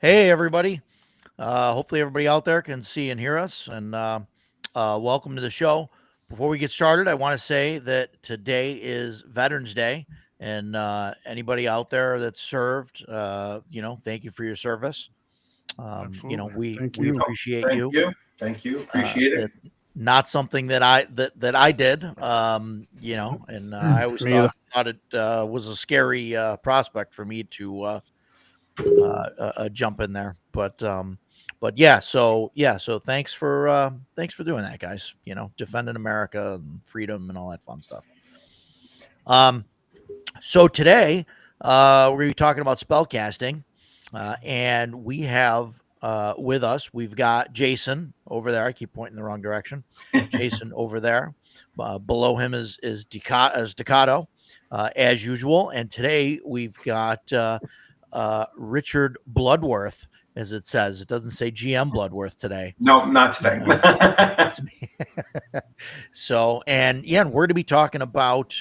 Hey, everybody. Hopefully, everybody out there can see and hear us. And welcome to the show. Before we get started, I want to say that today is Veterans Day. And anybody out there that served, thank you for your service. Absolutely. Thank We you. Oh, appreciate thank you. you. Thank you. Appreciate it. It's not something that I did, and I always Me either. thought it was a scary prospect for me to jump in there. But so thanks for doing that, guys. Defending America and freedom and all that fun stuff. Um, so today we're gonna be talking about spellcasting, and we have with us we've got Jason over there. I keep pointing the wrong direction. Jason over there. Below him is Decado, as usual. And today we've got Richard Bloodworth, as it says. It doesn't say GM Bloodworth today. No, not today. And we're going to be talking about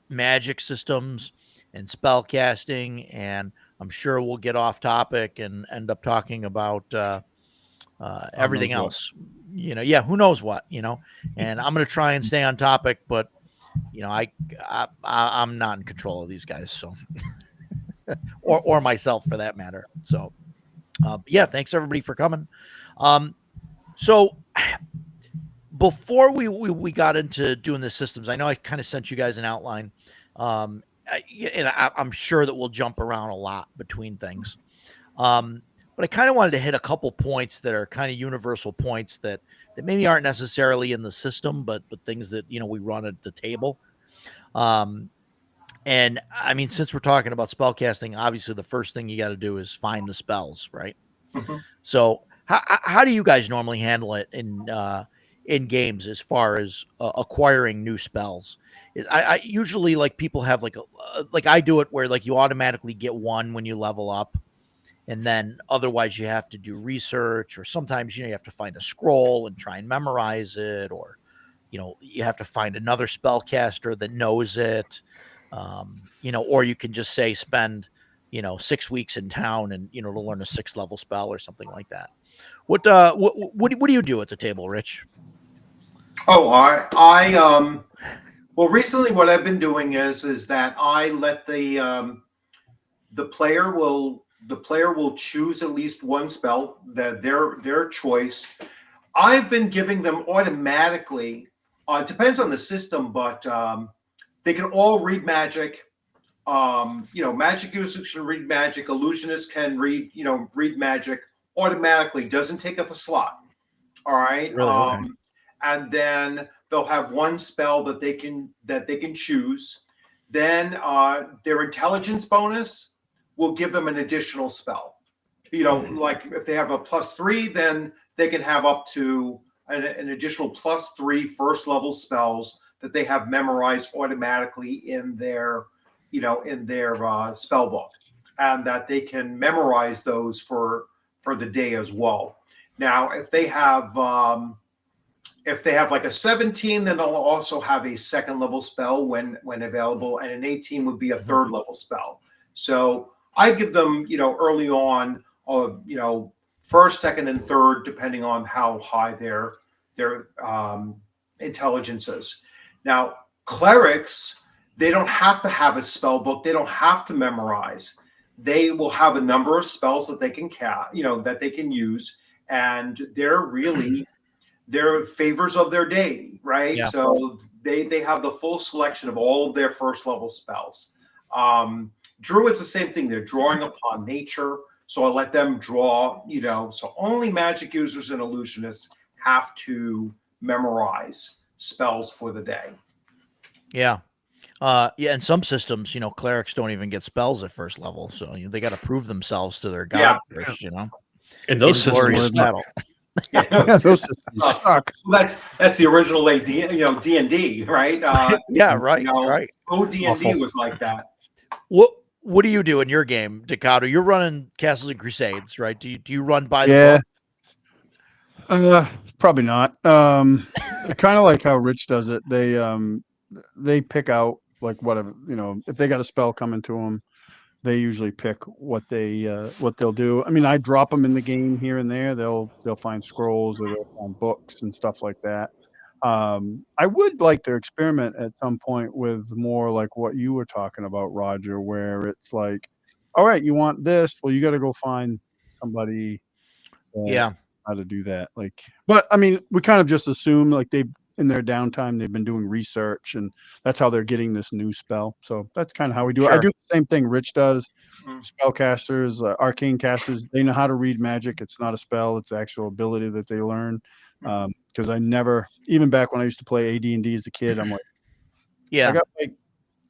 magic systems and spell casting, and I'm sure we'll get off topic and end up talking about everything else. Who knows what, and I'm going to try and stay on topic, but I'm not in control of these guys, so or myself for that matter. So, thanks everybody for coming. So before we got into doing the systems, I know I kind of sent you guys an outline, and I'm sure that we'll jump around a lot between things. But I kind of wanted to hit a couple points that are kind of universal points that maybe aren't necessarily in the system, but things that we run at the table. And I mean, since we're talking about spellcasting, obviously the first thing you got to do is find the spells, right? Mhm. So how do you guys normally handle it in games as far as acquiring new spells? I usually like people have like I do it where like you automatically get one when you level up, and then otherwise you have to do research, or sometimes you have to find a scroll and try and memorize it, or you have to find another spellcaster that knows it. Or you can just say spend 6 weeks in town and to learn a 6th level spell or something like that. What do you do at the table, Rich? Oh, well, recently what I've been doing is that I let the player will choose at least one spell, that their choice. I've been giving them automatically. It depends on the system, but they can all read magic. Magic users can read magic. Illusionists can read magic automatically. Doesn't take up a slot. All right. Really? Okay. And then they'll have one spell that they can choose. Then their intelligence bonus will give them an additional spell. Like if they have a +3, then they can have up to an additional +3 first-level spells that they have memorized automatically in their spell book, and that they can memorize those for the day as well. Now, if they have like a 17, then they'll also have a second-level spell when available, and an 18 would be a third-level spell. So I give them early on, first, second, and third, depending on how high their intelligence is. Now, clerics, they don't have to have a spell book. They don't have to memorize. They will have a number of spells that they can that they can use, and they're favors of their deity, right? Yeah. So they have the full selection of all of their first level spells. Druids, the same thing. They're drawing upon nature, so I let them draw. So only magic users and illusionists have to memorize spells for the day. Yeah. In some systems, clerics don't even get spells at first level, so they got to prove themselves to their god first. And those Glorious systems battle. Those systems suck. Well, that's the original D&D, right? Yeah, right. Right. D&D Awful. was like that. What do you do in your game, Decado? You're running Castles and Crusades, right? Do you run by the Yeah. book? Probably not. Kind of like how Rich does it. They pick out like whatever, if they got a spell coming to them, they usually pick what they'll do. I mean, I drop them in the game here and there. They'll find scrolls or they'll find books and stuff like that. I would like to experiment at some point with more like what you were talking about, Roger, where it's like, all right, you want this? Well, you got to go find somebody Yeah. how to do that. Like, but I mean, we kind of just assume like they in their downtime they've been doing research and that's how they're getting this new spell. So that's kind of how we do it. I Sure. do the same thing Rich does. Mm. Spellcasters, arcane casters, they know how to read magic. It's not a spell; it's actual ability that they learn. Because I never, even back when I used to play AD&D as a kid, I'm like, I Yeah. got like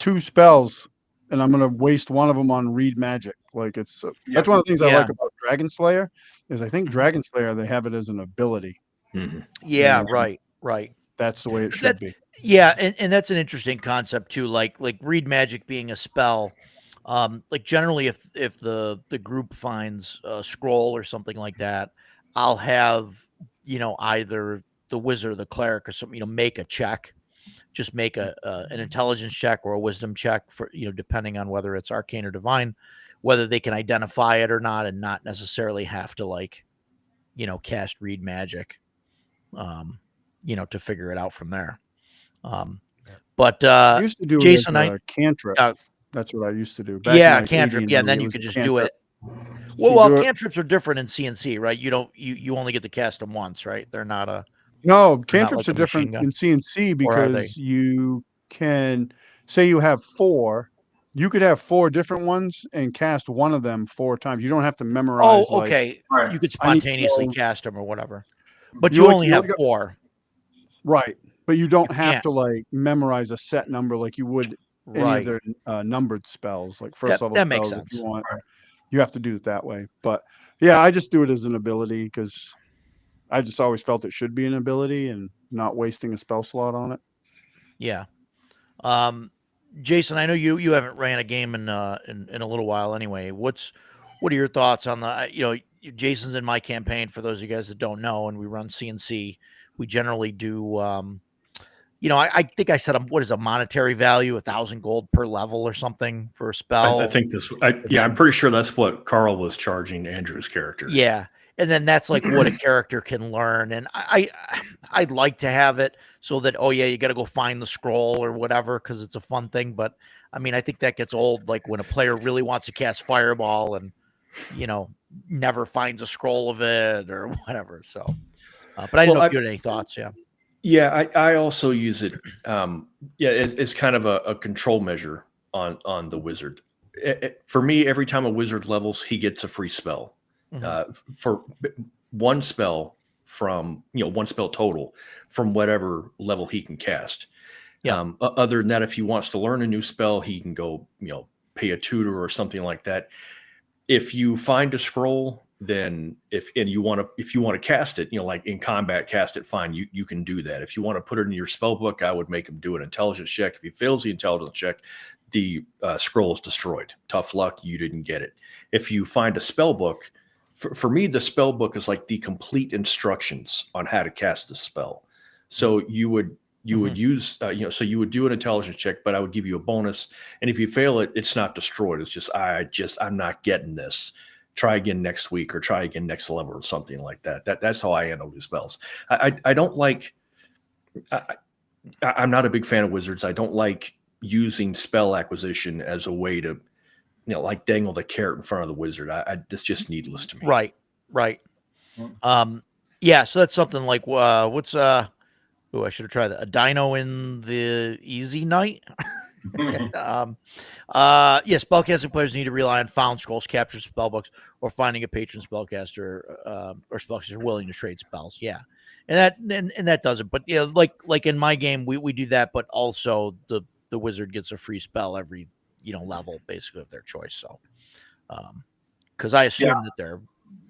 2 spells, and I'm gonna waste one of them on read magic. Like it's that's one of the things I Yeah. like about Dragon Slayer is I think Mhm. Dragon Slayer they have it as an ability. Yeah. And Right. Right. that's the way it But should that, be. yeah, and that's an interesting concept too. Like read magic being a spell. Like generally, if the group finds a scroll or something like that, I'll have either the wizard or the cleric or something make a check, just make an intelligence check or a wisdom check for depending on whether it's arcane or divine, whether they can identify it or not, and not necessarily have to cast read magic, to figure it out from there. Um, but I used to do it as Jason, I a cantrip. uh, That's what I used to do back in yeah, like cantrip, yeah, and AD&D. then It you was could a just do cantrip. it. Well, You do it. cantrips are different in CNC, right? You don't you only get to cast them once, right? No, They're not cantrips like are a machine different gun, in CNC or are they? because you can say you have 4, you could have 4 different ones and cast one of them 4 times. You don't have to Oh, memorize like, okay. Right. You could I need to spontaneously know cast them or whatever, but you you like only you have only got four. right, but you You don't have can't. to like memorize a set number like you would any of Right. their numbered spells, like first That level that makes spells if you sense. want. Right. You have to do it that way. But yeah, I just do it as an ability because I just always felt it should be an ability and not wasting a spell slot on it. Yeah. Um, Jason, I know you haven't ran a game in a little while anyway. What are your thoughts on Jason's in my campaign for those of you guys that don't know, and we run CNC. We generally do I think I said what is a monetary value, 1,000 gold per level or something for a I spell. think And yeah, I'm then pretty sure that's what Carl was charging Andrew's character. yeah, and then that's like what a character can learn. And I'd like to have it so that you got to go find the scroll or whatever because it's a fun thing. But I mean, I think that gets old. Like when a player really wants to cast fireball and never finds a scroll of it or whatever. So, but I didn't Well, know if you had any thoughts. Yeah. yeah, I also use it, as kind of a control measure on the wizard. For me, every time a wizard levels, he gets a free spell. Mhm. For one spell one spell total from whatever level he can cast. Yeah. Other than that, if he wants to learn a new spell, he can go, pay a tutor or something like that. If you find a scroll, then if you want to cast it, like in combat, cast it, fine. You can do that. If you want to put it in your spell book, I would make him do an intelligence check. If he fails the intelligence check, the scroll is destroyed. Tough luck, you didn't get it. If you find a spell book, for me, the spell book is like the complete instructions on how to cast the spell. So you would use so you would do an intelligence check, but I would give you a bonus, and if you fail it, it's not destroyed. It's just I'm not getting this. Try again next week or try again next level or something like that. That's how I handle new spells. I don't like I'm not a big fan of wizards. I don't like using spell acquisition as a way to like dangle the carrot in front of the wizard. That's just needless to me. Right. Right. Mm. Yeah. So that's something like what's I should have tried that. A dino in the easy night. Spellcasting players need to rely on found scrolls, captured spellbooks, or finding a patron spellcaster or spellcaster willing to trade spells. Yeah, and that does it. But yeah, like in my game, we do that, but also the wizard gets a free spell every level basically of their choice. So, because I assume that they're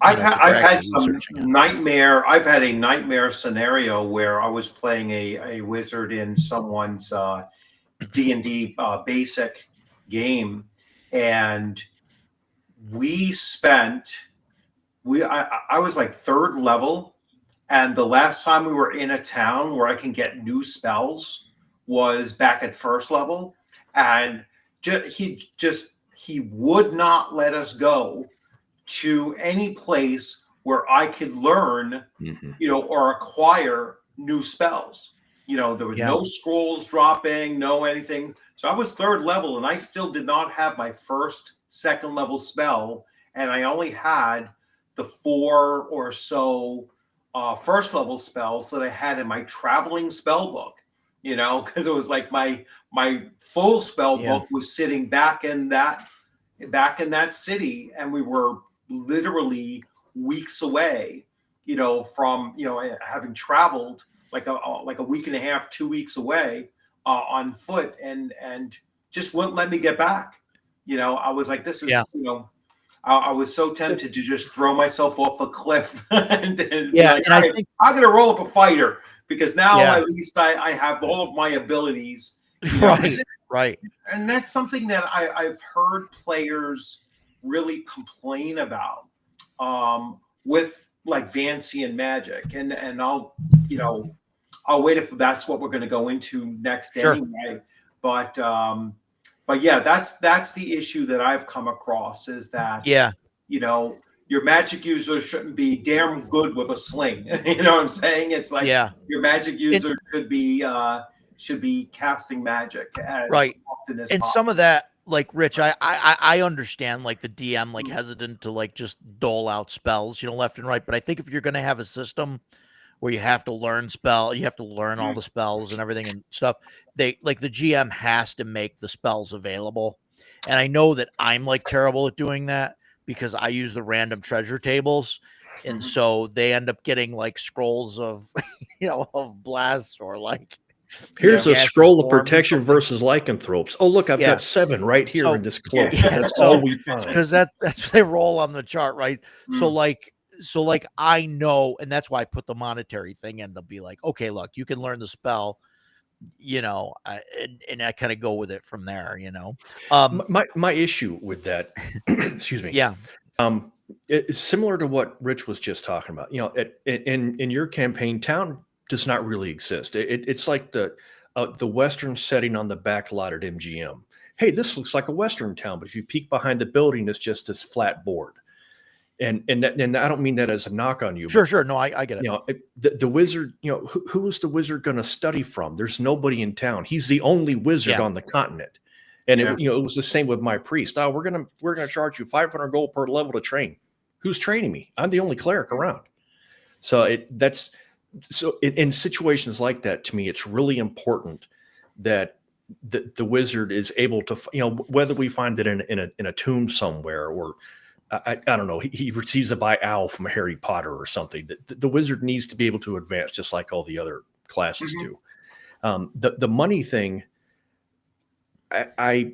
I've they're had actually some researching it. nightmare. I've had a nightmare scenario where I was playing a wizard in someone's D&D basic game, and we spent I was like 3rd level, and the last time we were in a town where I can get new spells was back at 1st level, and he he would not let us go to any place where I could learn, or acquire new spells. There were no scrolls dropping, no anything. So I was 3rd level, and I still did not have my first 2nd level spell, and I only had the 4 or so 1st level spells that I had in my traveling spell book. Because it was like my full spell book was sitting back in that city, and we were literally weeks away, from having traveled like a week and a half, 2 weeks away on foot, and just wouldn't let me get back. I was like, this is I was so tempted to just throw myself off a cliff and be like, and I think I'm gonna roll up a fighter, because now at least I have all of my abilities. Right. And that's something that I've heard players really complain about with like Vancian magic, and I'll wait if that's what we're going to go into next anyway. But yeah, that's the issue that I've come across, is that your magic user shouldn't be damn good with a sling. You know what I'm saying? It's like your magic user should be casting magic as often as and possible. some of that, like Rich, I understand, like the DM like hesitant to like just dole out spells, left and right. But I think if you're going to have a system where you have to learn you have to learn all the spells and everything and stuff, the GM has to make the spells available. And I know that I'm like terrible at doing that, because I use the random treasure tables. And so they end up getting like scrolls of, of blasts, or like, here's a scroll of protection versus lycanthropes. Oh, look, I've got 7 right here in this cloak. That's all we find. Because that's what they roll on the chart, right? So like I know, and that's why I put the monetary thing in, to be like, okay, look, you can learn the spell, and I kind of go with it from there, My issue with that, excuse me, it's similar to what Rich was just talking about. In your campaign, town does not really exist. It's like the Western setting on the back lot at MGM. Hey, this looks like a Western town, but if you peek behind the building, it's just this flat board. And I don't mean that as a knock on you. Sure. No, I get it. The wizard, who is the wizard going to study from? There's nobody in town. He's the only wizard on the continent. And it was the same with my priest. Oh, we're gonna charge you 500 gold per level to train. Who's training me? I'm the only cleric around. So in situations like that, to me, it's really important that the wizard is able to, whether we find it in a tomb somewhere, or I don't know, he receives a by owl from Harry Potter or something. The wizard needs to be able to advance just like all the other classes do. The money thing, I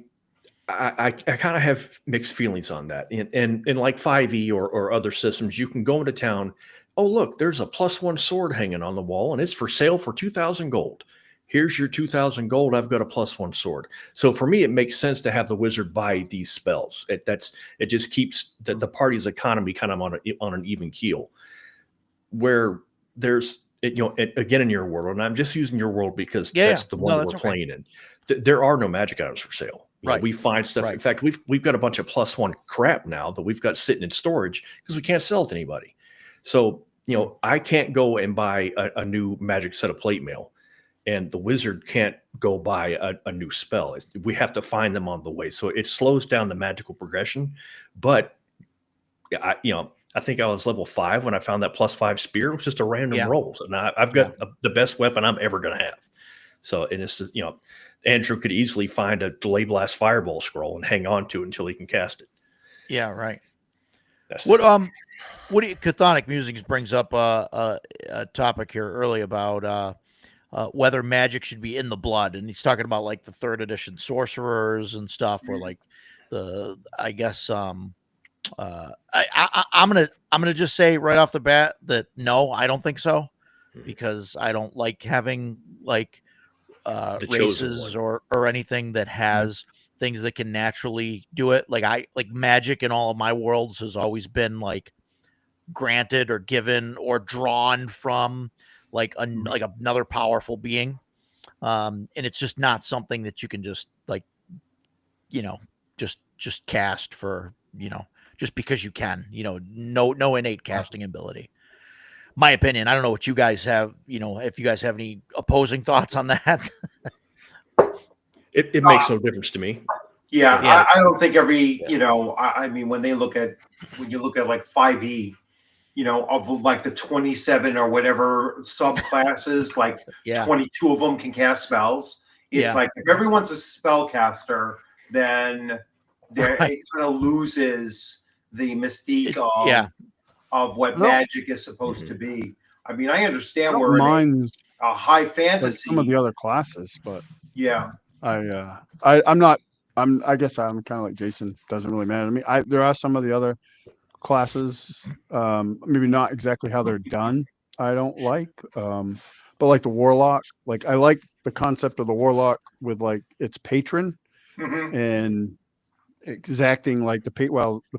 kind of have mixed feelings on that. And like 5e or other systems, you can go into town. Oh, look, there's a +1 sword hanging on the wall, and it's for sale for 2,000 gold. Here's your 2,000 gold. I've got a +1 sword. So for me, it makes sense to have the wizard buy these spells. It just keeps the party's economy kind of on an even keel. Where there's, again, in your world, and I'm just using your world because that's the one that we're playing in. There are no magic items for sale. We find stuff. In fact, we've got a bunch of +1 crap now that we've got sitting in storage because we can't sell it to anybody. So, I can't go and buy a new magic set of plate mail, and the wizard can't go buy a new spell. We have to find them on the way. So it slows down the magical progression. But I think I was level 5 when I found that +5 spear. It was just a random roll. So now I've got the best weapon I'm ever going to have. So, and it's just, Andrew could easily find a delay blast fireball scroll and hang on to it until he can cast it. Yeah, right. What do you, Chthonic Musings brings up a topic here early about whether magic should be in the blood, and he's talking about like the 3rd edition sorcerers and stuff, or like I guess I'm gonna just say right off the bat that no, I don't think so, because I don't like having like races or anything that has things that can naturally do it. Like magic in all of my worlds has always been like granted or given or drawn from like another powerful being, and it's just not something that you can just like just just cast for, just because you can, no innate casting ability. My opinion. I don't know what you guys have, if you guys have any opposing thoughts on that. It makes no difference to me. Yeah, Yeah. I don't think every, I mean, when you look at like 5e, of like the 27 or whatever subclasses, like Yeah. 22 of them can cast spells. It's Yeah. like if everyone's a spellcaster, then Right. it kind of loses the mystique Yeah. of what No. magic is supposed to be. I mean, I I understand don't we're in mind a high like fantasy. some of the other classes, but Yeah. I'm not. I guess I'm kind of like Jason. Doesn't really matter to me. There are some of the other classes, maybe not exactly how they're done. I don't like, but like the warlock. Like I like the concept of the warlock with like its patron Hmm. and exacting like the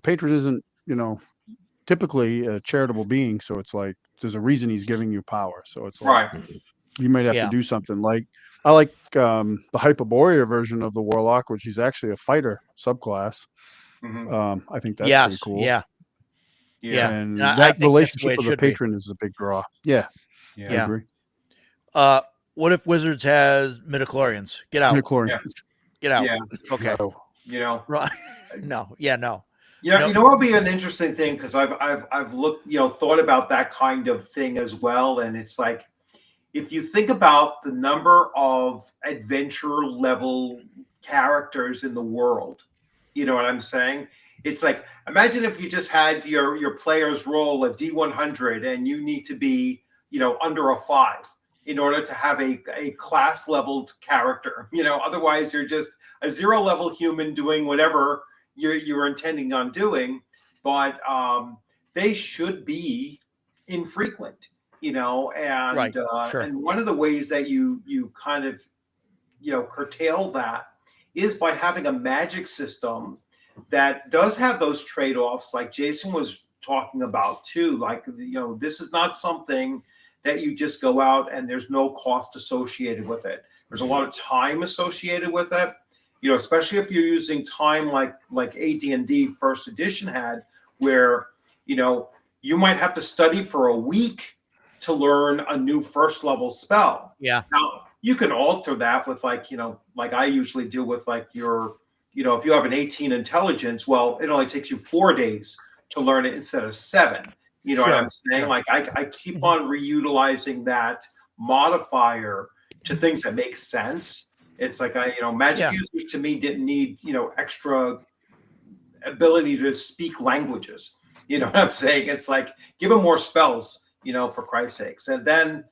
patron isn't typically a charitable being, so it's like there's a reason he's giving you power. So it's like Right. you might have Yeah. to do something. Like I like the Hyperborea version of the warlock, which is actually a fighter subclass. Hmm. I think that's pretty Yes. cool. Yeah. Yeah. And And I that think that's the way relationship it with the should be. patron is a big draw. Yeah, I Yeah. agree. What if Wizards has midichlorians? Get out. Midichlorians. Get out. Yeah. Okay. No. Right. No. Yeah. No. Yeah, No. what'll be an interesting thing, because I've looked, thought about that kind of thing as well, and it's like if you think about the number of adventure level characters in the world, you know what I'm saying? It's like imagine if you just had your players roll a D100 and you need to be under a 5 in order to have a class leveled character. Otherwise you're just a 0 level human doing whatever you're intending on doing, but they should be infrequent, and Right. Sure. and one of the ways that you kind of curtail that is by having a magic system that does have those trade-offs, like Jason was talking about too. Like this is not something that you just go out and there's no cost associated with it. There's a lot of time associated with it. Especially if you're using time like AD&D First Edition had, where you might have to study for a week to learn a new first level spell. Yeah. Now you can alter that with like I usually do with like your if you have an 18 intelligence, well, it only takes you 4 days to learn it instead of 7. You know what I'm saying? Sure. Like I keep on reutilizing that modifier to things that make sense. It's like magic users to me didn't need extra ability to speak languages. You know what I'm saying? It's like give them more spells, for Christ's sakes. And then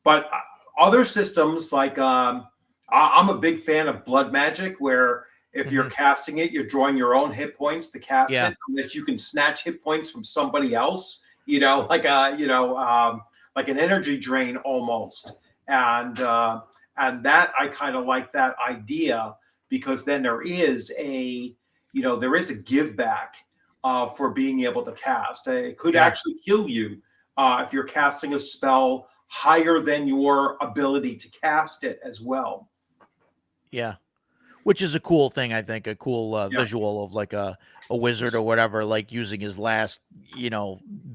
but other systems like I'm a big fan of blood magic, where if you're casting it, you're drawing your own hit points to cast it, unless you can snatch hit points from somebody else, like like an energy drain almost. And that I kind of like that idea, because then there is a give back for being able to cast. It could actually kill you if you're casting a spell higher than your ability to cast it as well. Yeah. Which is a cool thing, I think, a cool visual of like a wizard or whatever, like using his last,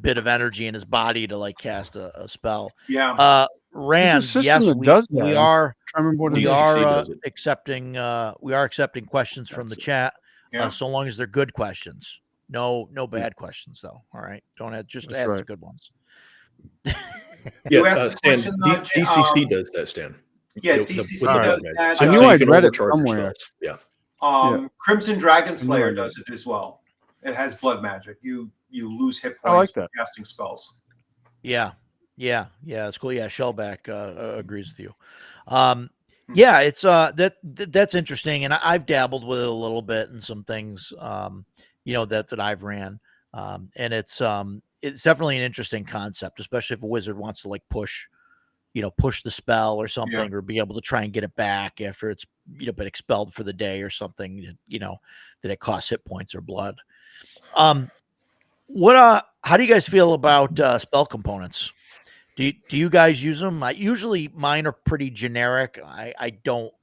bit of energy in his body to like cast a spell. Yeah. Rand, There's a system yes, that does that. we are I remember what we it is. are accepting questions from the chat, Yeah. so long as they're good questions. No bad questions though. All right, don't ask That's the right. good ones. You asked the Stan, question, DCC does that, Stan. Yeah, With DCC the blood does magic. that. I knew So you I'd can read it overcharge your somewhere. spells. Yeah. Crimson Dragon I Slayer know. does it as well. It has blood magic. You lose hit I like points that. for casting spells. Yeah, it's cool. Yeah, Shellback agrees with you. Yeah, it's that's interesting, and I've dabbled with it a little bit in some things, that I've ran, and it's definitely an interesting concept, especially if a wizard wants to like push the spell or something, or be able to try and get it back after it's been expelled for the day or something, that it costs hit points or blood. How do you guys feel about spell components? Do you guys use them? Usually mine are pretty generic. I don't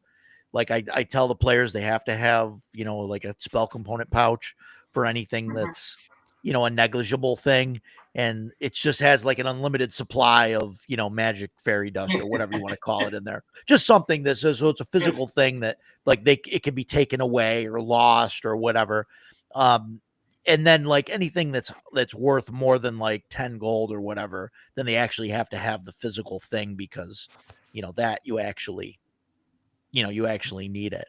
like I tell the players they have to have, like a spell component pouch for anything that's, a negligible thing. And it just has like an unlimited supply of, magic fairy dust or whatever you want to call it in there. Just something that says, so it's a physical thing that like it can be taken away or lost or whatever. And then like anything that's worth more than like 10 gold or whatever, then they actually have to have the physical thing because, that you actually need it.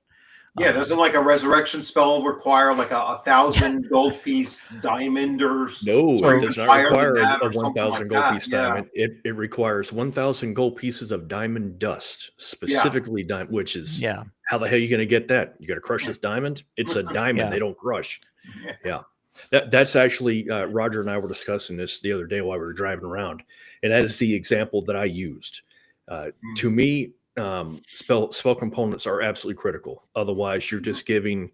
Yeah, doesn't like a resurrection spell require like a 1,000 gold piece diamond or No, So- it does not higher than require that a or something 1,000 like gold that, piece yeah. diamond. It requires 1,000 gold pieces of diamond dust, specifically diamond, which is Yeah. how the hell are you going to get that? You got to crush this diamond. It's a diamond. Yeah. They don't crush. Yeah. That's actually Roger and I were discussing this the other day while we were driving around, and that is the example that I used. To me, spell components are absolutely critical. Otherwise, you're just giving.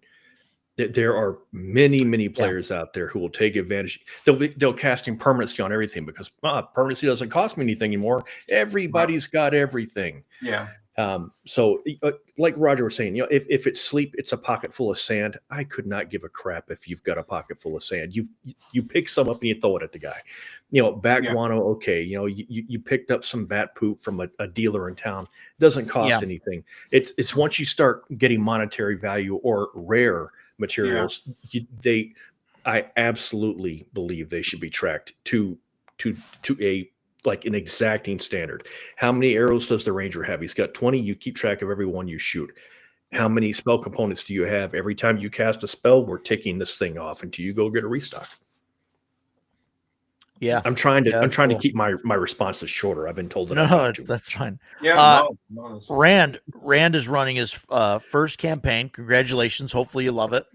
There are many players out there who will take advantage. They'll casting permanency on everything because permanency doesn't cost me anything anymore. Everybody's got everything. Yeah. So like Roger was saying, if it's sleep, it's a pocket full of sand. I could not give a crap if you've got a pocket full of sand. You pick some up and you throw it at the guy. Bat guano, okay. You picked up some bat poop from a dealer in town. Doesn't cost anything. It's once you start getting monetary value or rare materials, I absolutely believe they should be tracked to a like an exacting standard. How many arrows does the ranger have? He's got 20. You keep track of every one you shoot. How many spell components do you have? Every time you cast a spell, we're ticking this thing off until you go get a restock. Yeah. I'm trying to cool. keep my responses shorter. I've been told that No, that's fine. Yeah. Rand is running his first campaign. Congratulations. Hopefully you love it.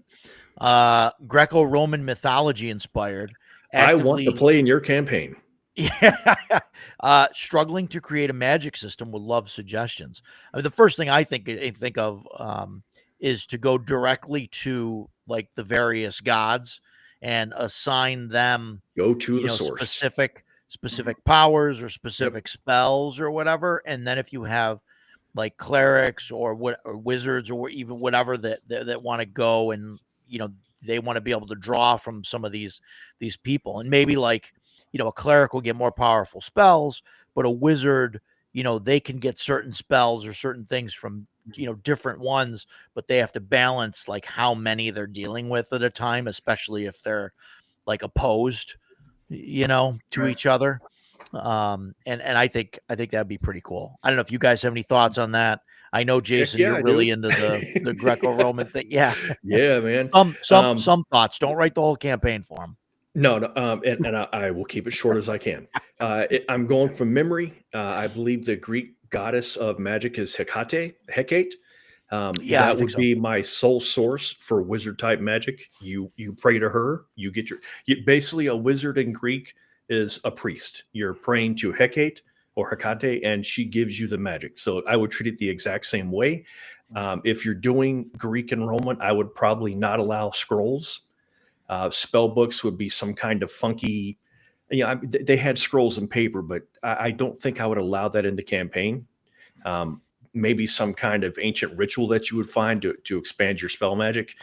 Greco-Roman mythology inspired. I want to play in your campaign. Yeah. Struggling to create a magic system, would love suggestions. I mean, the first thing I think of is to go directly to like the various gods and assign them Go to the source. specific powers or specific spells or whatever. And then if you have like clerics or wizards or even whatever that want to go and they want to be able to draw from some of these people, and maybe like a cleric will get more powerful spells, but a wizard, they can get certain spells or certain things from different ones, but they have to balance like how many they're dealing with at a time, especially if they're like opposed to each other. And I think that'd be pretty cool. I don't know if you guys have any thoughts on that. I know, Jason, you're really into the Greco-Roman thing. Yeah. Yeah, man. Some thoughts. Don't write the whole campaign for them. No, and I will keep it short as I can. I'm going from memory. I believe the Greek goddess of magic is Hecate. That would be my sole source for wizard type magic. You pray to her. You get basically a wizard in Greek is a priest. You're praying to Hecate or Hecate, and she gives you the magic. So I would treat it the exact same way. If you're doing Greek and Roman, I would probably not allow scrolls. Spell books would be some kind of funky. They had scrolls and paper, but I don't think I would allow that in the campaign. Maybe some kind of ancient ritual that you would find to expand your spell magic.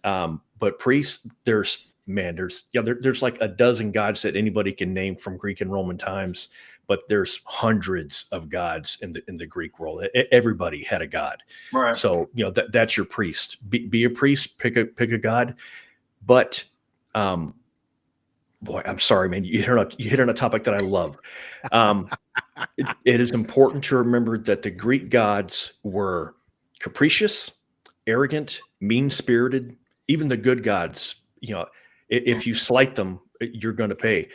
But priests, there's like a dozen gods that anybody can name from Greek and Roman times, but there's hundreds of gods in the Greek world. Everybody had a god. Right. So that's your priest. Be a priest. Pick a god. But boy, I'm sorry, man. You hit on a topic that I love. It is important to remember that the Greek gods were capricious, arrogant, mean-spirited. Even the good gods, if you slight them, you're going to pay.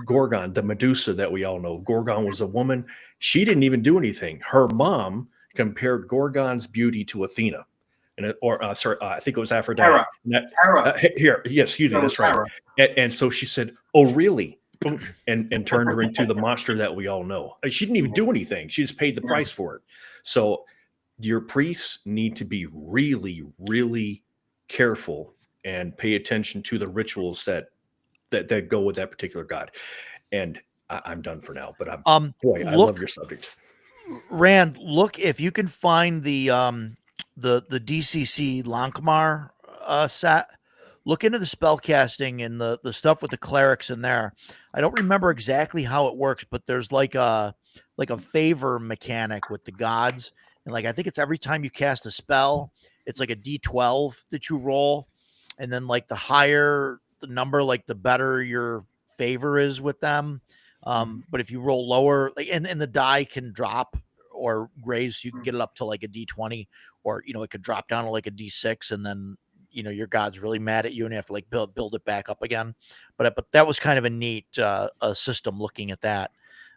Gorgon, the Medusa that we all know. Gorgon was a woman. She didn't even do anything. Her mom compared Gorgon's beauty to Athena. I think it was Aphrodite. Hera. Yes, excuse me, that's right. And so she said, "Oh, really?" and turned her into the monster that we all know. She didn't even do anything. She just paid the price for it. So your priests need to be really, really careful and pay attention to the rituals that go with that particular god. And I'm done for now. But I love your subject. Rand, look if you can find the the DCC Lankmar set. Look into the spellcasting and the stuff with the clerics in there. I don't remember exactly how it works, but there's like a favor mechanic with the gods, and like I think it's every time you cast a spell, it's like a D12 that you roll, and then like the higher the number, like the better your favor is with them. But if you roll lower, like and the die can drop or raise, so you can get it up to like a D20, or it could drop down to like a D6, and then your god's really mad at you and you have to like build it back up again. But that was kind of a neat a system looking at that.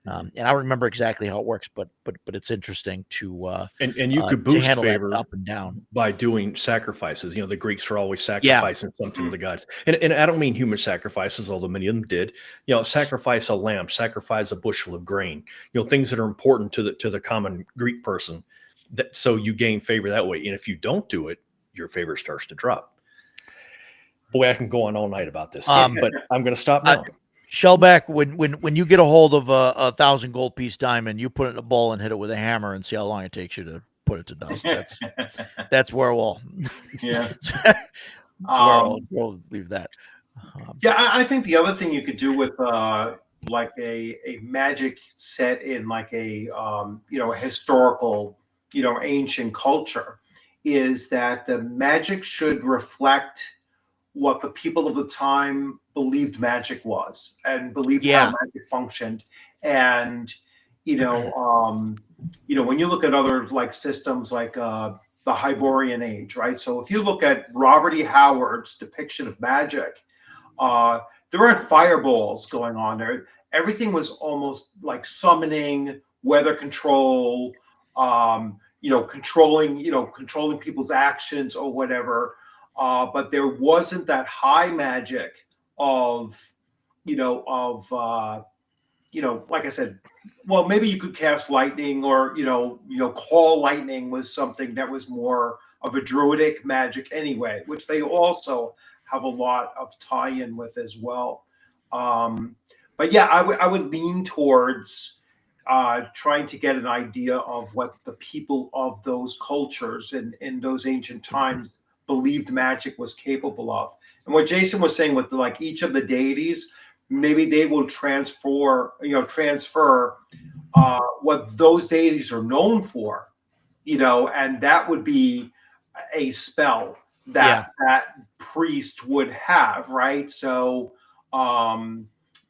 And I don't remember exactly how it works, but it's interesting to And you could to boost handle that favor up and down. by doing sacrifices. The Greeks were always sacrificing something to the gods. And I don't mean human sacrifices, although many of them did. Sacrifice a lamb, sacrifice a bushel of grain, things that are important to the common Greek person. So you gain favor that way. And if you don't do it, your favor starts to drop. Boy, I can go on all night about this, but I'm going to stop now. Shellback, when you get a hold of a 1,000 gold piece diamond, you put it in a bowl and hit it with a hammer and see how long it takes you to put it to dust. That's where we'll we'll leave that. I think the other thing you could do with like a magic set in like a historical ancient culture is that the magic should reflect what the people of the time believed magic was and believed how magic functioned. And when you look at other like systems like the Hyborian Age, right? So if you look at Robert E. Howard's depiction of magic, there weren't fireballs going on there. Everything was almost like summoning, weather control, controlling people's actions or whatever. But there wasn't that high magic of like I said, well, maybe you could cast lightning or, call lightning was something that was more of a druidic magic anyway, which they also have a lot of tie-in with as well. But yeah, I would lean towards trying to get an idea of what the people of those cultures in those ancient times believed magic was capable of. And what Jason was saying with like each of the deities, maybe they will transfer what those deities are known for, and that would be a spell that priest would have, right? So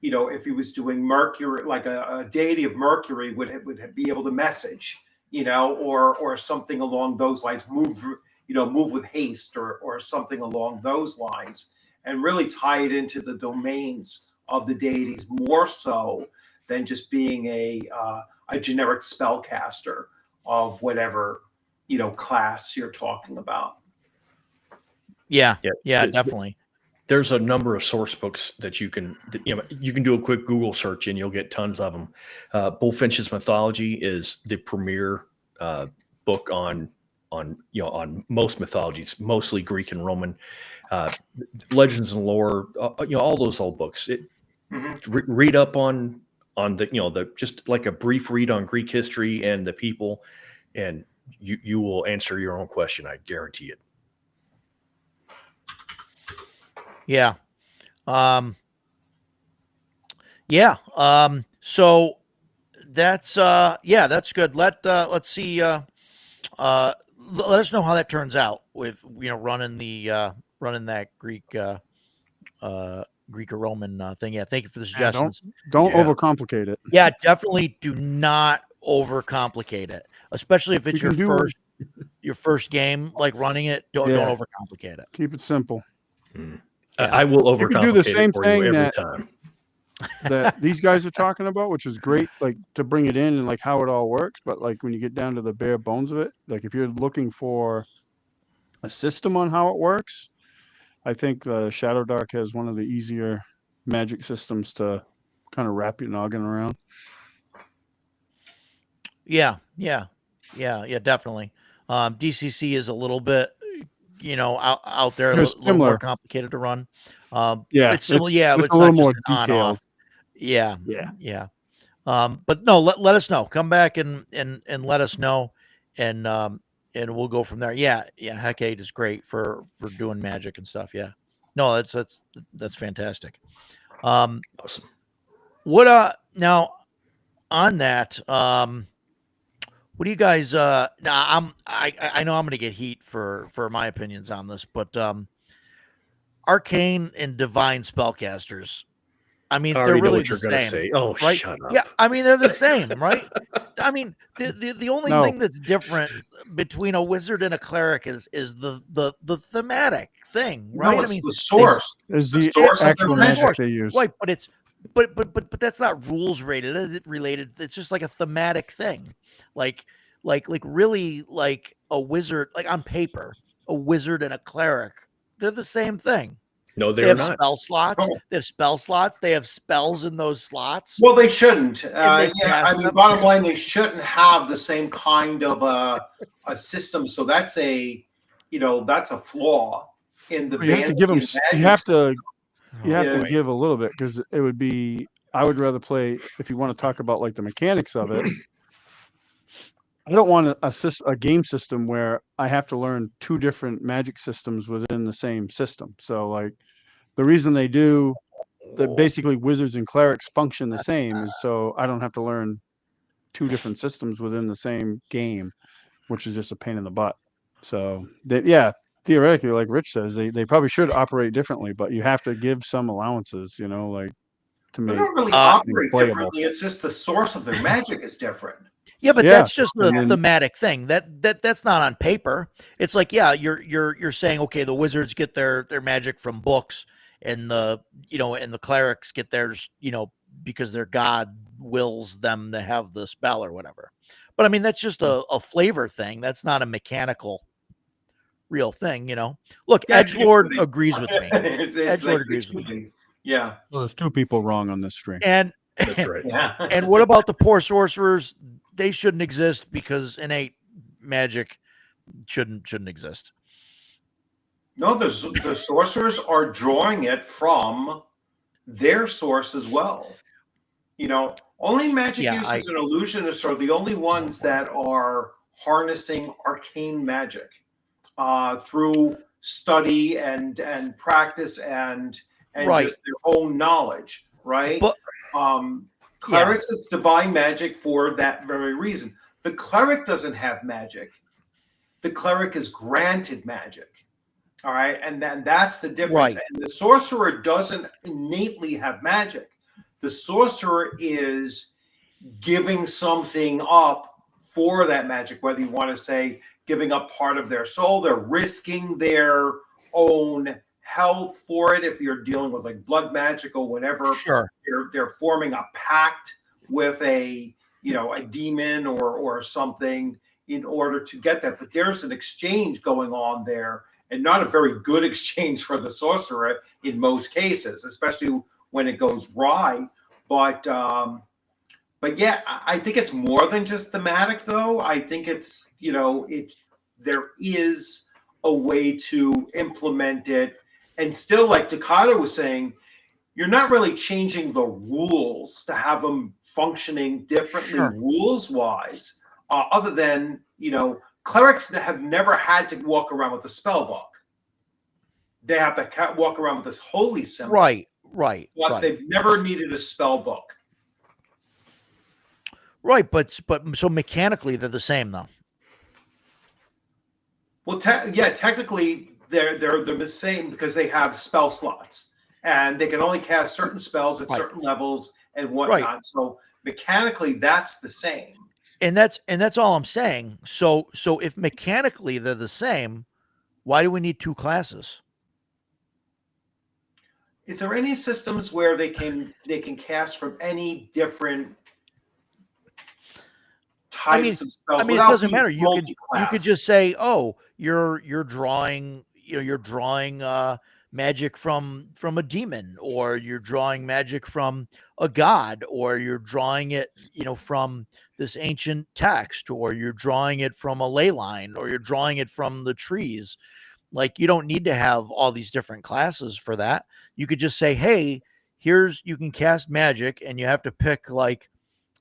if he was doing Mercury, like a deity of Mercury would be able to message, or something along those lines, move with haste or something along those lines, and really tie it into the domains of the deities more so than just being a generic spellcaster of whatever class you're talking about. Yeah, definitely. There's a number of source books that you can do a quick Google search and you'll get tons of them. Bullfinch's Mythology is the premier book on most mythologies, mostly Greek and Roman. Legends and Lore, all those old books. Read up on the just like a brief read on Greek history and the people, and you will answer your own question. I guarantee it. Yeah. So that's that's good. Let's see. Let us know how that turns out with running that Greek Greek or Roman thing. Yeah, thank you for the suggestions. Don't overcomplicate it. Yeah, definitely do not overcomplicate it, especially if it's your first game, like running it. Don't overcomplicate it. Keep it simple. I will overcomplicate you can do the same it for thing you every time. that these guys are talking about, which is great, like to bring it in and like how it all works. But like when you get down to the bare bones of it, like if you're looking for a system on how it works, I think Shadow Dark has one of the easier magic systems to kind of wrap your noggin around. Yeah, definitely. DCC is a little bit, out there, a little more complicated to run. It's similar. It's a little more detailed. Yeah. But no, let us know. Come back and let us know, and we'll go from there. Yeah, Hecate is great for doing magic and stuff. Yeah, no, that's fantastic. Awesome. What now on that? What do you guys? Now I know I'm going to get heat for my opinions on this, but arcane and divine spellcasters. I I mean, they're already know really what the you're gonna same, say. Oh, right? shut Yeah, up. I mean they're the same, right? I mean, the only No. thing that's different between a wizard and a cleric is the thematic thing, right? No, I it's mean, the source. Is The the source of actual their the magic magic. source, they use. right? But it's but that's not rules rated. Is it related? It's just like a thematic thing, like like really like a wizard, like on paper, a wizard and a cleric, they're the same thing. No, They they're have not. spell slots. Oh, They have spell slots. They have spells in those slots, well, they shouldn't. and they Yeah, I cast mean, them. bottom line, they shouldn't have the same kind of a system. So that's that's a flaw in the You have to give them. fantasy You and have magic. to. You have to Yeah. give a little bit because it would be. I would rather play if you want to talk about like the mechanics of it. I don't want a game system where I have to learn two different magic systems within the same system. So like the reason they do that basically wizards and clerics function the same is so I don't have to learn two different systems within the same game, which is just a pain in the butt. So that yeah, theoretically, like Rich says, they probably should operate differently, but you have to give some allowances, like to They make don't really things operate playable. differently. It's just the source of their magic is different. Yeah, but Yeah, that's just the and then thematic thing. That's not on paper. It's like, yeah, you're saying, okay, the wizards get their magic from books, and the clerics get theirs, because their god wills them to have the spell or whatever. But I mean, that's just a flavor thing. That's not a mechanical real thing. Look, Yeah, Edgelord agrees with me. it's like Edgelord agrees with me. yeah, well, there's two people wrong on this stream. And That's right. yeah. and what about the poor sorcerers? They shouldn't exist because innate magic shouldn't exist. No, the sorcerers are drawing it from their source as well. Only magic Yeah, users and illusionists are the only ones that are harnessing arcane magic through study and practice and Right. just their own knowledge, right? But Clerics, it's divine magic for that very reason. The cleric doesn't have magic. The cleric is granted magic. All right. And then that's the difference. Right. And the sorcerer doesn't innately have magic. The sorcerer is giving something up for that magic, whether you want to say giving up part of their soul, they're risking their own health for it. If you're dealing with like blood magic or whatever, sure. they're forming a pact with a demon or something in order to get that. But there's an exchange going on there, and not a very good exchange for the sorcerer in most cases, especially when it goes awry. But yeah, I think it's more than just thematic, though. I think it's there is a way to implement it, and still, like Takata was saying, you're not really changing the rules to have them functioning differently rules wise, other than clerics have never had to walk around with a spell book. They have to walk around with this holy symbol. Right. But they've never needed a spell book. Right, but so mechanically they're the same though. Well, technically they're the same because they have spell slots and they can only cast certain spells at certain levels and whatnot. Right. So mechanically, that's the same. And that's all I'm saying. So if mechanically they're the same, why do we need two classes? Is there any systems where they can cast from any different types of spells? I mean, it doesn't matter. You could just say, oh, you're drawing, magic from a demon, or you're drawing magic from a god, or you're drawing it, from this ancient text, or you're drawing it from a ley line, or you're drawing it from the trees. Like, you don't need to have all these different classes for that. You could just say, hey, you can cast magic, and you have to pick like,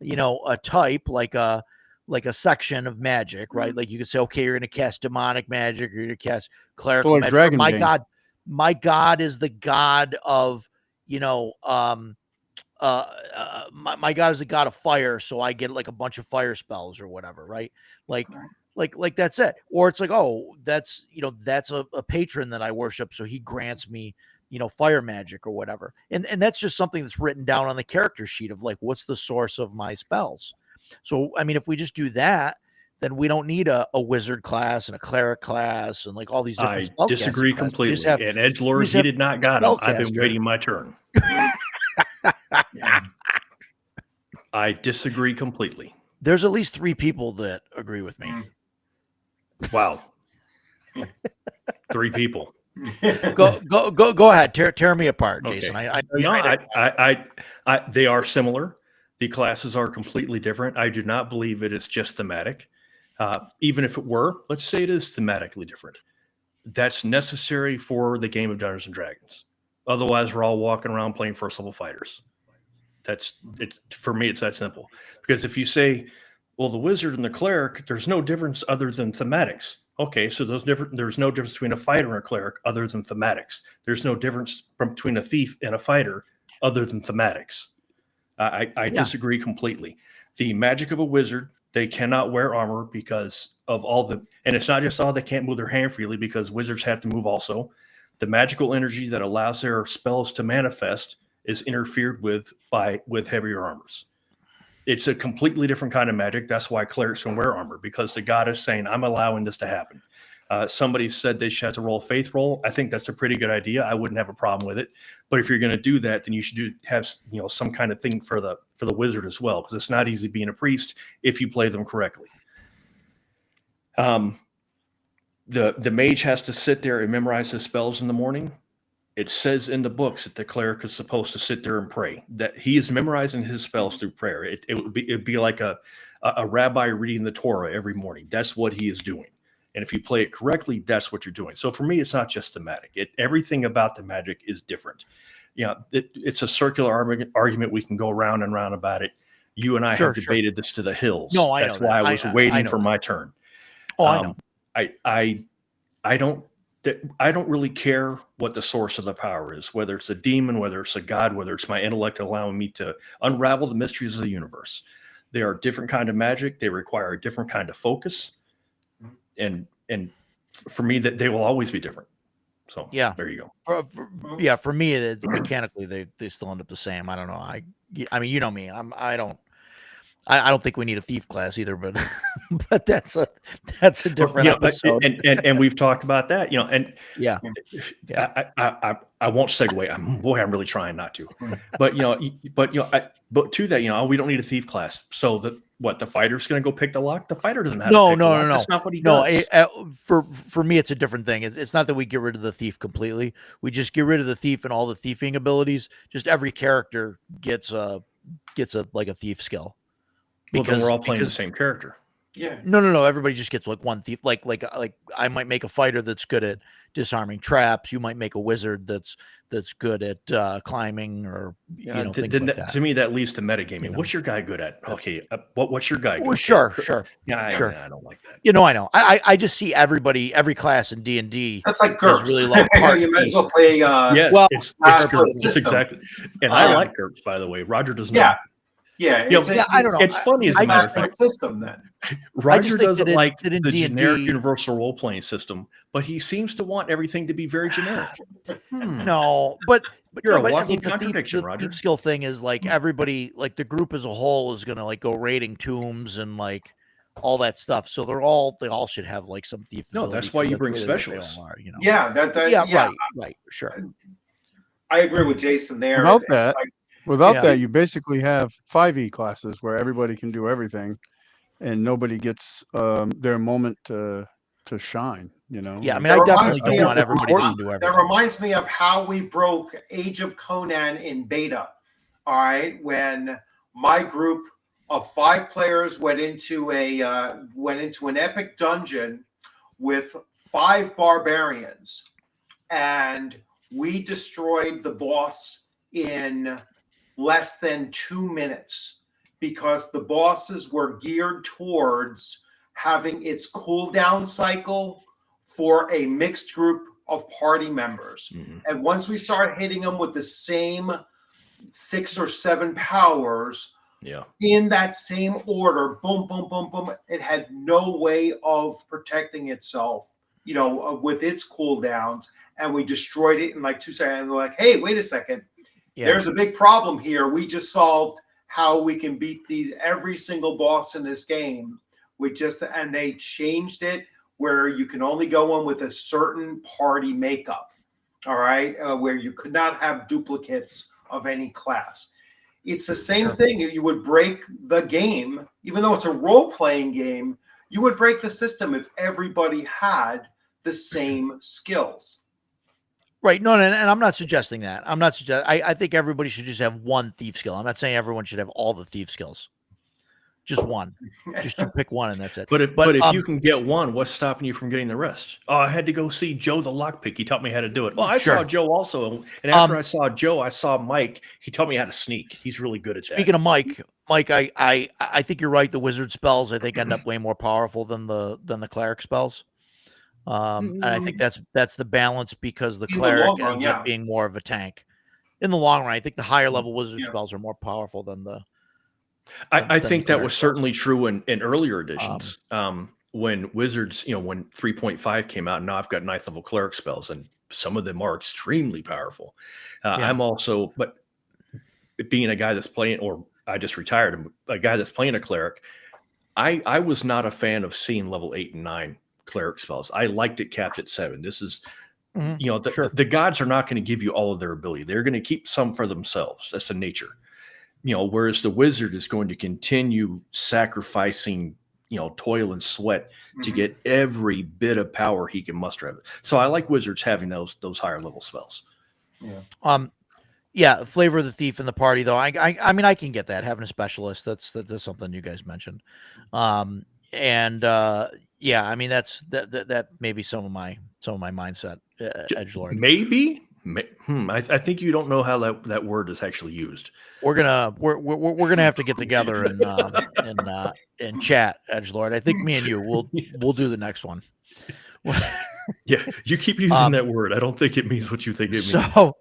a type, like a like a section of magic, right? Like you could say, okay, you're going to cast demonic magic, or you're going to cast So clerical like magic. Dragon My Bane. God is the god of, you know, my God is a god of fire, so I get like a bunch of fire spells or whatever, right? Like, like that's it. Or it's like, oh, that's, you know, that's a patron that I worship, so he grants me, you know, fire magic or whatever. And that's just something that's written down on the character sheet of like, what's the source of my spells? So I mean, if we just do that, then we don't need a wizard class and a cleric class and like all these different I spellcasting disagree classes. We just completely. have, And we edgelords, just he have did not got him. I've been spellcaster. waiting my turn. Yeah. I disagree completely. There's at least 3 people that agree with me. Wow. 3 people. Go ahead. Tear me apart, Jason. Okay. I know No, they are similar. The classes are completely different. I do not believe it is just thematic. Even if it were, let's say it is thematically different. That's necessary for the game of Dungeons and Dragons. Otherwise, we're all walking around playing first level fighters. It's for me, it's that simple. Because if you say, well, the wizard and the cleric, there's no difference other than thematics. Okay, so there's no difference between a fighter and a cleric other than thematics. There's no difference between a thief and a fighter other than thematics. I disagree completely. The magic of a wizard, they cannot wear armor because of all the, and it's not just all they can't move their hand freely because wizards have to move also. The magical energy that allows their spells to manifest is interfered with with heavier armors. It's a completely different kind of magic. That's why clerics can wear armor, because the god is saying, I'm allowing this to happen. Somebody said they should have to roll a faith roll. I think that's a pretty good idea. I wouldn't have a problem with it. But if you're going to do that, then you should have some kind of thing for the wizard as well, because it's not easy being a priest if you play them correctly. The mage has to sit there and memorize his spells in the morning. It says in the books that the cleric is supposed to sit there and pray, that he is memorizing his spells through prayer. It'd be like a rabbi reading the Torah every morning. That's what he is doing. And if you play it correctly, that's what you're doing. So for me, it's not just thematic. Everything about the magic is different. It's a circular argument. We can go round and round about it. You and I have debated this to the hills. No, I That's know why that. I was waiting for my turn. Oh, I know. I don't really care what the source of the power is, whether it's a demon, whether it's a god, whether it's my intellect allowing me to unravel the mysteries of the universe. They are a different kind of magic. They require a different kind of focus. And for me, that they will always be different. So Yeah, there you go. For me, it's mechanically they still end up the same. I don't know. I mean, you know me. I don't think we need a thief class either, but but that's a different episode. And we've talked about that, and yeah. I won't segue. I'm really trying not to, but to that, we don't need a thief class. So the fighter's going to go pick the lock? The fighter doesn't have to pick the lock. That's not what he does. For me, it's a different thing. It's not that we get rid of the thief completely. We just get rid of the thief and all the thieving abilities. Just every character gets a like a thief skill. Because then we're all playing the same character. Yeah. No. Everybody just gets like one thief. Like I might make a fighter that's good at disarming traps. You might make a wizard that's good at climbing or things like that. To me, that leads to metagaming. What's your guy good at? Okay, what's your guy? Well, sure. Yeah, sure. I don't like that. I know. I just see every class in D&D. That's like GURPS. Really like you might as well play. Yes, well, it's GURPS. It's exactly. And I like GURPS, by the way. Roger does not. Yeah, I don't know. It's funny as a matter of fact. System then. Roger doesn't like the D&D, generic universal role playing system, but he seems to want everything to be very generic. No, but you're a walking contradiction, Roger. The thief skill thing is like everybody, like the group as a whole, is gonna like go raiding tombs and like all that stuff. So they all should have like some thief. No, that's why you bring specialists. Yeah, right, sure. I agree with Jason there. Without that, you basically have 5e classes where everybody can do everything, and nobody gets their moment to shine. Yeah, I mean, I definitely don't want everybody to do everything. That reminds me of how we broke Age of Conan in beta. All right, when my group of 5 players went into an epic dungeon with 5 barbarians, and we destroyed the boss in less than 2 minutes. because the bosses were geared towards having its cooldown cycle for a mixed group of party members. Mhm. And once we start hitting them with the same 6 or 7 powers Yeah. in that same order, boom, boom, boom, boom, it had no way of protecting itself, with its cooldowns. And we destroyed it in like 2 seconds. And we're like, hey, wait a second. Yeah. There's a big problem here. We just solved how we can beat every single boss in this game. And they changed it where you can only go in with a certain party makeup. All right. Where you could not have duplicates of any class. It's the same thing. You would break the game, even though it's a role-playing game, you would break the system if everybody had the same skills. Right. No, and I'm not suggesting that. I think everybody should just have one thief skill. I'm not saying everyone should have all the thief skills. Just one. Just you pick one and that's it. But if you can get one, what's stopping you from getting the rest? Oh, I had to go see Joe the lockpick. He taught me how to do it. Well, I saw Joe also, and after I saw Joe, I saw Mike. He taught me how to sneak. He's really good at that. Speaking of Mike, I think you're right. The wizard spells I think end up way more powerful than the cleric spells. And I think that's the balance because the cleric ends up being more of a tank. In the long run, I think the higher level wizard spells are more powerful than the. I think that was certainly true in earlier editions. When Wizards, when 3.5 came out, and now I've got 9th level cleric spells, and some of them are extremely powerful. I'm also, but being a guy that's playing, or I just retired, a guy that's playing a cleric, I was not a fan of seeing level 8 and 9 cleric spells. I liked it capped at 7. This is, the gods are not going to give you all of their ability. They're going to keep some for themselves. That's the nature. Whereas the wizard is going to continue sacrificing, toil and sweat to get every bit of power he can muster of it. So I like wizards having those higher level spells. Yeah. Flavor of the thief in the party, though. I mean, I can get that having a specialist. That's something you guys mentioned. Yeah, I mean, that may be some of my mindset, edgelord. Maybe. I think you don't know how that word is actually used. We're gonna have to get together and chat, edgelord. I think me and you we'll do the next one. Yeah, you keep using that word. I don't think it means what you think it means.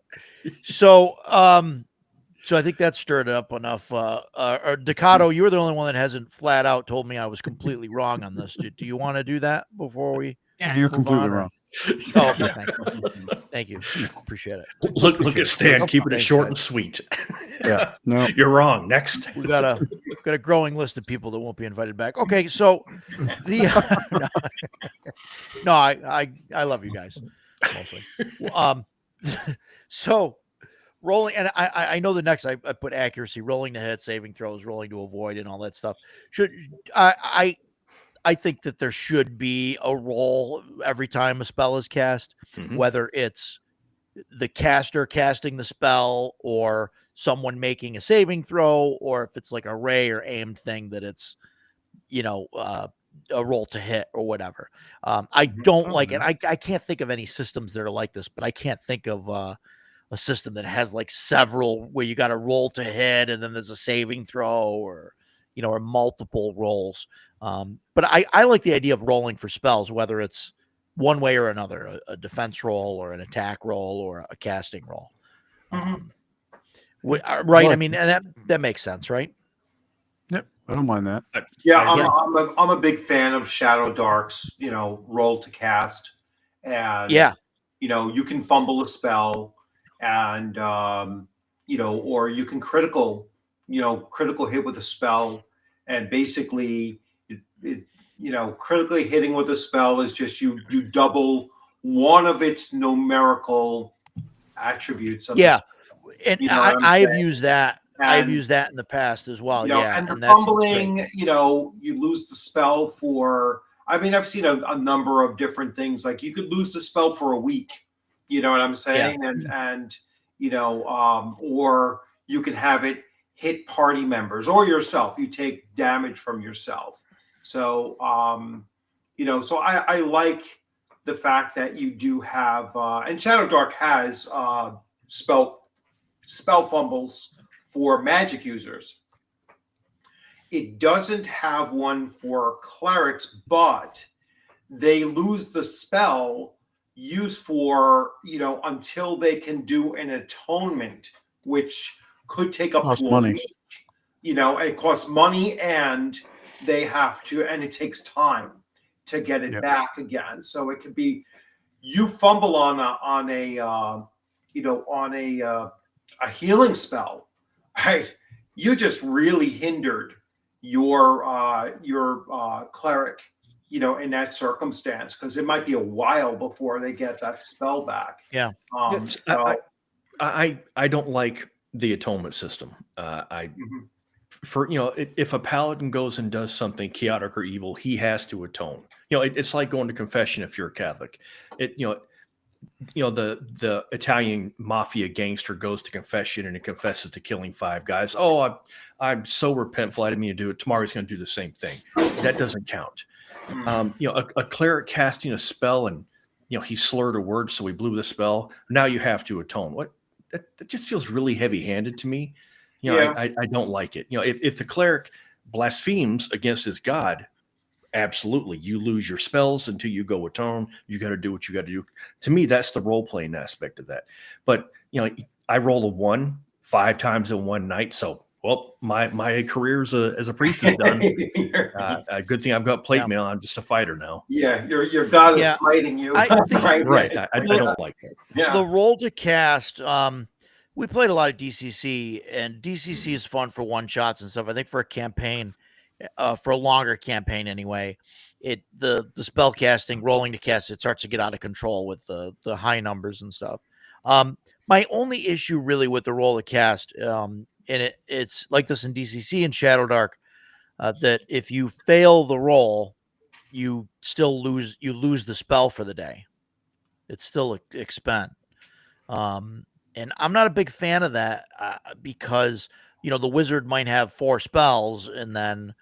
So I think that stirred it up enough. Ducato, you were the only one that hasn't flat out told me I was completely wrong on this. Do you want to do that before we? Yeah, you're completely wrong. Oh, okay, thank you. Appreciate it. Look at Stan, keeping it short and sweet. Yeah, no, you're wrong. Next, we got a growing list of people that won't be invited back. Okay, so no, I love you guys mostly. So rolling, and I know the next I put accuracy, rolling to hit, saving throws, rolling to avoid, and all that stuff. I think that there should be a roll every time a spell is cast, whether it's the caster casting the spell or someone making a saving throw, or if it's like a ray or aimed thing that it's, a roll to hit or whatever. I don't like it. I can't think of any systems that are like this, but I can't think of a system that has like several where you got to roll to hit and then there's a saving throw or multiple rolls. But I like the idea of rolling for spells, whether it's one way or another, a defense roll or an attack roll or a casting roll. Right. I mean, and that makes sense, right? Yep. I don't mind that. Yeah. I'm a big fan of Shadow Dark's, roll to cast. And, you can fumble a spell and, or you can critical hit with a spell, and basically critically hitting with a spell is just you double one of its numerical attributes. And I have used that. I've used that in the past as well. And the fumbling, you lose the spell for. I mean, I've seen a number of different things. Like you could lose the spell for a week. You know what I'm saying? Yeah. Or you can have it hit party members or yourself. You take damage from yourself. So, so I like the fact that you do have, and Shadow Dark has spell fumbles for magic users. it doesn't have one for clerics, but they lose the spell used for, until they can do an atonement, which could take up Costs to a money. week. It costs money, and they have to, and it takes time to get it Yep. back again. So it could be you fumble on a healing spell, right? You just really hindered your cleric, in that circumstance, because it might be a while before they get that spell back. Yeah. Yes, So, I don't like the atonement system. mhm. For if a paladin goes and does something chaotic or evil, he has to atone. It's like going to confession if you're a Catholic. The Italian mafia gangster goes to confession and it confesses to killing 5 guys. Oh, I'm so repentful. I didn't mean to do it. Tomorrow he's going to do the same thing. That doesn't count. A cleric casting a spell and he slurred a word, so he blew the spell. Now you have to atone. What? That just feels really heavy-handed to me. Yeah. I don't like it. If the cleric blasphemes against his god, absolutely, you lose your spells until you go atone. You got to do what you got to do. To me, that's the role-playing aspect of that. But I roll a 1 5 times in one night, so my career as a priest is done. A good thing I've got plate mail. I'm just a fighter now. Yeah, your god is smiting you. Right. I don't like that. Yeah. The roll to cast. We played a lot of DCC, and DCC is fun for one shots and stuff. I think for a campaign, for a longer campaign anyway, the spell casting, rolling to cast, it starts to get out of control with the high numbers and stuff. My only issue really with the roll to cast, and it's like this in DCC and Shadowdark, that if you fail the roll, you still lose the spell for the day. It's still expend. And I'm not a big fan of that because the wizard might have 4 spells, and then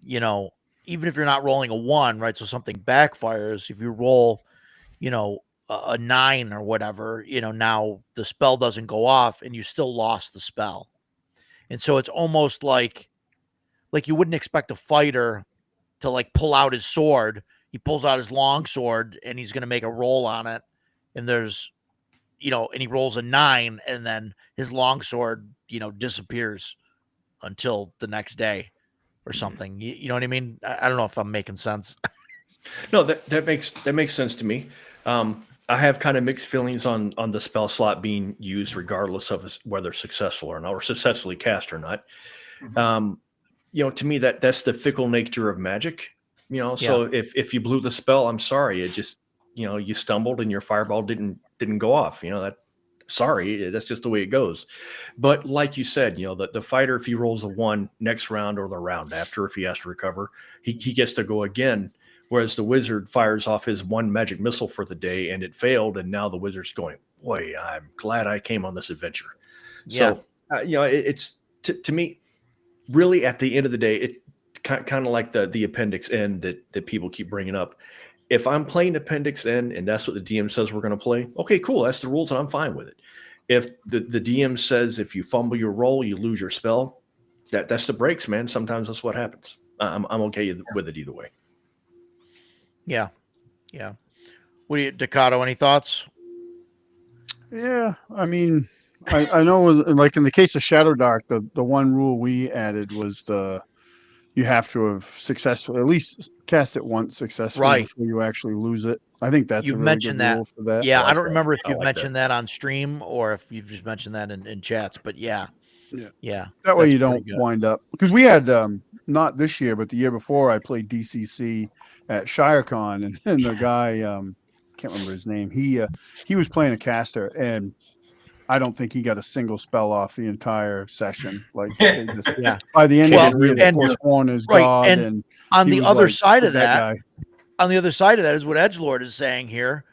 even if you're not rolling a 1, right? So something backfires. If you roll, a 9 or whatever, now the spell doesn't go off, and you still lost the spell. And so it's almost like you wouldn't expect a fighter to like pull out his sword. He pulls out his long sword and he's going to make a roll on it, and there's and he rolls a 9, and then his longsword, disappears until the next day or something. You know what I mean? I don't know if I'm making sense. No, that makes sense to me. I have kind of mixed feelings on the spell slot being used, regardless of whether successful or not, or successfully cast or not. To me, that's the fickle nature of magic. So if you blew the spell, I'm sorry. It just you stumbled and your fireball didn't go off. Sorry, that's just the way it goes. But like you said, the fighter, if he rolls a 1 next round or the round after, if he has to recover, he gets to go again. Whereas the wizard fires off his 1 magic missile for the day and it failed, and now the wizard's going, boy, I'm glad I came on this adventure. Yeah. So it's to me, really, at the end of the day, it kind of like the Appendix N that people keep bringing up. If I'm playing Appendix N and that's what the DM says we're going to play, okay, cool. That's the rules and I'm fine with it. If the DM says if you fumble your roll, you lose your spell, that's the breaks, man. Sometimes that's what happens. I'm okay with it either way. Yeah. Yeah. What do you, Ducato, any thoughts? Yeah, I mean, I know, like in the case of Shadowdark, the one rule we added was you have to have successfully at least cast it once successfully before you actually lose it. I think that's You've a really mentioned good that. rule for that. Yeah, I don't remember if you've mentioned that on stream or if you've just mentioned that in chats, but yeah. That way you don't wind up, because we had not this year, but the year before, I played DCC at ShireCon, and the guy, can't remember his name. He was playing a caster, and I don't think he got a single spell off the entire session. Like they just, by the end of it, he had forsworn his god. And on the other side of that, on the other side of that is what Edgelord is saying here.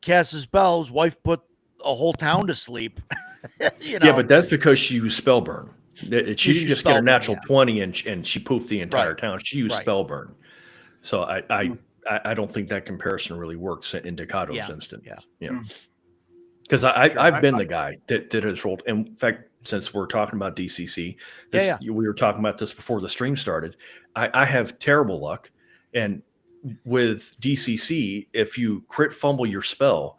Cast his spell, his wife put a whole town to sleep. Yeah, but that's because she used spell burn. She didn't just get a natural 20 and she poofed the entire town. She used spell burn. So I don't think that comparison really works in Ducato's instance. Because I've been the guy that has rolled. In fact, since we're talking about DCC, Yeah, we were talking about this before the stream started. I have terrible luck, and with DCC, if you crit fumble your spell,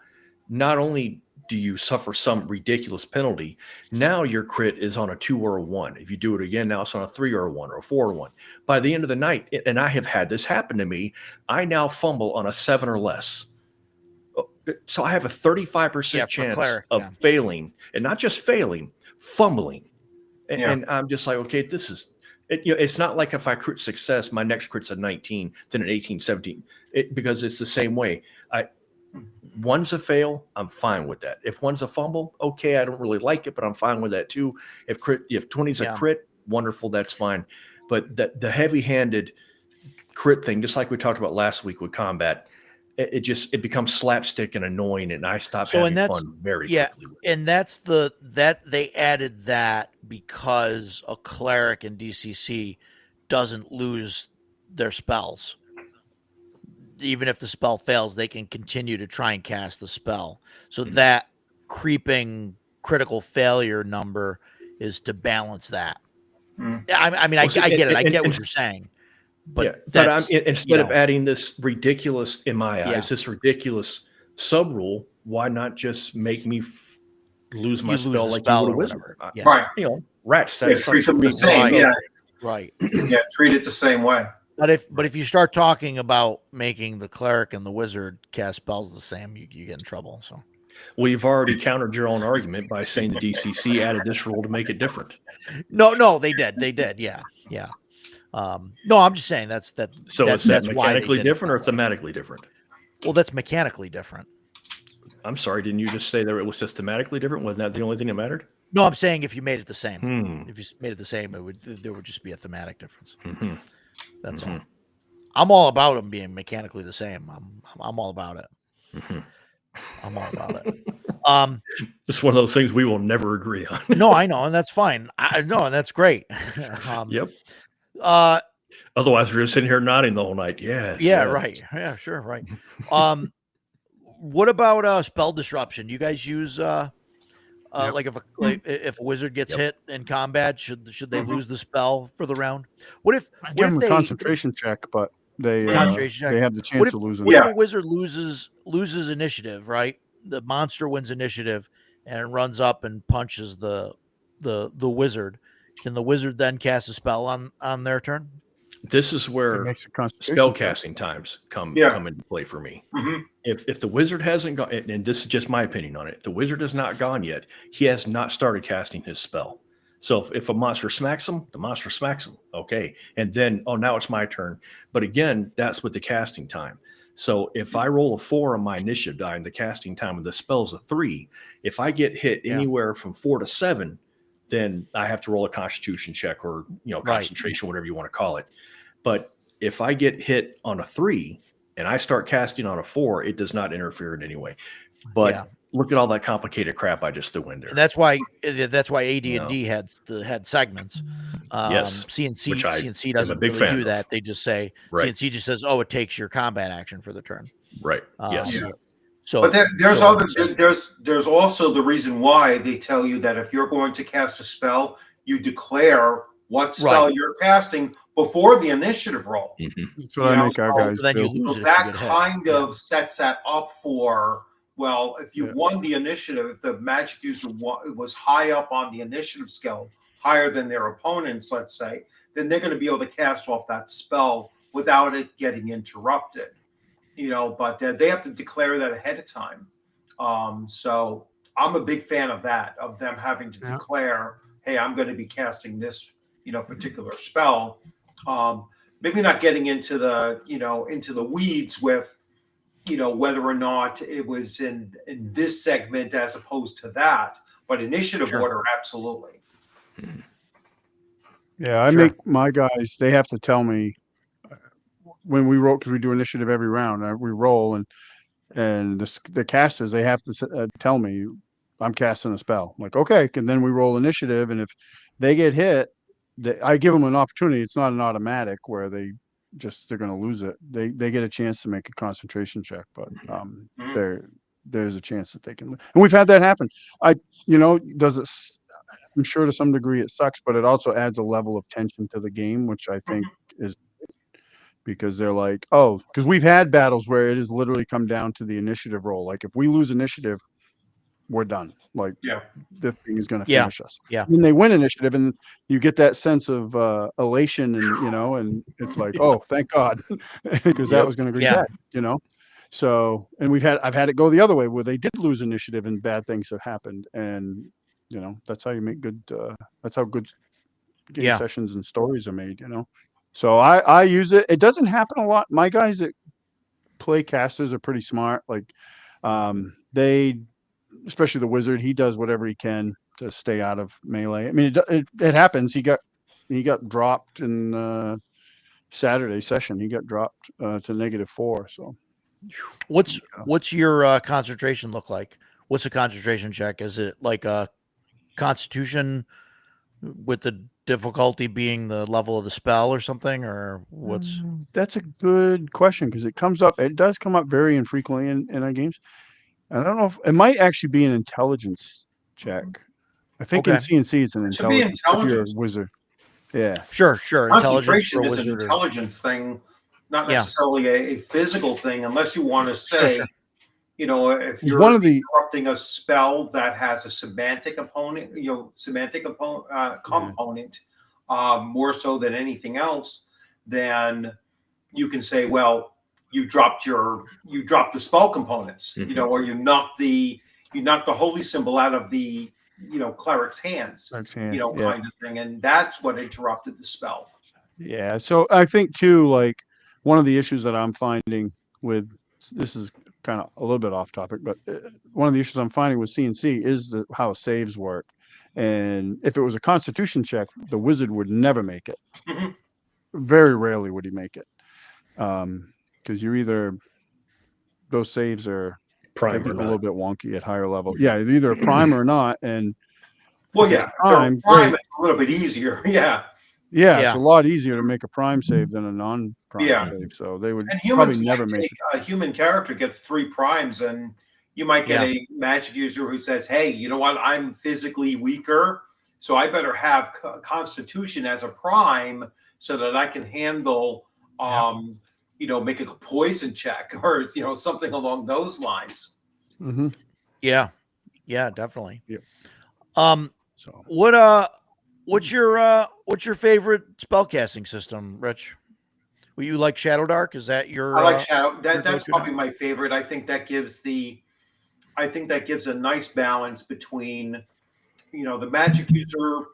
not only do you suffer some ridiculous penalty, now your crit is on a 2 or a 1. If you do it again, now it's on a 3 or a 1 or a 4 or 1. By the end of the night, and I have had this happen to me, I now fumble on a 7 or less. So I have a 35% chance cleric, of failing, and not just failing, fumbling. And, Yeah. and I'm just like, okay, this is it. It's not like if I crit success, my next crit's a 19, then an 18, 17, because it's the same way. One's a fail, I'm fine with that. If one's a fumble, okay, I don't really like it, but I'm fine with that too. If 20's a crit, wonderful, that's fine. But the heavy-handed crit thing, just like we talked about last week with combat, it becomes slapstick and annoying, and I stop having fun very quickly. And that's they added that because a cleric in DCC doesn't lose their spells. Even if the spell fails, they can continue to try and cast the spell. So that creeping critical failure number is to balance that. I mean, I get it. I get what you're saying. But instead of adding this ridiculous, in my eyes, this ridiculous sub rule, why not just make me lose my spell like you would a wizard? Right. Rats. Treat them the same. Yeah. Right. Yeah. Treat it the same way. But if you start talking about making the cleric and the wizard cast spells the same, you get in trouble. So. Well, you've already countered your own argument by saying the DCC added this rule to make it different. No, they did. Yeah. No, I'm just saying that's. So is that mechanically different or thematically different? Well, that's mechanically different. I'm sorry, didn't you just say that it was just thematically different? Wasn't that the only thing that mattered? No, I'm saying if you made it the same. If you made it the same, there would just be a thematic difference. That's all. I'm all about them being mechanically the same. I'm all about it. I'm all about it. It's one of those things we will never agree on. No, I know, and that's fine. I know, and that's great. Yep. Otherwise, we're just sitting here nodding the whole night. Yes. Yeah. Yes. Right. Yeah. Sure. Right. What about spell disruption? You guys use like if a wizard gets hit in combat, should they lose the spell for the round? What if I give them a concentration check, but they have the chance of losing. What if a wizard loses initiative? Right, the monster wins initiative and it runs up and punches the wizard. Can the wizard then cast a spell on their turn? This is where spellcasting times come into play for me. If the wizard hasn't gone, and this is just my opinion on it, the wizard has not gone yet. He has not started casting his spell. So if a monster smacks him, the monster smacks him. Okay, and then now it's my turn. But again, that's with the casting time. So if I roll a 4 on my initiative die and the casting time of the spell is a 3, if I get hit anywhere from 4 to 7, then I have to roll a constitution check or concentration, whatever you want to call it. But if I get hit on a 3 and I start casting on a 4, it does not interfere in any way. But look at all that complicated crap I just threw in there. And that's why AD&D had segments. Yes, CNC doesn't really do that. They just say CNC just says, "Oh, it takes your combat action for the turn." Right. Yes. Yeah. So, but there's also the reason why they tell you that if you're going to cast a spell, you declare what spell you're casting before the initiative roll. So I make our guys. Then you lose so that kind of sets that up for, well, if you won the initiative, if the magic user was high up on the initiative scale, higher than their opponents, let's say, then they're going to be able to cast off that spell without it getting interrupted. But they have to declare that ahead of time. So I'm a big fan of that, of them having to declare, hey, I'm going to be casting this, particular spell. Maybe not getting into the weeds with, whether or not it was in this segment as opposed to that, but initiative order, absolutely. Yeah, I make my guys, they have to tell me when we roll, because we do initiative every round. We roll, and the casters, they have to tell me I'm casting a spell. I'm like, okay, and then we roll initiative, and if they get hit, I give them an opportunity. It's not an automatic where they're going to lose it. They get a chance to make a concentration check, but there's a chance that they can. And we've had that happen. Does it? I'm sure to some degree it sucks, but it also adds a level of tension to the game, which I think is because they're like, oh, because we've had battles where it has literally come down to the initiative roll. Like if we lose initiative, we're done. Like Yeah. this thing is going to Yeah. finish us. Yeah. When they win initiative, and you get that sense of elation, and and it's like, oh, thank God, because that Yep. was going to be Yeah. bad. So, and I've had it go the other way where they did lose initiative and bad things have happened, and that's how you make good. That's how good game Yeah. sessions and stories are made. So I use it. It doesn't happen a lot. My guys that play casters are pretty smart. Like, they, especially the wizard, he does whatever he can to stay out of melee. I mean, it happens. He got dropped in Saturday session. He got dropped to -4. So What's your concentration look like? What's a concentration check? Is it like a constitution with the difficulty being the level of the spell or something, or what's? That's a good question because it comes up. It does come up very infrequently in our games. I don't know if it might actually be an intelligence check. I think in Okay. C&C it's an It should be intelligence if you're a intelligence. wizard. Yeah. Sure. Intelligence for Concentration a is an wizard. intelligence thing, not Yeah. necessarily a physical thing, unless you want to say, Sure. if It's you're one of the interrupting a spell that has a semantic opponent, component, more so than anything else, then you can say, well, you dropped the spell components, or you knocked the holy symbol out of the cleric's hands, yeah. kind of thing, and that's what interrupted the spell. Yeah. So I think too, like one of the issues that I'm finding with this is kind of a little bit off topic, but one of the issues I'm finding with C&C is how saves work. And if it was a Constitution check, the wizard would never make it. Mhm. Very rarely would he make it, because you're either those saves are I Prime think or a little not. bit wonky at higher level. Yeah, either a prime or not, and Well, if it's yeah, prime, prime great. is a little bit easier. Yeah, Yeah, it's Yeah. a lot easier to make a prime save than a non-prime Yeah. save. So they would and probably humans never might make take a human character gets 3 primes, and you might get Yeah. a magic user who says, "Hey, you know what? I'm physically weaker, so I better have Constitution as a prime so that I can handle, make a poison check or something along those lines." it. Mm-hmm. Yeah. Yeah. Definitely. Yep. So What's your favorite spellcasting system, Rich? Will you like Shadow Dark? Is that your? I like Shadow. your That's go-to probably now? my favorite. I think that gives a nice balance between the magic user,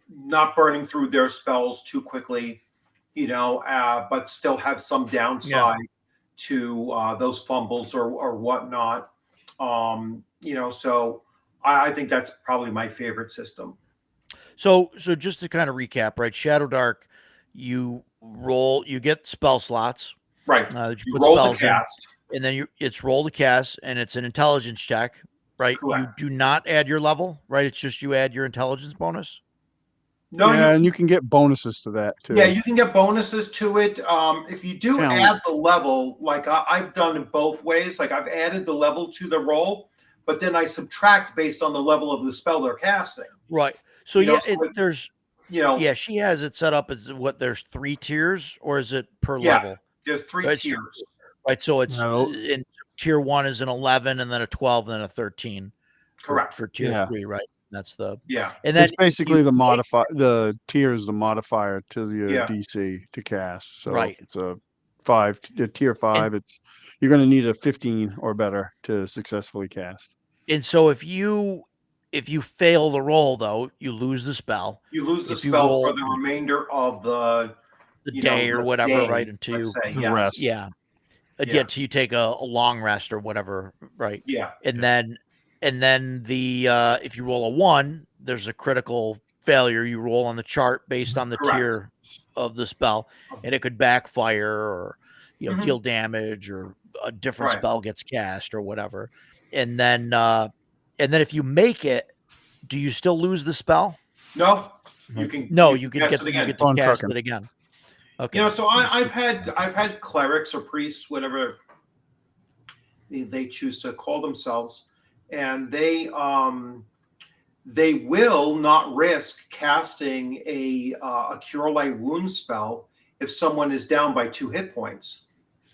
not burning through their spells too quickly, but still have some downside to those fumbles or whatnot. So I think that's probably my favorite system. So just to kind of recap, right? Shadow Dark, you get spell slots Right. that you You put roll the spells in, cast. and then it's roll to cast, and it's an intelligence check, right? You Correct. do not add your level, right? It's just you add your intelligence bonus. No, yeah, and you can get bonuses to that too. Yeah, you can get bonuses to it. If you do Talent. add the level, like I've done it both ways. Like I've added the level to the roll, but then I subtract based on the level of the spell they're casting. Right. So You know, yeah, so it- there's she has it set up as there's 3 tiers, or is it per Yeah. level? There's 3 Right, tiers. Right. So it's No. in tier 1 is an 11, and then a 12, and then a 13 Correct. for tier Yeah. 3, right? That's the Yeah. and then It's basically you the take- the tier is the modifier to the Yeah. DC to cast. So Right. if it's a 5, tier 5, you're going to need a 15 or better to successfully cast. And so if you fail the roll, though, you lose the spell. You lose the If you spell roll- for the remainder of the day or the whatever, day, right? Until let's you say. The Yes. rest. yeah. Yeah. Till you take a long rest or whatever, right? Yeah. And then the if you roll a 1, there's a critical failure. You roll on the chart based on the Correct. tier of the spell, and it could backfire or Mhm. deal damage, or a different Right. spell gets cast or whatever. And then if you make it, do you still lose the spell? No, you can You cast get it again. you get to On cast trucking. it again. Okay. So I've had clerics or priests, whatever they choose to call themselves, and they they will not risk casting a Cure Light Wound spell if someone is down by 2 hit points.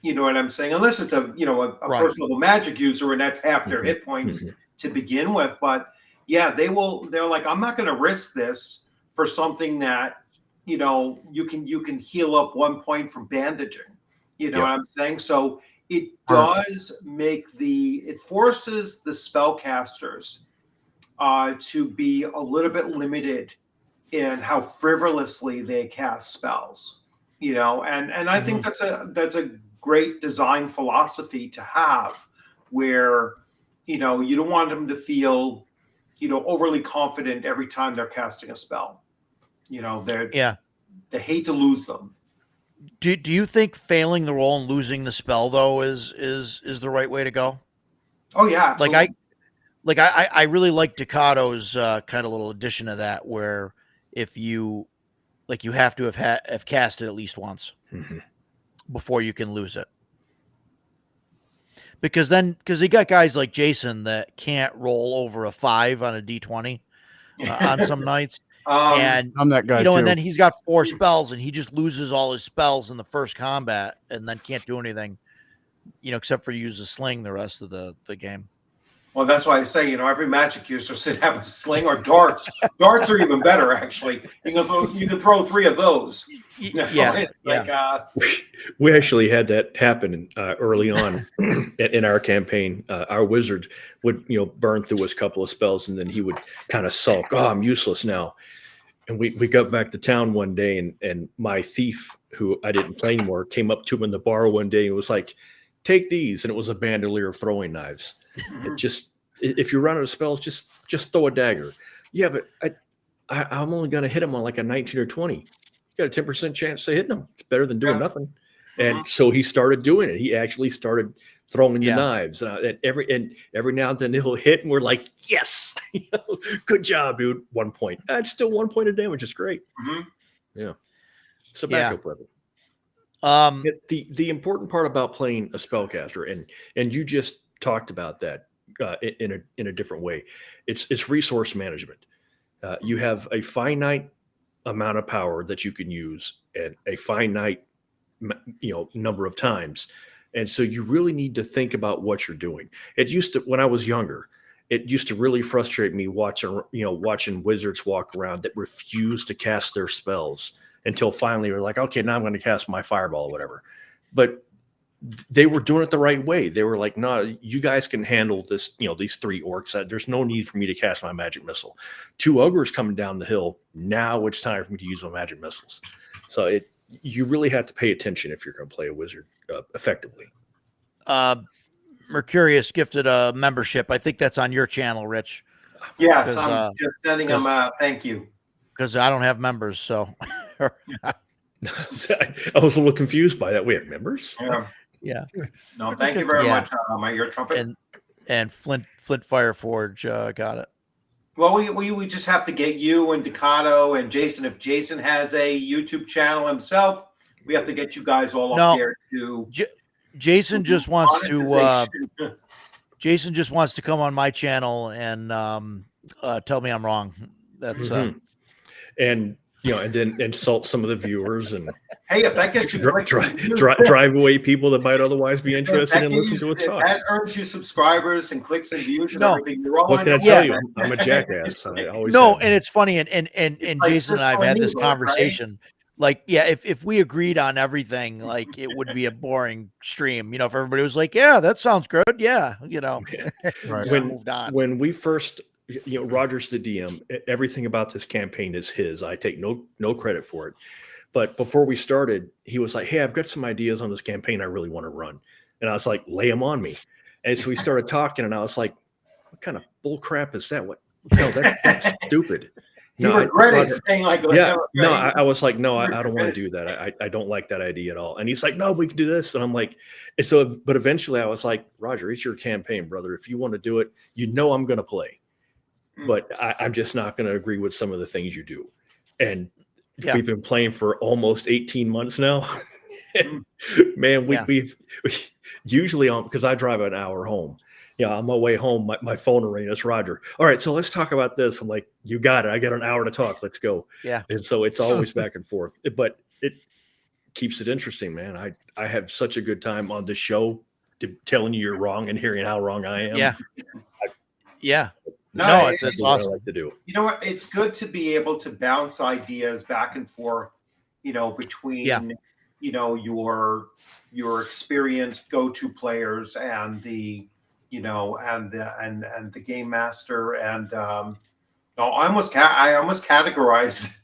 You know what I'm saying? Unless it's a Right. first level magic user and that's half their Mhm. hit points Mhm. to begin with. But yeah, they're like, I'm not going to risk this for something that, you can heal up 1 point from bandaging. You know Yep. what I'm saying? So it Right. does it forces the spellcasters to be a little bit limited in how frivolously they cast spells. And I think that's a great design philosophy to have, where you don't want them to feel overly confident every time they're casting a spell. Yeah. They hate to lose them. Do you think failing the roll and losing the spell though is the right way to go? Oh yeah, absolutely. I really like Ducato's kind of little addition to that, where if you you have to have cast it at least once Mhm. before you can lose it. Because you got guys like Jason that can't roll over a 5 on a d20 on some nights, and I'm that guy and too. then he's got 4 spells and he just loses all his spells in the first combat and then can't do anything, except for use a sling the rest of the game. Well, that's why I say, every magic user should have a sling or darts. Darts are even better, actually. You can throw 3 of those. Yeah, It's yeah. like We actually had that happen early on in our campaign. Our wizard would, burn through his couple of spells, and then he would kind of sulk. Oh, I'm useless now. And we got back to town one day, and my thief, who I didn't play anymore, came up to him in the bar one day and was like, "Take these," and it was a bandolier of throwing knives. It just, if you run out of spells, just throw a dagger. Yeah, but I'm only going to hit him on like a 19 or 20. You got a 10% chance of hitting him. It's better than doing Yeah. nothing. And so he started doing it. He actually started throwing the Yeah. knives, and every now and then he'll hit, and we're like, yes, good job, dude. 1 point. It's still 1 point of damage. It's great. Mhm. Yeah. It's a backup weapon. The important part about playing a spellcaster, and you just talked about that in a different way. It's resource management. You have a finite amount of power that you can use at a finite number of times, and so you really need to think about what you're doing. It used to, when I was younger, it used to really frustrate me watching wizards walk around that refuse to cast their spells until finally you're like, okay, now I'm going to cast my fireball or whatever. But they were doing it the right way. They were like, no, you guys can handle this, these 3 orcs. There's no need for me to cast my magic missile. 2 ogres coming down the hill. Now it's time for me to use my magic missiles. So you really have to pay attention if you're going to play a wizard effectively. Mercurius gifted a membership. I think that's on your channel, Rich. Yes, I'm just sending them a thank you. Because I don't have members, so. I was a little confused by that. We have members? Yeah. No, thank you very much, my ear trumpet. And Flint Fireforge got it. Well, we just have to get you and Ducato and Jason. If Jason has a YouTube channel himself, we have to get you guys all up there to. Jason just wants to. Jason just wants to come on my channel and tell me I'm wrong. That's and and then insult some of the viewers and hey, if that gets you drive away people that might otherwise be interested in listening to us talk. That earns you subscribers and clicks and views and everything. You're all what can I tell you? I'm a jackass. I always and it's funny, and Jason and I've had this conversation. Right? Like, yeah, if we agreed on everything, like it would be a boring stream. If everybody was like, yeah, that sounds good. Yeah, Right. Moved on. When we first, Roger's the DM. Everything about this campaign is his. I take no credit for it. But before we started, he was like, hey, I've got some ideas on this campaign I really want to run. And I was like, lay them on me. And so we started talking, and I was like, what kind of bull crap is that? That's stupid. You regretted saying like, I was like, no, I don't want to do that. I don't like that idea at all. And he's like, no, we can do this. And I'm like, but eventually I was like, Roger, it's your campaign, brother. If you want to do it, I'm going to play. But I'm just not going to agree with some of the things you do. And we've been playing for almost 18 months now. Man, we've usually because I drive an hour home. Yeah, on my way home, my phone rang. It's Roger. All right, so let's talk about this. I'm like, you got it. I got an hour to talk. Let's go. Yeah. And so it's always back and forth, but it keeps it interesting, man. I have such a good time on this show telling you you're wrong and hearing how wrong I am. Yeah. Yeah. No, No, it's it's what I awesome. like to do. You know what? It's good to be able to bounce ideas back and forth, between, your experienced go-to players and the, and the game master. And no, I almost categorized.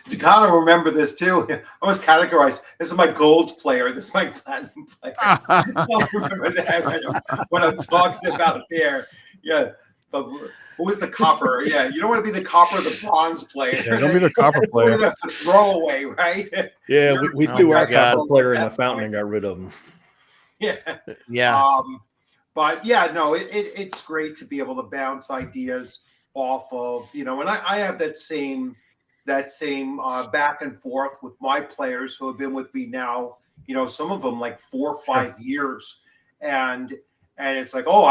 Dakota remember this too. I almost categorized. This is my gold player. This is my platinum player. I don't remember that when I'm talking about there. Yeah. But who was the copper? Yeah, you don't want to be the copper or the bronze player. Yeah, don't be the copper player. That's a throwaway, right? Yeah, we Oh threw my our God. copper player in the fountain and got rid of him. Yeah. Yeah. But yeah, no, it's great to be able to bounce ideas off of, and I have that same back and forth with my players who have been with me now, some of them like 4 or 5 years, and it's like, oh,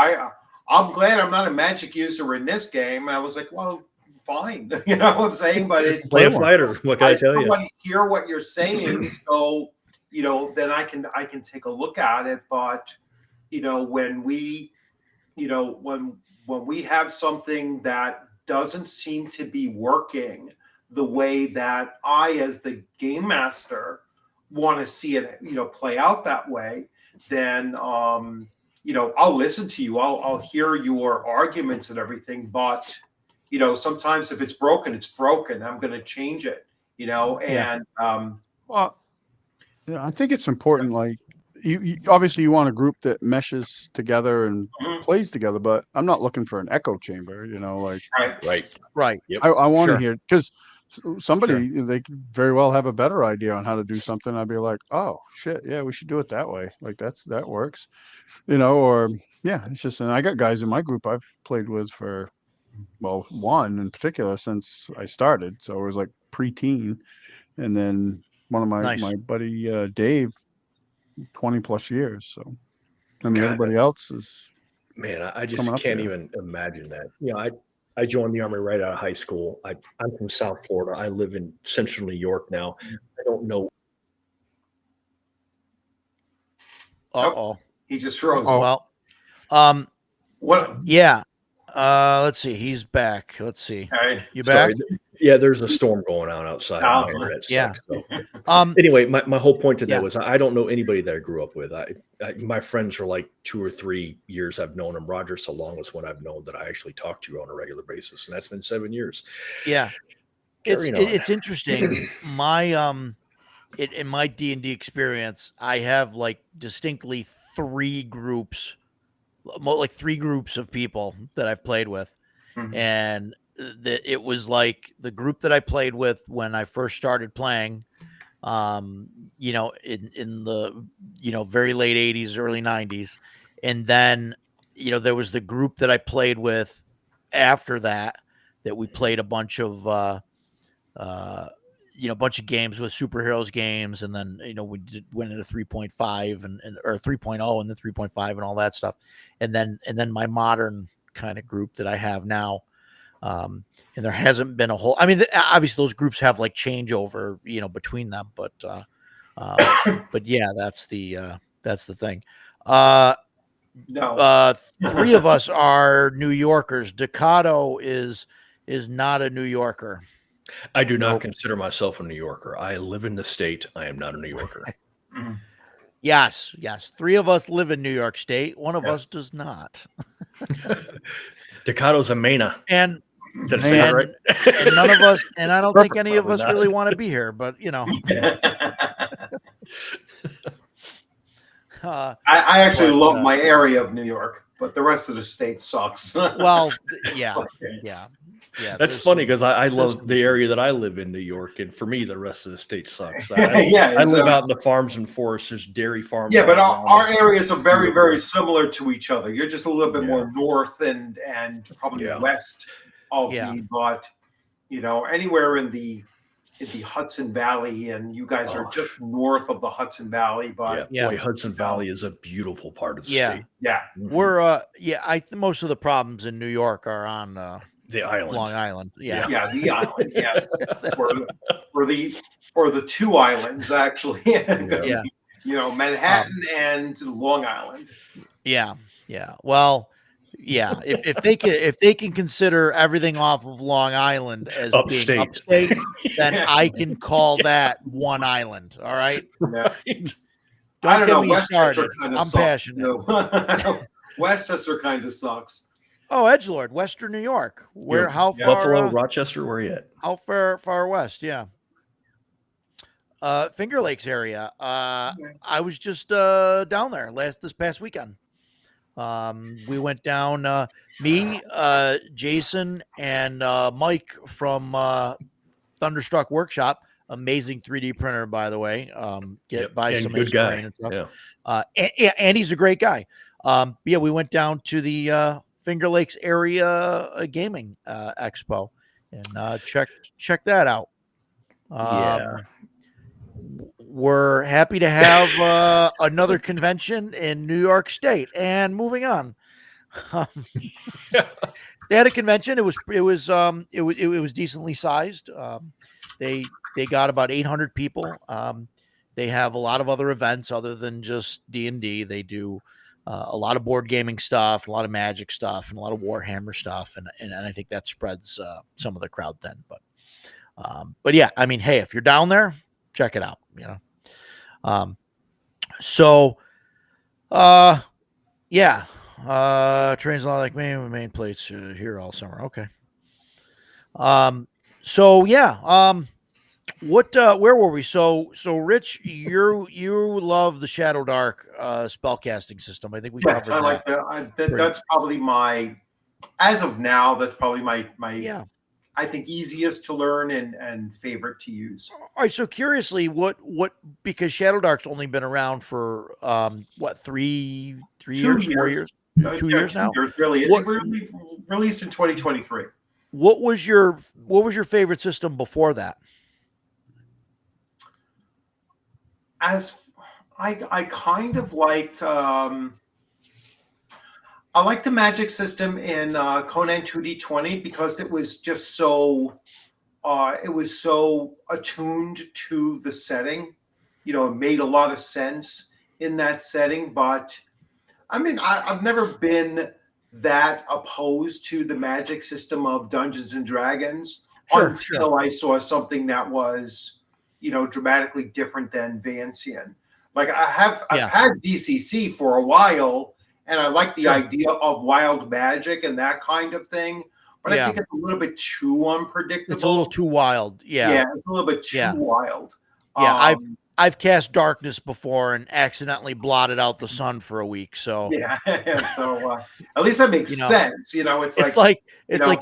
I'm glad I'm not a magic user in this game. I was like, well, fine, you know what I'm saying? But it's Play a fighter. What can I tell you? Hear what you're saying, so then I can take a look at it. But when we when we have something that doesn't seem to be working the way that I, as the game master, want to see it, play out that way, then I'll listen to you. I'll hear your arguments and everything. But sometimes if it's broken, it's broken. I'm going to change it. And Well, yeah, I think it's important. Like you obviously you want a group that meshes together and plays together, but I'm not looking for an echo chamber. Like Right. Yep. I want to Sure. hear, because somebody they could very well have a better idea on how to do something. I'd be like, oh shit, yeah, we should do it that way. Like that works, or yeah, it's just. And I got guys in my group I've played with for, well, one in particular since I started, so it was like preteen, and then one of Nice. my buddy Dave, 20 plus years. So I mean, God, everybody else is. Man, I just coming up can't there. even imagine that. I joined the Army right out of high school. I'm from South Florida. I live in Central New York now. I don't know. Uh-oh. he just froze. Well, What? yeah. Let's see. He's back. Let's see. Okay. You back? Sorry. Yeah, there's a storm going on outside. Oh. My internet Yeah. sucks. So. Anyway, my whole point to that Yeah. was I don't know anybody that I grew up with. My friends are like 2 or 3 years I've known them. Roger's the longest one I've known that I actually talk to on a regular basis, and that's been 7 years. Yeah. Carrying on. It's interesting. In my D&D experience, I have like distinctly 3 groups, like 3 groups of people that I've played with. Mhm. And it was like the group that I played with when I first started playing, in the, very late 80s, early 90s. And then, there was the group that I played with after that we played a bunch of, bunch of games with superheroes games. And then, went into 3.5 or 3.0 and then 3.5 and all that stuff. And then my modern kind of group that I have now. And there hasn't been a whole, I mean, obviously those groups have like changeover, between them, but yeah, that's the thing. No. 3 of us are New Yorkers. Ducato is not a New Yorker. I do not consider myself a New Yorker. I live in the state. I am not a New Yorker. Yes. 3 of us live in New York State. One of us does not. Ducato's a Maina. And Did I say that right? And none of us, and I don't think any of us Probably not. really want to be here, but I actually love my area of New York, but the rest of the state sucks. well, yeah. That's funny because I love the area that I live in, New York, and for me, the rest of the state sucks. Yeah, I live out in the farms and forests. There's dairy farms. Yeah, but all our around. areas are very, very similar to each other. You're just a little bit Yeah. more north and probably Yeah. west of Yeah. me, but anywhere in the the Hudson Valley, and you guys are Oh. just north of the Hudson Valley. But Yeah. Boy, Hudson Valley is a beautiful part of the Yeah. state. yeah, Mhm. We're I think most of the problems in New York are on The island. Long Island. Yeah. yeah, the island, yes, or the two islands actually, because Yeah. you know Manhattan and Long Island. Yeah. Yeah. Well, yeah. If they can consider everything off of Long Island as being Upstate. upstate, then Yeah. I can call that one island. All right. Yeah. Right. I Don't don't get know. me Westchester started. kind of I'm sucks. passionate. too. Westchester kind of sucks. Oh, Edgelord, Western New York. Where? You're How Yeah. far? Buffalo, Rochester, where are you at? How far west? Yeah. Finger Lakes area. I was just down there this past weekend. We went down. Me, Jason, and Mike from Thunderstruck Workshop. Amazing 3D printer, by the way. Yep. Buy And some good Ace guy. Terrain and stuff. Yeah. And he's a great guy. Yeah, we went down to the Finger Lakes area gaming expo and check that out. Yeah. We're happy to have another convention in New York State. And moving on, they had a convention. It was decently sized. They got about 800 people. They have a lot of other events other than just D&D. They do a lot of board gaming stuff, a lot of Magic stuff, and a lot of Warhammer stuff, and I think that spreads some of the crowd thin. But yeah, I mean, hey, if you're down there, check it out. You know, yeah. Trains a lot like me. Main plates here all summer. Okay. So yeah. Where were we? So Rich, you love the Shadow Dark spellcasting system. I think we Yes, covered I like that. that. That's probably my, as of now, that's probably my Yeah. I think easiest to learn and favorite to use. All right. So curiously, what because Shadow Dark's only been around for what 3 years, 4 years, 2 years now. 2 years, really. I What- think we released in 2023. What was your favorite system before that? As I kind of liked I like the magic system in Conan 2D20 because it was just so attuned to the setting. You know, it made a lot of sense in that setting. But I mean, I've never been that opposed to the magic system of Dungeons and Dragons until I saw something that was, you know, dramatically different than Vancian. Like I've had DCC for a while, and I like the idea of wild magic and that kind of thing. But I think it's a little bit too unpredictable. It's a little too wild. Yeah, it's a little bit too wild. Yeah, I've cast darkness before and accidentally blotted out the sun for a week. So so at least that makes sense. You know, it's like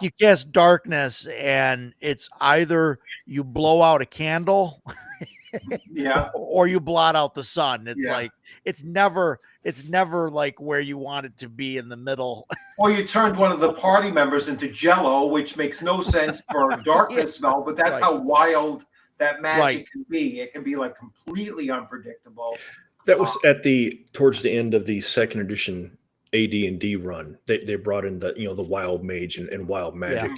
you cast darkness and it's either you blow out a candle, or you blot out the sun. It's like it's never like where you want it to be in the middle. Or you turned one of the party members into Jello, which makes no sense for a darkness spell, but that's how wild that magic can be. It can be like completely unpredictable. That was towards the end of the second edition AD&D run. They brought in the wild mage and wild magic,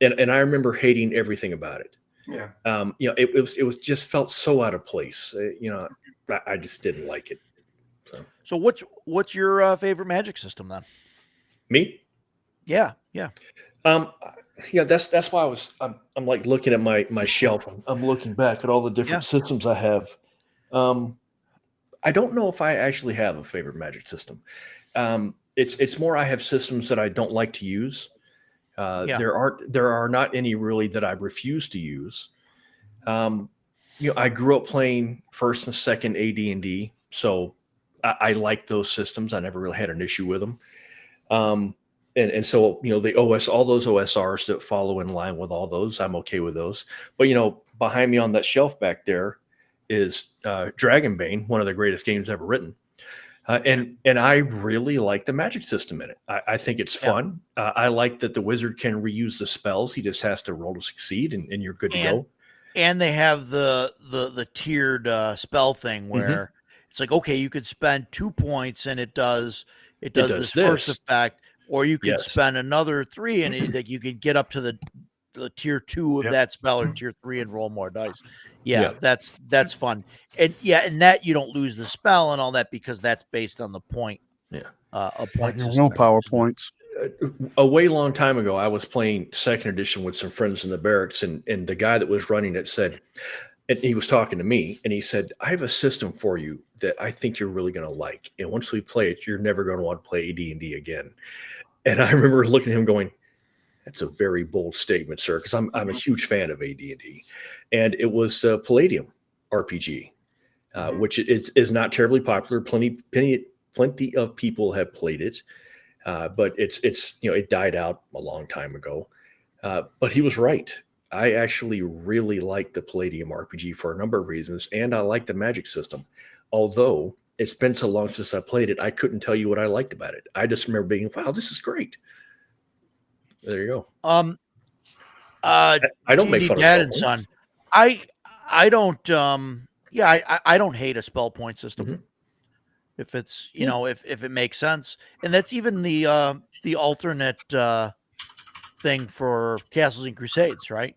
and I remember hating everything about it. Yeah. It was just felt so out of place. I just didn't like it. So what's your favorite magic system then? Me? Yeah. That's why I'm like looking at my shelf. I'm looking back at all the different systems I have. I don't know if I actually have a favorite magic system. It's more I have systems that I don't like to use. There are not any really that I refuse to use. I grew up playing first and second AD&D, so I like those systems. I never really had an issue with them. And so, the all those OSRs that follow in line with all those, I'm okay with those. But, behind me on that shelf back there is Dragonbane, one of the greatest games ever written. And I really like the magic system in it. I think it's fun. I like that the wizard can reuse the spells. He just has to roll to succeed and you're good to go. and they have the tiered spell thing where it's like, okay, you could spend 2 points and it does does this first this. effect, or you could Yes. spend another 3 and like you could get up to the tier 2 of Yep. that spell or tier 3 and roll more dice. Yeah, Yeah. that's fun. And and that you don't lose the spell and all that because that's based on the point. Yeah. A point No system. PowerPoints. A way long time ago, I was playing second edition with some friends in the barracks, and the guy that was running it said, and he was talking to me, and he said, "I have a system for you that I think you're really going to like, and once we play it, you're never going to want to play AD&D again." And I remember looking at him going, "That's a very bold statement, sir," because I'm a huge fan of AD&D, and it was Palladium RPG, which is not terribly popular. Plenty of people have played it. But it's it died out a long time ago. But he was right. I actually really like the Palladium RPG for a number of reasons, and I like the magic system. Although it's been so long since I played it, I couldn't tell you what I liked about it. I just remember being, "Wow, this is great." There you go. I don't make D&D fun of Dad spell and points. Son. I don't I don't hate a spell point system. If it's if it makes sense. And that's even the alternate thing for Castles and Crusades, right?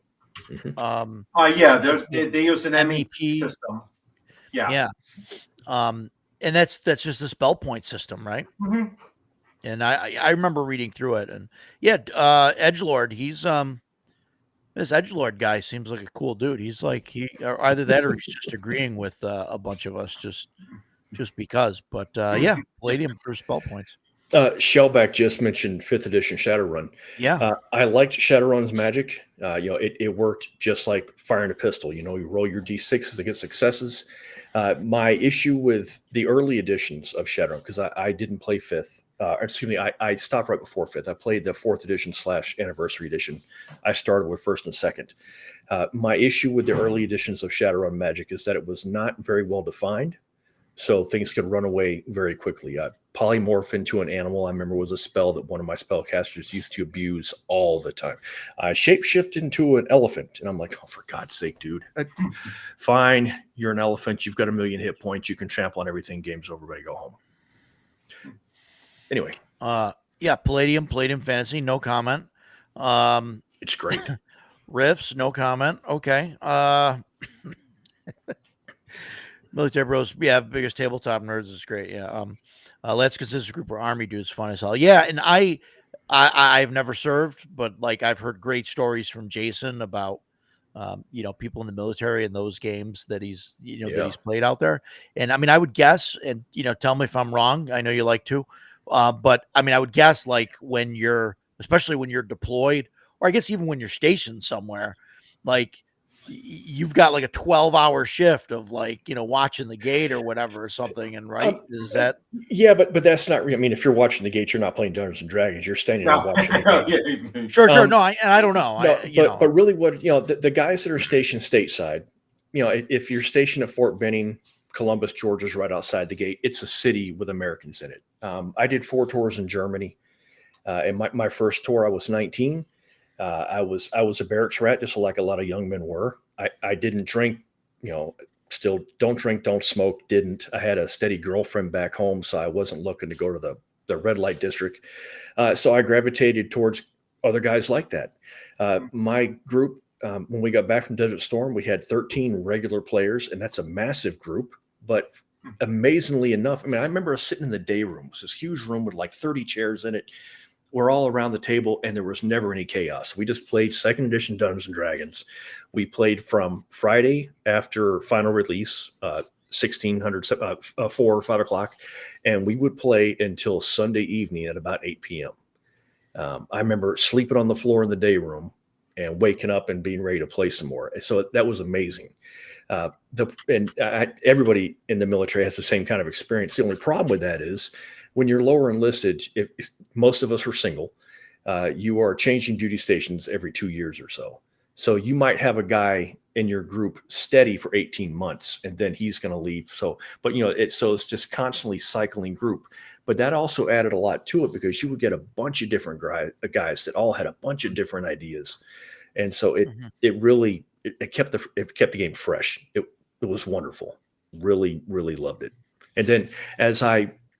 Yeah, It's the they use an MEP MEP. system. Yeah. Yeah. And that's just a spell point system, right? Mhm. And I remember reading through it, and Edgelord, he's this Edgelord guy seems like a cool dude. He's like or either that or he's just agreeing with a bunch of us just because. But yeah, Palladium for spell points. Shellback just mentioned 5th edition Shadowrun. Yeah. I liked Shadowrun's magic. It worked just like firing a pistol. You roll your d6s to get successes. My issue with the early editions of Shadowrun, because I didn't play 5th. Excuse me, I stopped right before 5th. I played the 4th edition / anniversary edition. I started with 1st and 2nd. My issue with the early editions of Shadowrun magic is that it was not very well defined. So things could run away very quickly. Polymorph into an animal, I remember, was a spell that one of my spellcasters used to abuse all the time. I shapeshift into an elephant. And I'm like, "Oh, for God's sake, dude. Fine, you're an elephant. You've got 1,000,000 hit points. You can trample on everything. Game's over. Ready to go home." Anyway. Yeah, Palladium Fantasy, no comment. It's great. Riffs, no comment. Okay. Military Bros, yeah, biggest tabletop nerds is great. Yeah. Let's Consist a Group or Army Dudes, fun as hell. Yeah, and I've never served, but like I've heard great stories from Jason about people in the military and those games that he's that he's played out there. And I mean, I would guess, and tell me if I'm wrong. I know you like to, but I mean, I would guess like especially when you're deployed, or I guess even when you're stationed somewhere, like you've got like a 12-hour shift of like watching the gate or whatever or something, and right is that yeah, but that's not real. I mean, if you're watching the gate, you're not playing Dungeons and Dragons. You're standing there watching the gate. Sure. No, I don't know. But really, what the guys that are stationed stateside, if you're stationed at Fort Benning, Columbus, Georgia's right outside the gate. It's a city with Americans in it. I did 4 tours in Germany. And my first tour, I was 19. I was a barracks rat, just like a lot of young men were. I didn't drink, still don't drink, don't smoke, didn't. I had a steady girlfriend back home, so I wasn't looking to go to the red light district. So I gravitated towards other guys like that. My group, when we got back from Desert Storm, we had 13 regular players, and that's a massive group. But amazingly enough, I mean, I remember us sitting in the day room. It was this huge room with like 30 chairs in it. We're all around the table, and there was never any chaos. We just played 2nd edition Dungeons and Dragons. We played from Friday after final release, 1600, 4 or 5 o'clock, and we would play until Sunday evening at about 8 p.m. I remember sleeping on the floor in the day room and waking up and being ready to play some more. So that was amazing. Everybody in the military has the same kind of experience. The only problem with that is, when you're lower enlisted, if most of us are single, you are changing duty stations every 2 years or so. So you might have a guy in your group steady for 18 months, and then he's going to leave. It's just constantly cycling group. But that also added a lot to it, because you would get a bunch of different guys that all had a bunch of different ideas. And so it really it kept the game fresh. It was wonderful. Really, really loved it. And then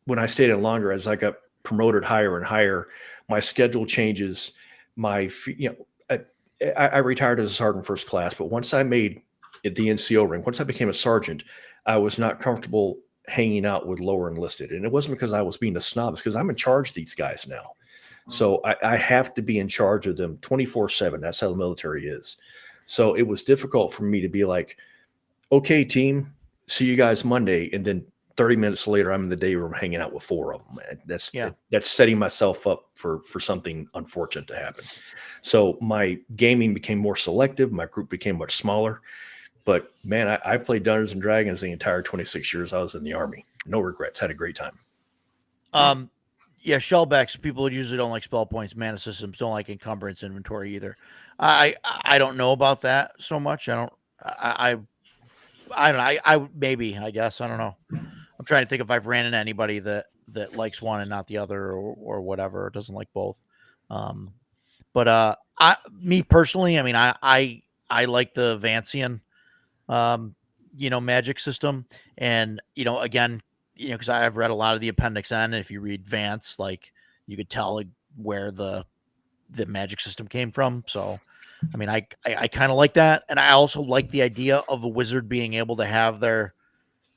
when I stayed in longer, as I got promoted higher and higher, my schedule changes. I retired as a sergeant first class, but once I made the NCO ring, once I became a sergeant, I was not comfortable hanging out with lower enlisted. And it wasn't because I was being a snob, it's because I'm in charge of these guys now. So I have to be in charge of them 24/7. That's how the military is. So it was difficult for me to be like, okay, team, see you guys Monday. And then 30 minutes later, I'm in the day room hanging out with 4 of them. That's setting myself up for something unfortunate to happen. So my gaming became more selective. My group became much smaller. But man, I played Dungeons and Dragons the entire 26 years I was in the Army. No regrets. Had a great time. Yeah, shellbacks. People usually don't like spell points. Mana systems don't like encumbrance inventory either. I don't know about that so much. I don't know. Maybe, I guess. I don't know. I'm trying to think if I've ran into anybody that likes one and not the other, or whatever, or doesn't like both. But me personally, I mean, I like the Vancian, magic system, and again, because I've read a lot of the Appendix N, and if you read Vance, like, you could tell, like, where the magic system came from. So, I mean, I kind of like that, and I also like the idea of a wizard being able to have their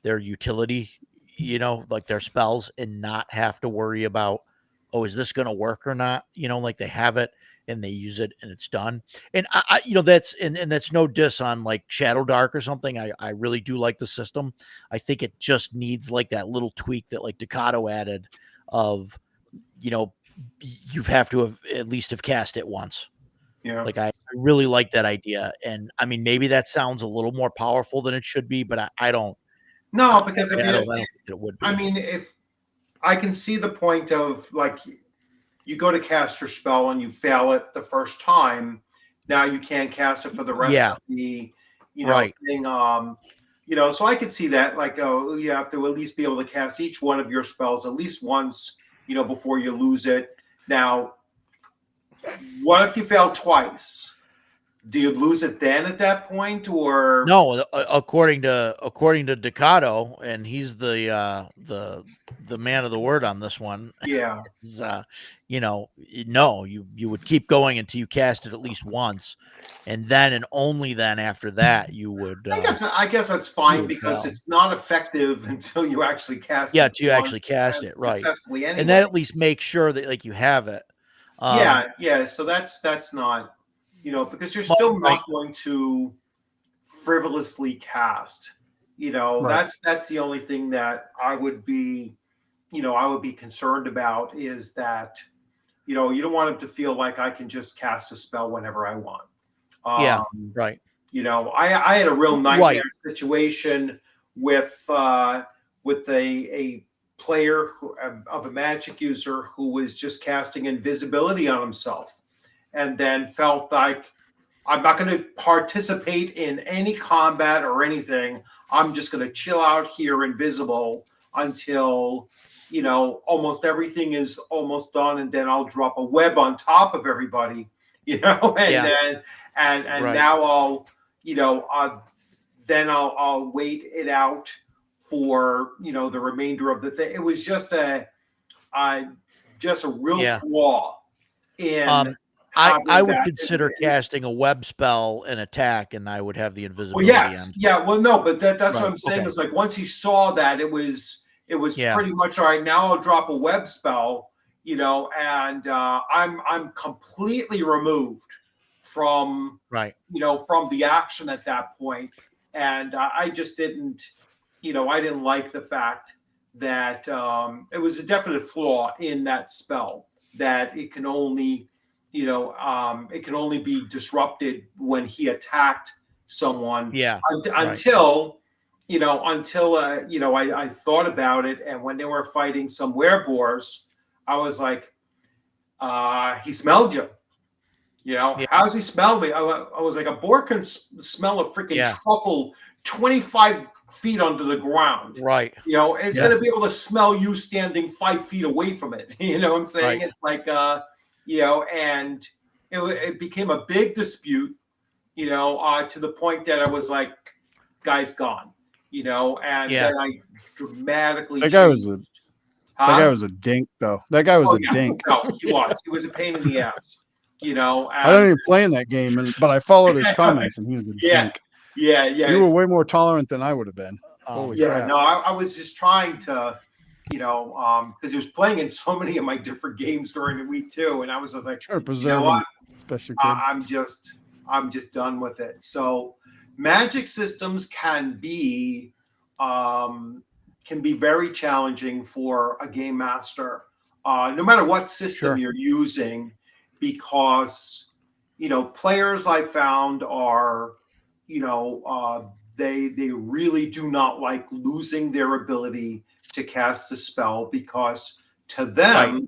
utility, like their spells, and not have to worry about, oh, is this going to work or not? Like, they have it and they use it and it's done. And that's no diss on like Shadow Dark or something. I really do like the system. I think it just needs like that little tweak that like Ducato added of, you have to have at least have cast it once. Yeah. Like, I really like that idea. And I mean, maybe that sounds a little more powerful than it should be, but I don't. No, because I don't think it would be. I mean, if I can see the point of, like, you go to cast your spell and you fail it the first time, now you can't cast it for the rest of the, thing. So I could see that, like, oh, you have to at least be able to cast each one of your spells at least once, before you lose it. Now, what if you fail twice? Do you lose it then at that point, or no? According to Ducato, and he's the man of the word on this one. Yeah. Is, no, you would keep going until you cast it at least once, and then and only then after that you would. I guess that's fine, because it's not effective until you actually cast it. Yeah, until you actually cast it, right? Successfully anyway. And then at least make sure that, like, you have it. So that's not. Because you're still not going to frivolously cast. Right. That's the only thing that I would be concerned about, is that, you don't want him to feel like I can just cast a spell whenever I want. Right. I had a real nightmare situation with a player of a magic user who was just casting invisibility on himself, and then felt like, I'm not going to participate in any combat or anything. I'm just going to chill out here invisible until, almost everything is almost done. And then I'll drop a web on top of everybody, and then, and Right. now I'll wait it out for, the remainder of the thing. It was just a real flaw in, I would consider casting a web spell an attack, and I would have the invisibility. Well, yes, well, no, but that's Right. what I'm saying. Okay. Is like, once he saw that, it was pretty much all right. Now I'll drop a web spell, and I'm completely removed from from the action at that point, and I just didn't, I didn't like the fact that it was a definite flaw in that spell, that it can only be disrupted when he attacked someone. Until I thought about it, and when they were fighting some werebores, I was like, he smelled you. How's he smell me? I was like, a boar can smell a freaking truffle 25 feet under the ground. Right. It's going to be able to smell you standing 5 feet away from it. You know what I'm saying? Right. It's like, and it became a big dispute. to the point that I was like, guy's gone, and Yeah. then I dramatically That guy was changed. That guy was a dink, though. That guy was Oh a yeah, dink. no, he was. He was a pain in the ass, I don't even play in that game, but I followed his comments, and he was a yeah, dink. yeah, You were way more tolerant than I would have been. Holy yeah. crap. No, I was just trying to, because he was playing in so many of my different games during the week too, and I was just like, Sure, you know preserve what? him, special kid. I'm just done with it. So magic systems can be very challenging for a game master, no matter what system you're using, because players I found are they really do not like losing their ability to cast a spell, because to them,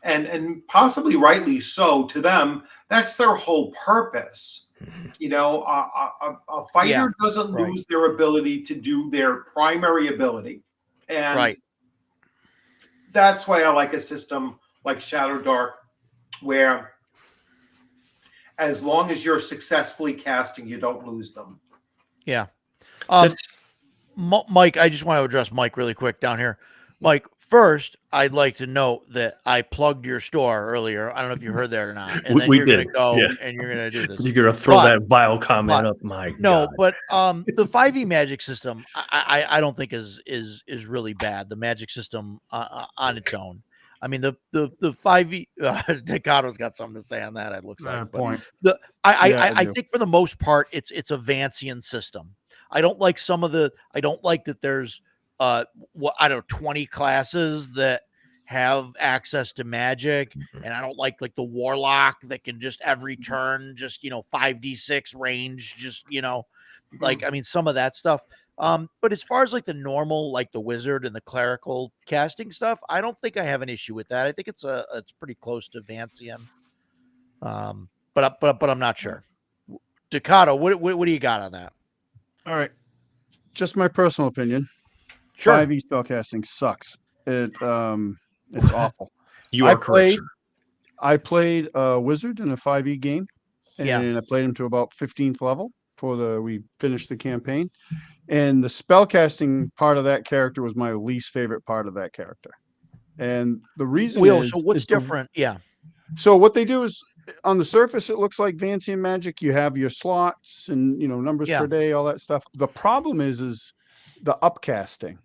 and possibly rightly so, to them, that's their whole purpose. A fighter doesn't lose their ability to do their primary ability. And that's why I like a system like Shadow Dark, where as long as you're successfully casting, you don't lose them. Yeah. Mike, I just want to address Mike really quick down here. Mike, first, I'd like to note that I plugged your store earlier. I don't know if you heard that or not. And then you're going to go and you're going to do this. You're going to throw that vile comment up. My God. But the 5e magic system, I don't think is really bad. The magic system on its own. I mean, the 5e, Decato's got something to say on that. It looks like. Point. I think for the most part, it's a Vancian system. I don't like I don't like that there's 20 classes that have access to magic, and I don't like the warlock that can just every turn 5d6 range, I mean, some of that stuff. But as far as the normal, the wizard and the clerical casting stuff, I don't think I have an issue with that. I think it's pretty close to Vancian. But I'm not sure. Decato, what do you got on that? All right. Just my personal opinion. Sure. 5e spellcasting sucks. It's awful. You are correct, sir. I played a wizard in a 5e game, and I played him to about 15th level we finished the campaign. And the spellcasting part of that character was my least favorite part of that character. And the reason is... So what's different? So what they do is, on the surface, it looks like Vancian magic. You have your slots and, numbers per day, all that stuff. The problem is the upcasting.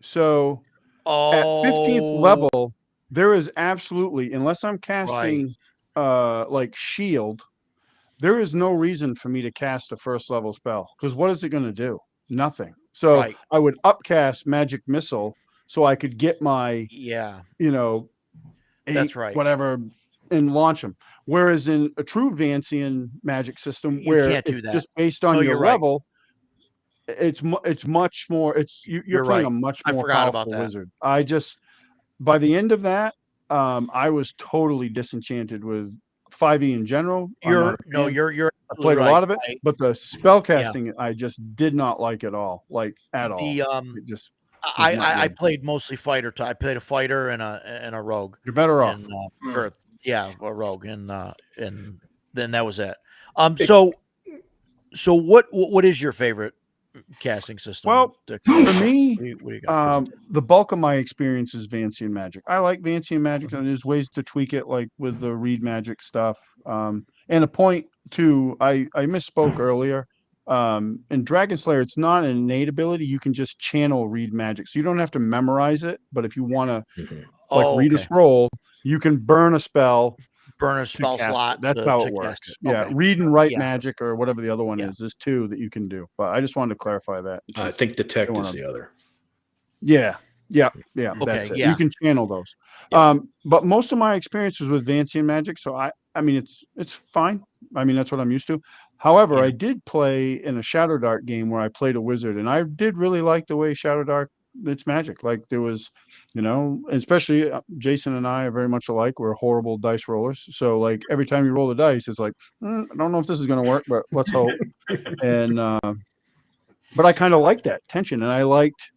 So at 15th level, there is absolutely, unless I'm casting shield, there is no reason for me to cast a first level spell, because what is it going to do? Nothing. So I would upcast magic missile so I could get my that's right, whatever, and launch them. Whereas in a true Vancian magic system, where it's just based on your level, it's much more. You're playing a much more powerful wizard. By the end of that, I was totally disenchanted with 5e in general. You're I played a lot of it, but the spellcasting I just did not like at all. It just I played mostly fighter. I played a fighter and a rogue. You're better off. A rogue, and then that was it. So what is your favorite casting system? Well, for me, the bulk of my experience is Vancian magic. I like Vancian magic, and there's ways to tweak it, like with the read magic stuff. And a point too, I misspoke earlier. In Dragon Slayer, it's not an innate ability. You can just channel read magic, so you don't have to memorize it. But if you want to read a scroll, you can burn a spell slot. That's how it works. Read and write magic, or whatever the other one is. There's two that you can do. But I just wanted to clarify that. I think detect is the other. Yeah. That's it. You can channel those. But most of my experience was with Vancian magic, so I mean it's fine. I mean, that's what I'm used to. However, I did play in a Shadow Dark game where I played a wizard, and I did really like the way Shadow Dark it's magic. Like there was, especially Jason and I are very much alike. We're horrible dice rollers. So like every time you roll the dice, it's like, I don't know if this is going to work, but let's hope. And, but I kind of liked that tension, and I liked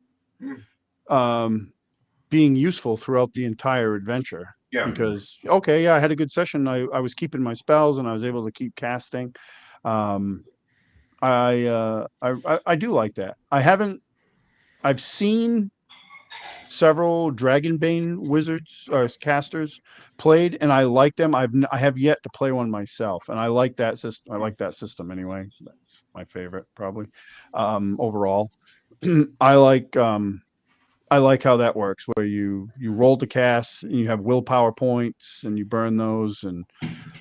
being useful throughout the entire adventure. Because, I had a good session. I was keeping my spells, and I was able to keep casting. I do like that. I've seen several Dragonbane wizards or casters played, and I like them. I have yet to play one myself, and I like that system. I like that system anyway. That's my favorite, probably. Overall, I like how that works, where you roll to cast, and you have willpower points, and you burn those. And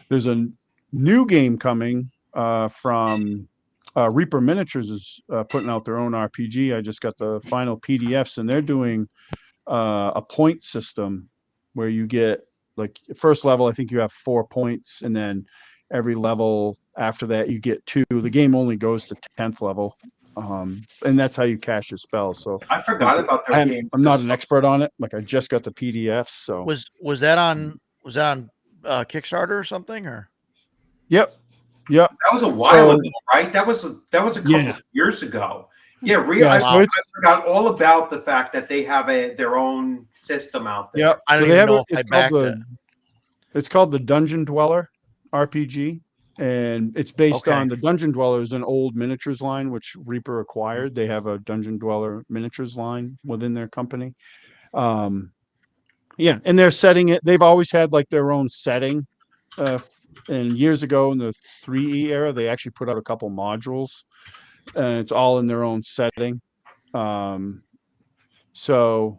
there's a new game coming from Reaper Miniatures is putting out their own RPG. I just got the final PDFs, and they're doing a point system where you get, like, first level, I think you have 4 points, and then every level after that you get 2. The game only goes to 10th level, and that's how you cast your spells. So I forgot about their game. I'm not an expert on it. Like, I just got the PDFs. So Was that on Kickstarter or something, or? Yep. That was a while So- ago, right? That was a couple Yeah. of years ago. Yeah, Yeah, so I it's- forgot all about the fact that they have their own system out there. Yep. I don't So they even have know if I it's called backed it. It's called the Dungeon Dweller RPG, and it's based Okay. on the Dungeon Dwellers, an old miniatures line which Reaper acquired. They have a Dungeon Dweller miniatures line within their company. Yeah, and they're setting it. They've always had like their own setting. And years ago in the 3E era, they actually put out a couple modules, and it's all in their own setting. So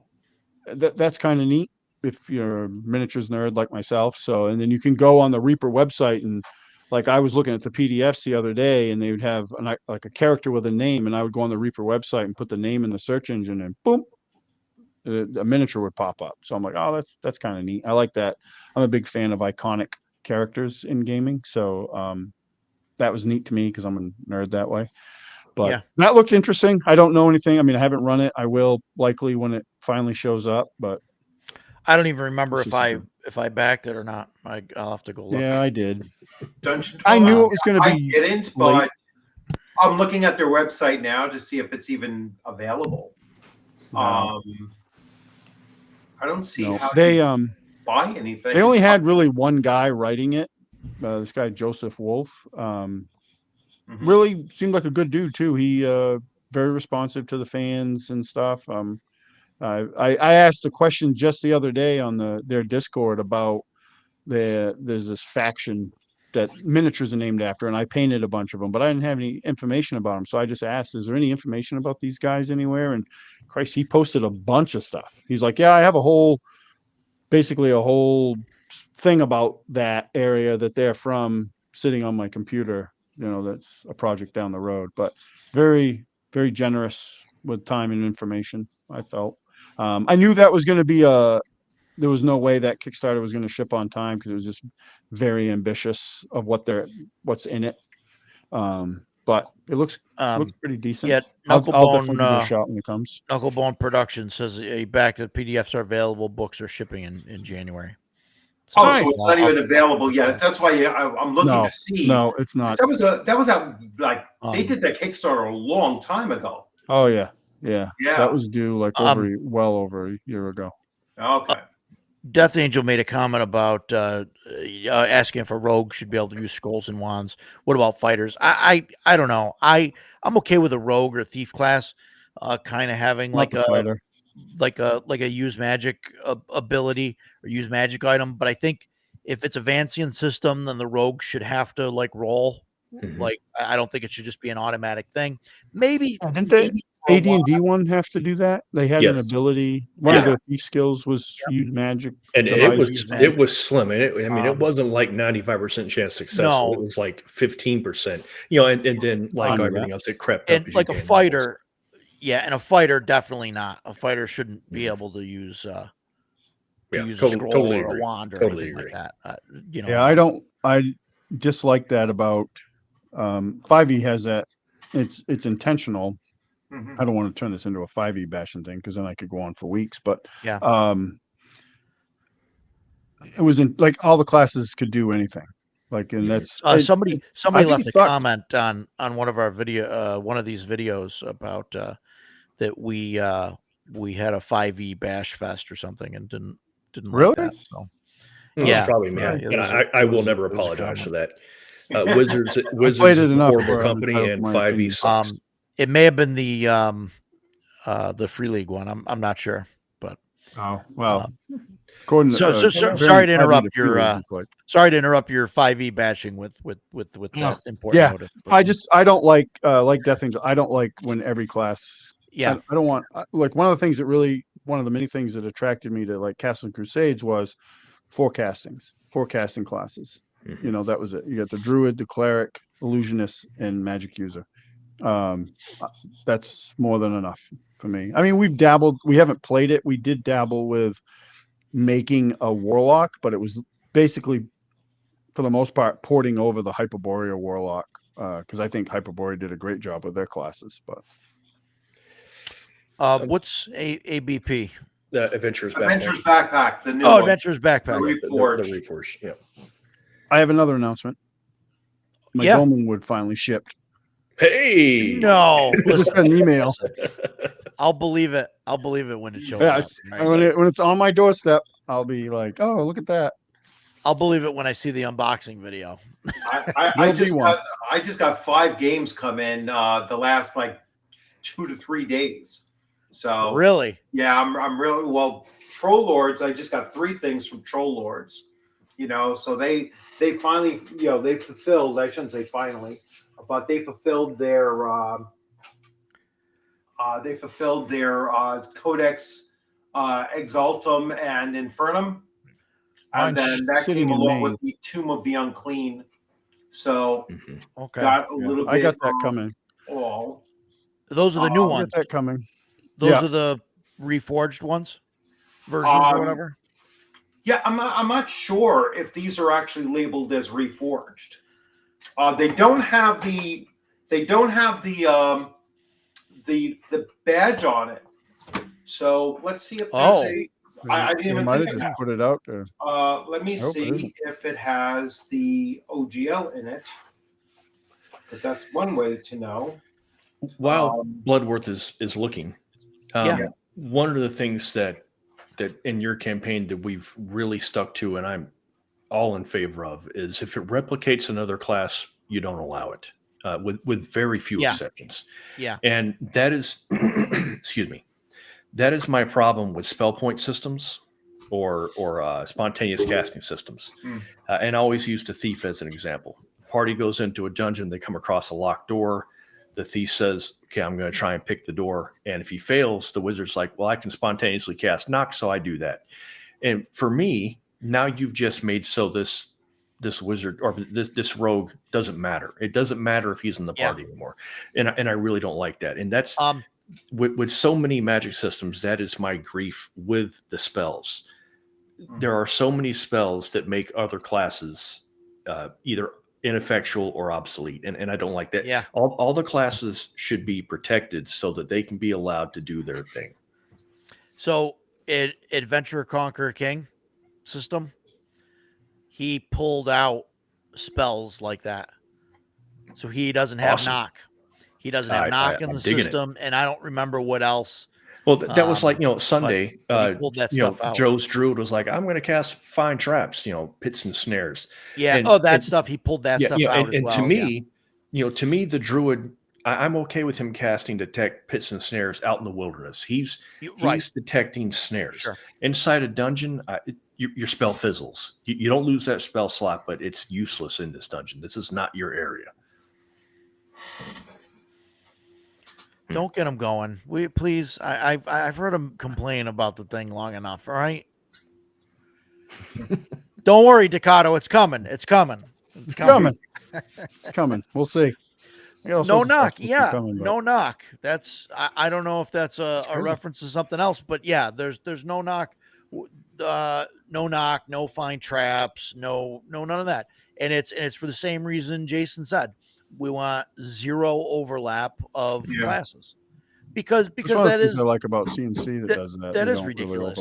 that's kind of neat if you're a miniatures nerd like myself. So, and then you can go on the Reaper website, and like I was looking at the PDFs the other day, and they would have like a character with a name, and I would go on the Reaper website and put the name in the search engine, and boom, a miniature would pop up. So I'm like, oh, that's kind of neat. I like that. I'm a big fan of iconic characters in gaming. So that was neat to me because I'm a nerd that way. But Yeah. that looked interesting. I don't know anything. I mean, I haven't run it. I will likely when it finally shows up. But I don't even remember It's if just I backed it or not. I'll have to go look. yeah, I did. Dungeon I Dweller, knew it was going to I be didn't, late. but I'm looking at their website now to see if it's even available. No. I don't see No. how They you buy anything. they only had really one guy writing it. This guy Joseph Wolf. Really seemed like a good dude too. He very responsive to the fans and stuff. I asked a question just the other day on their Discord about there's this faction that miniatures are named after, and I painted a bunch of them, but I didn't have any information about them. So I just asked, is there any information about these guys anywhere? And Christ, he posted a bunch of stuff. He's like, yeah, I have basically a whole thing about that area that they're from sitting on my computer. That's a project down the road, but very, very generous with time and information, I felt. I knew that was going to be there was no way that Kickstarter was going to ship on time because it was just very ambitious of what's in it. But it looks pretty decent. Yeah, I'll Knucklebone, definitely give it a shot when it comes. Knucklebone Productions says he backed it. PDFs are available. Books are shipping in January. So Oh, Nice. so it's not even available yet. That's why I'm looking No, to see. no, it's not. That was out like they Um, did that Kickstarter a long time ago. Oh yeah. That Yeah. was due like well over a year ago. Okay. Death Angel made a comment about asking if a rogue should be able to use scrolls and wands. What about fighters? I don't know. I'm okay with a rogue or thief class, kind of having Not like the a fighter. like a use magic ability or use magic item. But I think if it's a Vancian system, then the rogue should have to like roll. Mhm. Like I don't think it should just be an automatic thing. Maybe Yeah, didn't they for a while- AD&D one have to do that? They had an Yes. ability. One of Yeah. their thief skills was use magic. And devices. it was slim. And it Um, wasn't like 95% chance success. No. It was like 15%. And then like knew everything else, it crept up. and as you like a gained levels. fighter, yeah, and a fighter definitely not. A fighter shouldn't be able to use Yeah, a scroll totally or agree. a wand or Totally anything agree. like that. Yeah, I dislike that about 5e has that. It's intentional. Mhm. I don't want to turn this into a 5e bashing thing because then I could go on for weeks. But Yeah. it was like all the classes could do anything. Like, and that's somebody I think left it a sucks. comment on one of our one of these videos about that we had a 5e bash fest or something and didn't Really? like that. So It's Yeah. probably me. Yeah, And there's I will there's never a apologize for comment. that. Wizards played is it the enough horrible where I'm company, entitled to and my 5e opinion. sucks. It may have been the Free League one. I'm not sure, but Oh well, so sorry to interrupt your sorry to interrupt your 5e bashing with that important yeah. notice. But I don't like Death Angel. I don't like when every class. yeah, I don't want like one of the many things that attracted me to like Castle and Crusades was forecasting classes. Mhm. You know, that was it. You got the Druid, the Cleric, Illusionist, and Magic User. That's more than enough for me. I mean, we haven't played it. We did dabble with making a Warlock, but it was basically, for the most part, porting over the Hyperborea Warlock, because I think Hyperborea did a great job with their classes. But what's ABP? The Adventurers Backpack, the new Oh, one. Adventurers Backpack. The the Reforged. Reforged. Yeah. I have another announcement. My Yeah. Dolmenwood finally shipped. Hey. No, I just got an email. I'll believe it. I'll believe it when it shows Yeah, up. Right? when it's on my doorstep, I'll be like, "Oh, look at that!" I'll believe it when I see the unboxing video. I just got 5 games come in the last like 2 to 3 days. So Really? yeah, I'm really well. Troll Lords, I just got 3 things from Troll Lords. You know, so they finally, you know, they fulfilled. I shouldn't say finally, but they fulfilled their Codex Exaltum and Infernum, and then that came along with the Tomb of the Unclean. So Okay, got a little bit. I got that coming. All those are the new ones. I got that coming. Those are the reforged ones, versions or whatever. Yeah, I'm not sure if these are actually labeled as reforged. They don't have the badge on it. So let's see if there's a. I didn't even might think have of just that. put it out there. Let me see if it has the OGL in it. But that's one way to know. While Bloodworth is looking, one of the things that in your campaign that we've really stuck to, and I'm all in favor of, is if it replicates another class, you don't allow it, with very few exceptions. Yeah, and that is, excuse me, that is my problem with spell point systems or spontaneous casting systems. And I always use the thief as an example. Party goes into a dungeon, they come across a locked door. The thief says, okay, I'm going to try and pick the door. And if he fails, the wizard's like, well, I can spontaneously cast knock, so I do that. And for me, now you've just made so this wizard or this rogue doesn't matter. It doesn't matter if he's in the party anymore. And I really don't like that. And that's with so many magic systems, that is my grief with the spells. There are so many spells that make other classes either ineffectual or obsolete, and I don't like that. Yeah, all the classes should be protected so that they can be allowed to do their thing. So Adventure Conquer King system, he pulled out spells like that, so he doesn't have knock. He doesn't have knock in the system, and I don't remember what else. Well, that was like, Sunday. But he pulled that stuff out. Joe's Druid was like, I'm going to cast fine traps, pits and snares. Yeah. Stuff. He pulled that stuff out. And to me, the Druid, I'm okay with him casting detect pits and snares out in the wilderness. He's detecting snares. Sure. Inside a dungeon, your spell fizzles. You don't lose that spell slot, but it's useless in this dungeon. This is not your area. Don't get him going. Please. I've heard him complain about the thing long enough. All right. Don't worry, Ducato. It's coming. It's coming. It's coming. It's coming. We'll see. No knock. Yeah. No knock. That's I don't know if that's a reference to something else, but yeah, there's no knock. No knock, no fine traps, no none of that. And it's for the same reason Jason said. We want zero overlap of classes, because that is what I like about CNC that does that. That is ridiculous,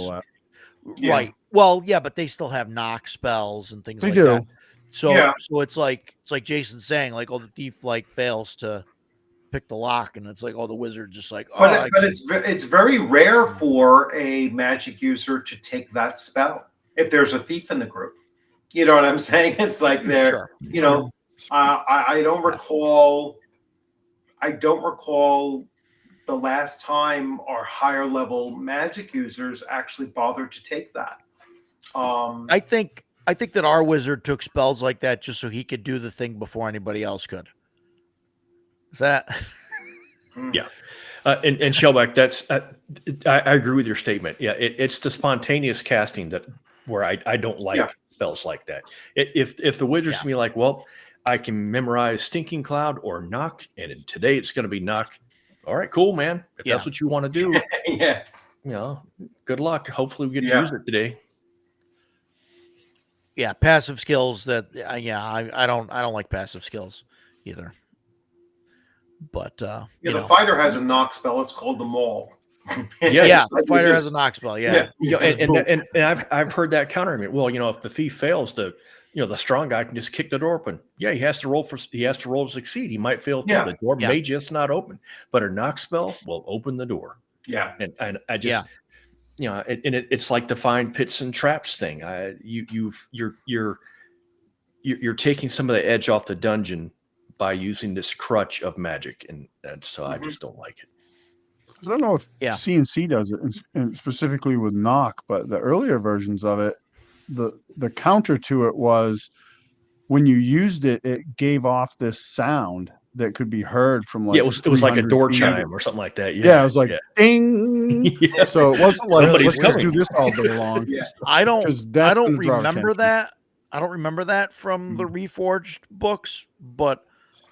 really right? Well, yeah, but they still have knock spells and things they like do. that. So it's like Jason's saying, like, the thief fails to pick the lock, and it's like, the wizard just like, but it's very rare for a magic user to take that spell if there's a thief in the group. You know what I'm saying? It's like they're I don't recall. I don't recall the last time our higher level magic users actually bothered to take that. I think that our wizard took spells like that just so he could do the thing before anybody else could. Is that? Yeah. And Shellback, that's I agree with your statement. Yeah, it's the spontaneous casting that where I don't like spells like that. If the wizard's to me like, well, I can memorize Stinking Cloud or Knock, and today it's going to be Knock. All right, cool, man. If that's what you want to do, yeah, you know, good luck. Hopefully, we get to use it today. Yeah, passive skills. That I don't like passive skills either. But the fighter has a knock spell. It's called the Maul. The fighter has a knock spell. Yeah, and I've heard that counter argument. Well, if the thief fails, the strong guy can just kick the door open. Yeah, he has to roll to succeed. He might fail too. The door may just not open, but a knock spell will open the door. Yeah, and I just it's like the find pits and traps thing. You're taking some of the edge off the dungeon by using this crutch of magic, and so I just don't like it. I don't know if CNC does it, and specifically with knock, but the earlier versions of it, the counter to it was when you used it, it gave off this sound that could be heard from like it was like a door chime or something like that. Yeah, it was like ding. So it wasn't like somebody's let's coming. do this all day long. I don't remember that. I don't remember that from the Reforged books, but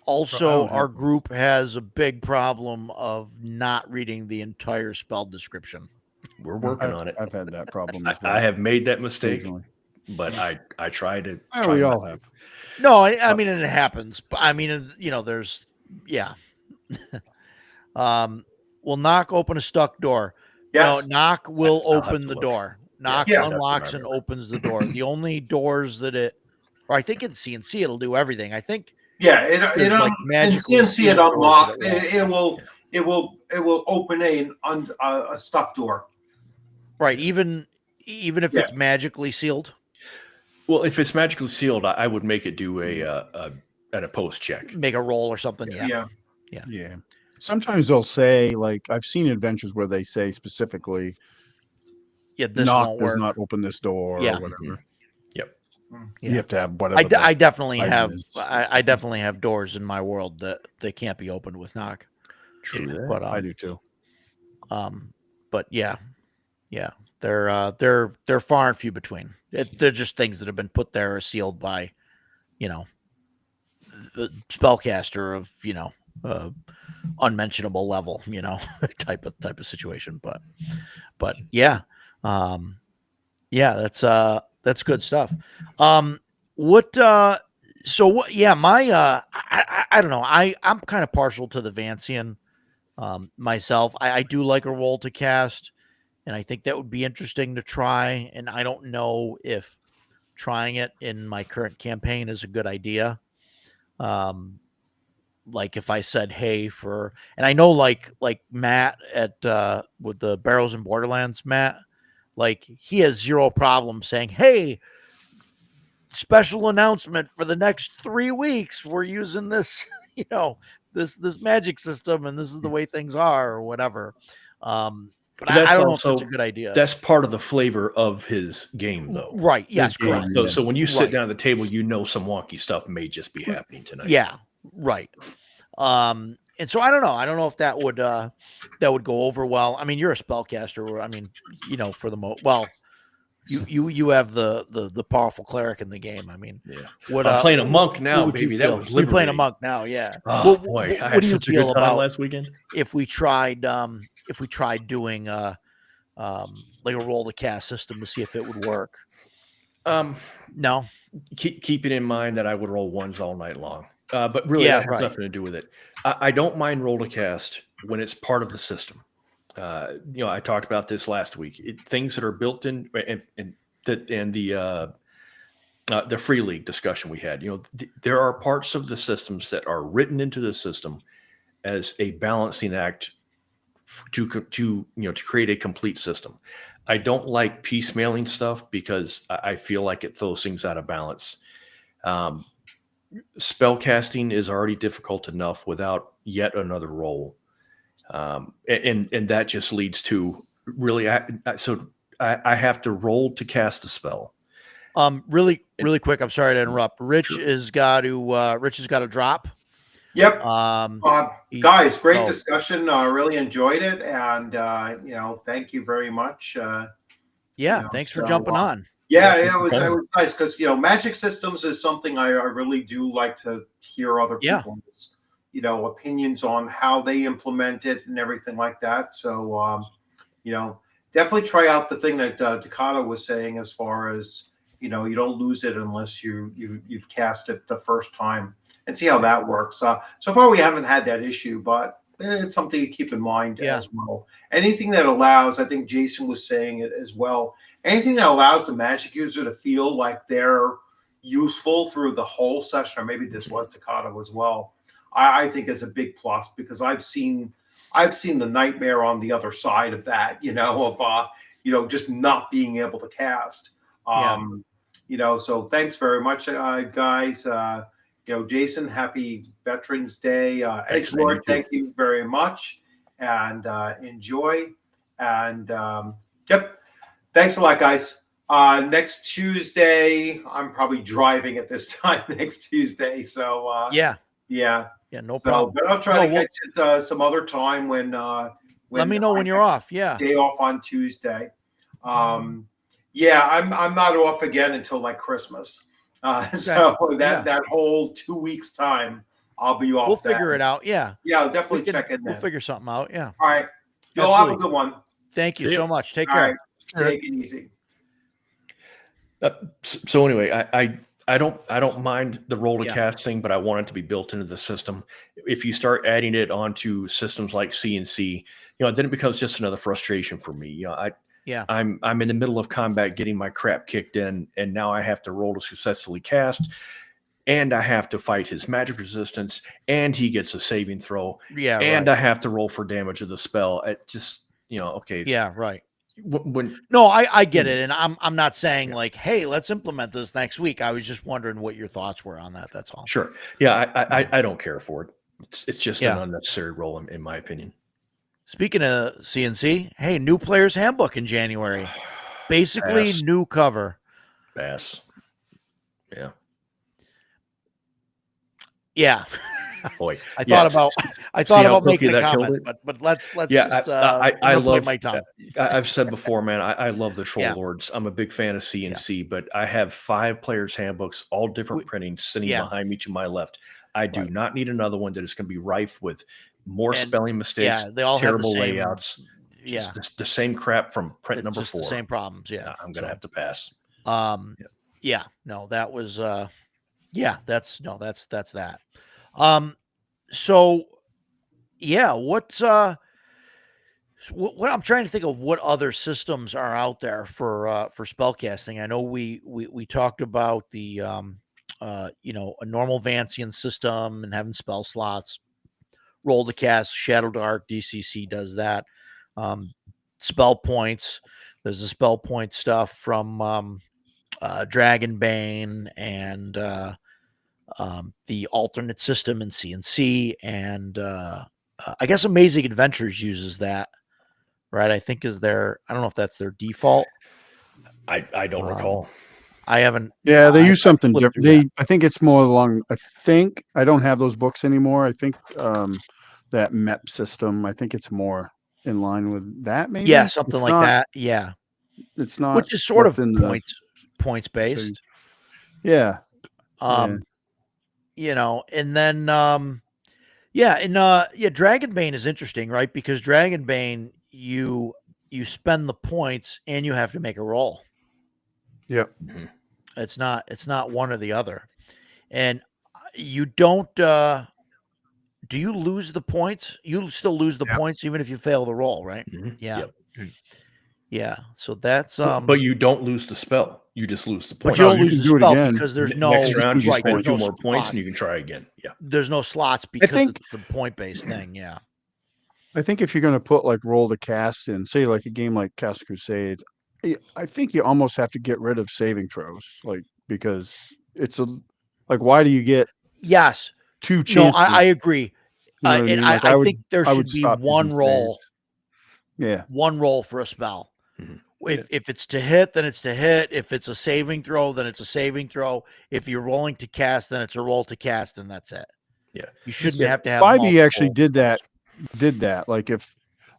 also our group has a big problem of not reading the entire spell description. We're working on it. I've had that problem as well. I have made that mistake, but I try to. We all have. No, I mean, and it happens. But I mean, there's will knock open a stuck door. Yes. No, knock will open the door. Knock unlocks and opens the door. The only doors that I think in CNC it'll do everything. I think. Yeah, in CNC it unlock. It will open a stuck door. Right, even if it's magically sealed. Well, if it's magically sealed, I would make it do an opposed check, make a roll or something. Yeah. Sometimes they'll say, like, I've seen adventures where they say specifically, this knock does not open this door or whatever. Mm-hmm. Yep. You have to have whatever. I definitely have. I definitely have doors in my world that they can't be opened with knock. True, but I do too. But they're far and few between. They're just things that have been put there or sealed by, the spellcaster of unmentionable level, type of situation. But that's good stuff. I don't know. I'm kind of partial to the Vancian myself. I do like a roll to cast, and I think that would be interesting to try. And I don't know if trying it in my current campaign is a good idea. Like if I said, hey, and I know like Matt at with the Barrows and Borderlands, Matt, like he has zero problem saying, hey, special announcement for the next 3 weeks. We're using this, this magic system, and this is the way things are, or whatever. But I don't know if that's a good idea. That's part of the flavor of his game, though. Right. Yes, correct. So when you sit down at the table, some wonky stuff may just be happening tonight. Yeah, right. And so I don't know. I don't know if that would go over well. I mean, you're a spellcaster. I mean, for the you have the powerful cleric in the game. I mean, I'm playing a monk now, baby. That was liberating. You're playing a monk now, yeah. Oh boy, I had such a good time last weekend. If we tried doing like a roll to cast system to see if it would work. No. Keeping in mind that I would roll ones all night long. But really, that has nothing to do with it. I don't mind roll to cast when it's part of the system. I talked about this last week. Things that are built in, and the free league discussion we had. There are parts of the systems that are written into the system as a balancing act to create a complete system. I don't like piecemealing stuff because I feel like it throws things out of balance. spellcasting is already difficult enough without yet another roll, and that just leads to really. I have to roll to cast a spell. Really quick. I'm sorry to interrupt. Rich Sure. has got to drop. Yep. He- Guys, great so- discussion. Really enjoyed it, and thank you very much. Yeah, thanks for jumping on. Yeah, Yeah, it was nice because magic systems is something I really do like to hear other Yeah. people's opinions on how they implement it and everything like that. So definitely try out the thing that Takata was saying as far as you don't lose it unless you've cast it the first time, and see how that works. So far we haven't had that issue, but it's something to keep in mind as well. Anything that allows, I think Jason was saying it as well, anything that allows the magic user to feel like they're useful through the whole session, or maybe this was Takata as well, I think is a big plus, because I've seen the nightmare on the other side of that, of just not being able to cast. So thanks very much, guys. Jason, happy Veterans Day. Thanks, man. Edgelord, thank you very much, and enjoy. And yep, thanks a lot, guys. Next Tuesday, I'm probably driving at this time next Tuesday. So Yeah, no problem. But I'll try to catch it some other time when let me know when you're off. Yeah, day off on Tuesday. I'm not off again until like Christmas. So that whole 2 weeks time, I'll be off. We'll figure it out. Yeah, I'll definitely check in. We'll figure something out. Yeah. All right. Y'all have a good one. Thank you so much. Take All care. Right. Take it easy. So anyway, I don't mind the roll to cast thing, but I want it to be built into the system. If you start adding it onto systems like CNC, then it becomes just another frustration for me. I'm in the middle of combat getting my crap kicked in, and now I have to roll to successfully cast, and I have to fight his magic resistance, and he gets a saving throw, and I have to roll for damage of the spell. It just, okay. Yeah, right. No, I get it, and I'm not saying like, hey, let's implement this next week. I was just wondering what your thoughts were on that. That's all. Sure. Yeah, I don't care for it. It's just an unnecessary role in my opinion. Speaking of CNC, hey, new player's handbook in January. Basically, new cover. Bass. Yeah. Yeah. Boy, I thought about making a comment, but let's I love my tongue. I've said before, man, I love the Troll Lords. I'm a big fan of CNC, but I have 5 players handbooks, all different printings, sitting behind me to my left. I do not need another one that is going to be rife with more spelling mistakes, they all terrible have the same, layouts, the same crap from print number 4. The same problems. Yeah, I'm going to have to pass. No, that was that's that. So yeah, what I'm trying to think of what other systems are out there for spellcasting. I know we talked about the a normal Vancian system and having spell slots, roll to cast, Shadow Dark, DCC does that. Spell points, there's the spell point stuff from Dragonbane and the alternate system in CNC, and I guess Amazing Adventures uses that, right? I think I don't know if that's their default. I don't recall. I haven't. Yeah, they use something different. I think it's more along. I don't have those books anymore. I think that MEP system. I think it's more in line with that. Maybe. Yeah, something like that. Yeah, it's not. Which is sort of points based. Yeah. And then Dragonbane is interesting, right? Because Dragonbane, you spend the points and you have to make a roll. Yep. It's not one or the other. And you don't do you lose the points? You still lose the points even if you fail the roll, right? Mm-hmm. Yeah. Yep. Yeah. So that's but you don't lose the spell. You just lose the points. But you don't lose the spell because there's no next round. You spend 2 more slots. points and you can try again. Yeah. There's no slots because of the point-based thing. Yeah. I think if you're going to put like roll to cast in, say like a game like Cast Crusades, I think you almost have to get rid of saving throws, like because it's why do you get Yes. two No, chances. I agree. You know what I And mean? Like I think there I would should be stop using one roll. saves. Yeah. One roll for a spell. Mhm. If it's to hit, then it's to hit. If it's a saving throw, then it's a saving throw. If you're rolling to cast, then it's a roll to cast, and that's it. Yeah. You shouldn't Yeah. have to have 5e actually multiple did spells. that.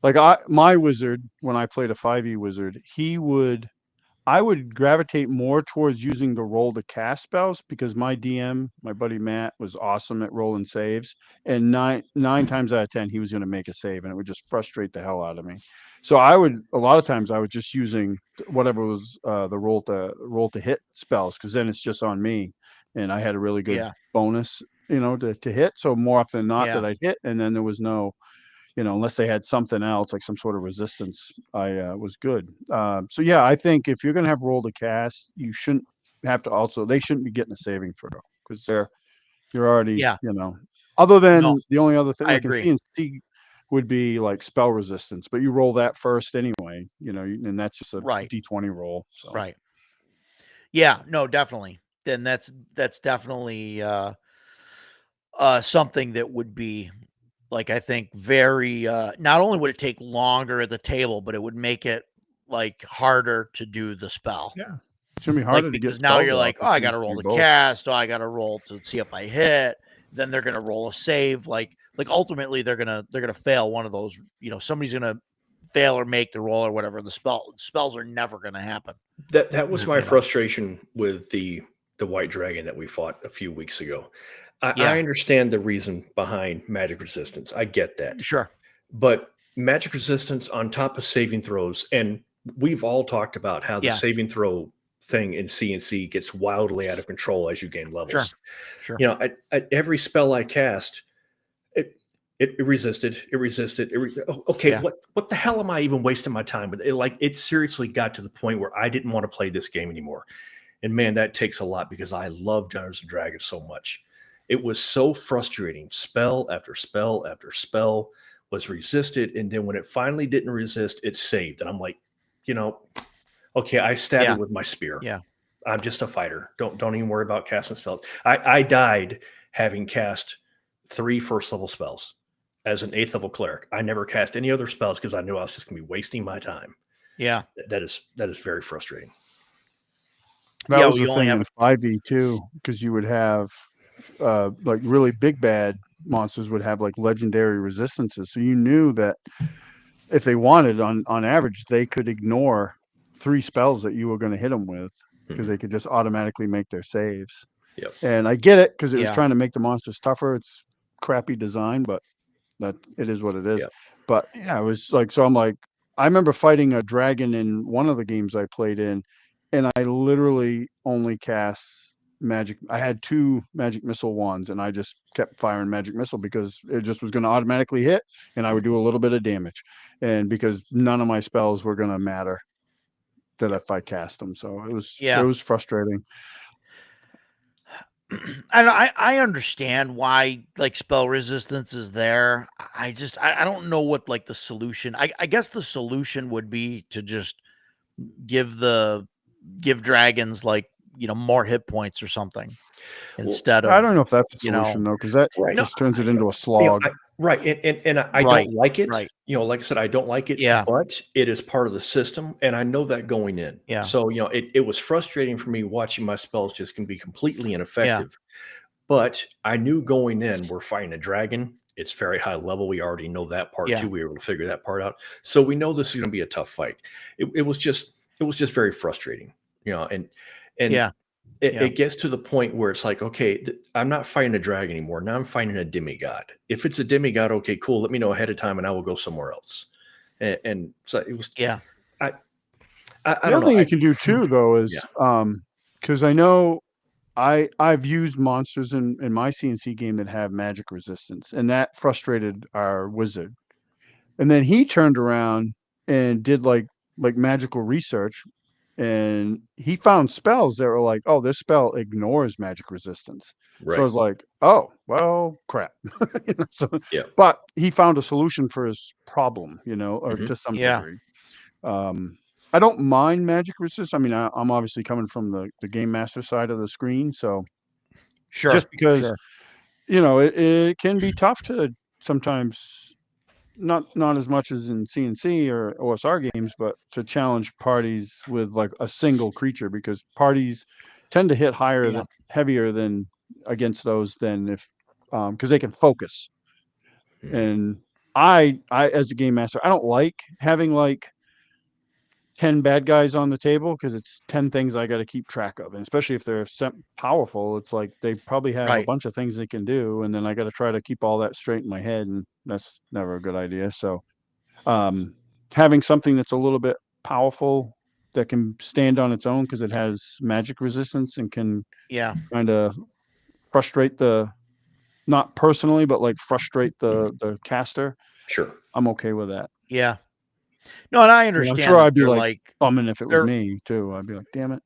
Like my wizard, when I played a 5e wizard, I would gravitate more towards using the roll to cast spells because my DM, my buddy Matt, was awesome at rolling saves, and nine times out of 10 he was going to make a save, and it would just frustrate the hell out of me. So a lot of times I was just using whatever was the roll to hit spells, because then it's just on me, and I had a really good Yeah. bonus, to hit. So more often than not Yeah. that I'd hit, and then there was no, unless they had something else like some sort of resistance, I was good. So yeah, I think if you're gonna have roll to cast, you shouldn't have to also. They shouldn't be getting a saving throw because you're already, Yeah. Other than No, the only other thing, I like in agree. CNC, would be like spell resistance, but you roll that first anyway, and that's just a Right. d20 roll. So. Right. Yeah. No, definitely. Then that's definitely something that would be like, I think, very not only would it take longer at the table, but it would make it like harder to do the spell. Yeah, it's gonna be Like, harder to get because now spells you're off. like, It oh, I seems got to to roll be to both. cast. Oh, I got to roll to see if I hit. Then they're gonna roll a save. Like ultimately they're gonna fail one of those. Somebody's gonna fail or make the roll or whatever. The spells are never gonna happen. That was my You know. frustration with the white dragon that we fought a few weeks ago. I Yeah. understand the reason behind magic resistance. I get that. Sure. But magic resistance on top of saving throws, and we've all talked about how the Yeah. saving throw thing in CNC gets wildly out of control as you gain levels. Sure. At every spell I cast, it resisted. Okay, Yeah. what the hell am I even wasting my time with? It seriously got to the point where I didn't want to play this game anymore. And man, that takes a lot because I love Dungeons and Dragons so much. It was so frustrating. Spell after spell after spell was resisted, and then when it finally didn't resist, it saved. And I'm like, okay, I stabbed Yeah. it with my spear. Yeah. I'm just a fighter. Don't even worry about casting spells. I died having cast 3 first level spells as an 8th level cleric. I never cast any other spells because I knew I was just gonna be wasting my time. Yeah. That is very frustrating. That was you the only thing have in 5e too, because you would have like really big bad monsters would have like legendary resistances. So you knew that if they wanted, on average, they could ignore 3 spells that you were going to hit them with because they could just automatically make their saves. Yep. And I get it because it was Yeah. trying to make the monsters tougher. It's crappy design, but that it is what it is. Yep. But yeah, it was like, so I'm like, I remember fighting a dragon in one of the games I played in, and I literally only cast magic. I had 2 magic missile wands, and I just kept firing magic missile because it just was going to automatically hit, and I would do a little bit of damage, and because none of my spells were going to matter that if I cast them. So it Yeah. was frustrating. And I understand why like spell resistance is there. I don't know what like the solution. I guess the solution would be to just give dragons like more hit points or something instead of I don't know if that's a you know solution though, because that Right. just turns it into a You know, slog. right. And I Right, don't like it. right. Like I said, I don't like it, Yeah. but it is part of the system. And I know that going in. Yeah. So, it was frustrating for me watching my spells just can be completely ineffective. But I knew going in, we're fighting a dragon. It's very high level. We already know that part Yeah. too. We were able to figure that part out. So we know this is going to be a tough fight. It was just very frustrating, and Yeah. it gets to the point where it's like, okay, I'm not fighting a dragon anymore. Now I'm fighting a demigod. If it's a demigod, okay, cool. Let me know ahead of time and I will go somewhere else. And so it was, Yeah. I The don't other know. thing you can do too, though, is Yeah. because I know I've used monsters in my CNC game that have magic resistance, and that frustrated our wizard. And then he turned around and did like magical research, and he found spells that were like, oh, this spell ignores magic resistance. So I Right. was like, oh, well, crap. So, Yeah. but he found a solution for his problem, or Mhm. to some Yeah. degree. I don't mind magic resistance. I mean, I'm obviously coming from the game master side of the screen, so Sure. just because Sure. it can be tough to sometimes, not as much as in CNC or OSR games, but to challenge parties with like a single creature, because parties tend to hit Yeah. heavier than against those than if because they can focus. And I as a game master, I don't like having like 10 bad guys on the table, because it's 10 things I got to keep track of. And especially if they're powerful, it's like they probably have a Right. bunch of things they can do. And then I got to try to keep all that straight in my head. And that's never a good idea. So having something that's a little bit powerful that can stand on its own because it has magic resistance and can Yeah. kind of frustrate not personally, but like frustrate the caster. Sure. I'm okay with that. Yeah. No, and I And I'm understand sure that I'd be they're like bumming if it was they're me too. I'd be like, damn it.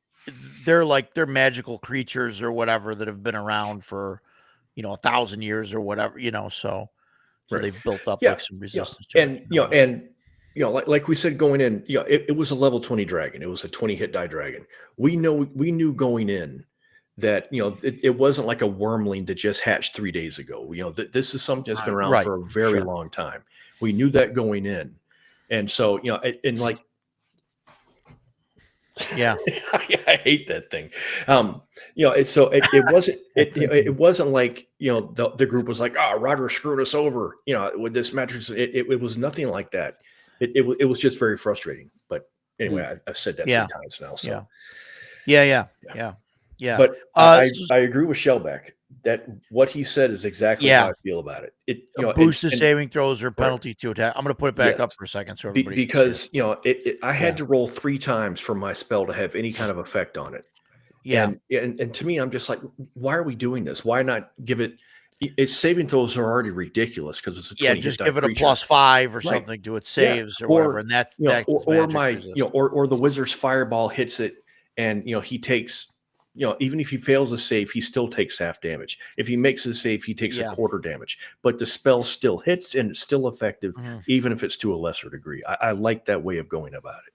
they're magical creatures or whatever that have been around for 1,000 years or whatever, so Right. they've built up Yeah, like some resistance to and it. like we said going in, it was a level 20 dragon. It was a 20 hit die dragon. We knew going in that it wasn't like a wormling that just hatched 3 days ago. This is something that's been around Right. for a very Sure. long time. We knew that going in, and so and like. Yeah. I hate that thing. It wasn't it wasn't like the group was like, oh, Roger screwed us over with this mattress. It was nothing like that. It was just very frustrating. But anyway, I've said that 3 times now. So Yeah. But I agree with Shellback that what he said is exactly how I feel about it. Boosted saving throws or penalty to attack. I'm going to put it back up for a second so everybody because I had to roll 3 times for my spell to have any kind of effect on it. Yeah. And to me, I'm just like, why are we doing this? Why not give it? Its saving throws are already ridiculous because it's a 20 just hit give it creature. a +5 or something to its saves or whatever, and that's or the wizard's fireball hits it, and he takes. Even if he fails a save, he still takes half damage. If he makes a save, he takes a quarter damage. But the spell still hits and it's still effective, even if it's to a lesser degree. I like that way of going about it.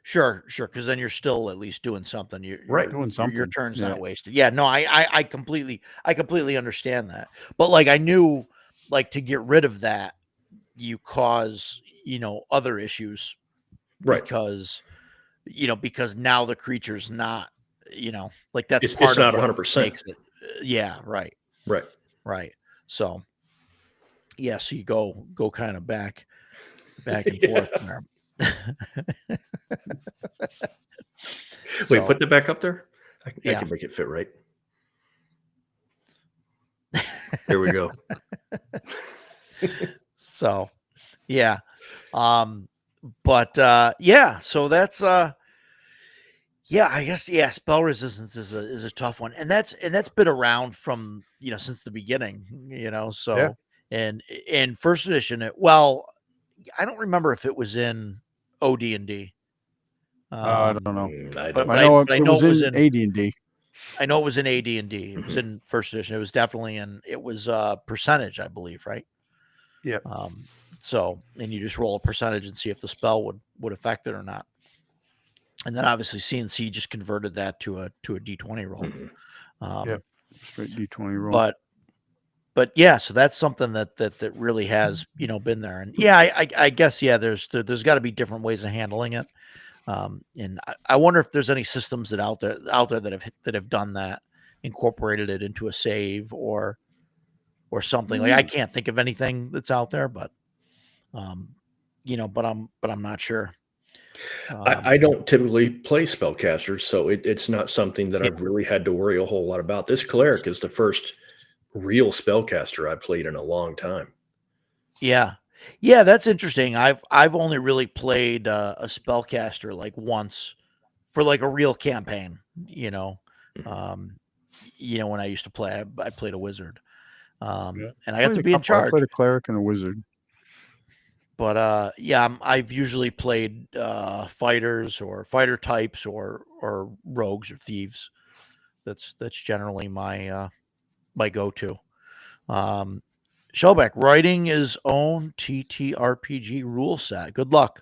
Sure, because then you're still at least doing something. Doing something. Your turn's not wasted. Yeah, no, I completely understand that. But like I knew, like to get rid of that, you cause other issues, right? Because now the creature's not. Like that's it's part not of 100%. Yeah, right. So, yeah, so you go kind of back and forth there. Wait, put that back up there. I can make it fit right. There we go. So, yeah, but so that's I guess spell resistance is a tough one, and that's been around from since the beginning, so and first edition I don't remember if it was in OD&D. I don't know. But I know it was in AD&D. I know it was in AD&D. It was in first edition. It was definitely it was percentage, I believe, right? Yeah. So, and you just roll a percentage and see if the spell would affect it or not. And then obviously CNC just converted that to a D20 roll. Straight D20 roll. But yeah, so that's something that really has been there. And I guess there's got to be different ways of handling it. And I wonder if there's any systems out there that have done that, incorporated it into a save or something. Like I can't think of anything that's out there, but but I'm not sure. I don't typically play spellcasters, so it's not something that I've really had to worry a whole lot about. This cleric is the first real spellcaster I played in a long time. Yeah, that's interesting. I've only really played a spellcaster like once for like a real campaign. When I used to play, I played a wizard, and I got to be in charge. I played a cleric and a wizard. But I've usually played fighters or fighter types or rogues or thieves. That's generally my my go-to. Shellback writing his own TTRPG rule set. Good luck.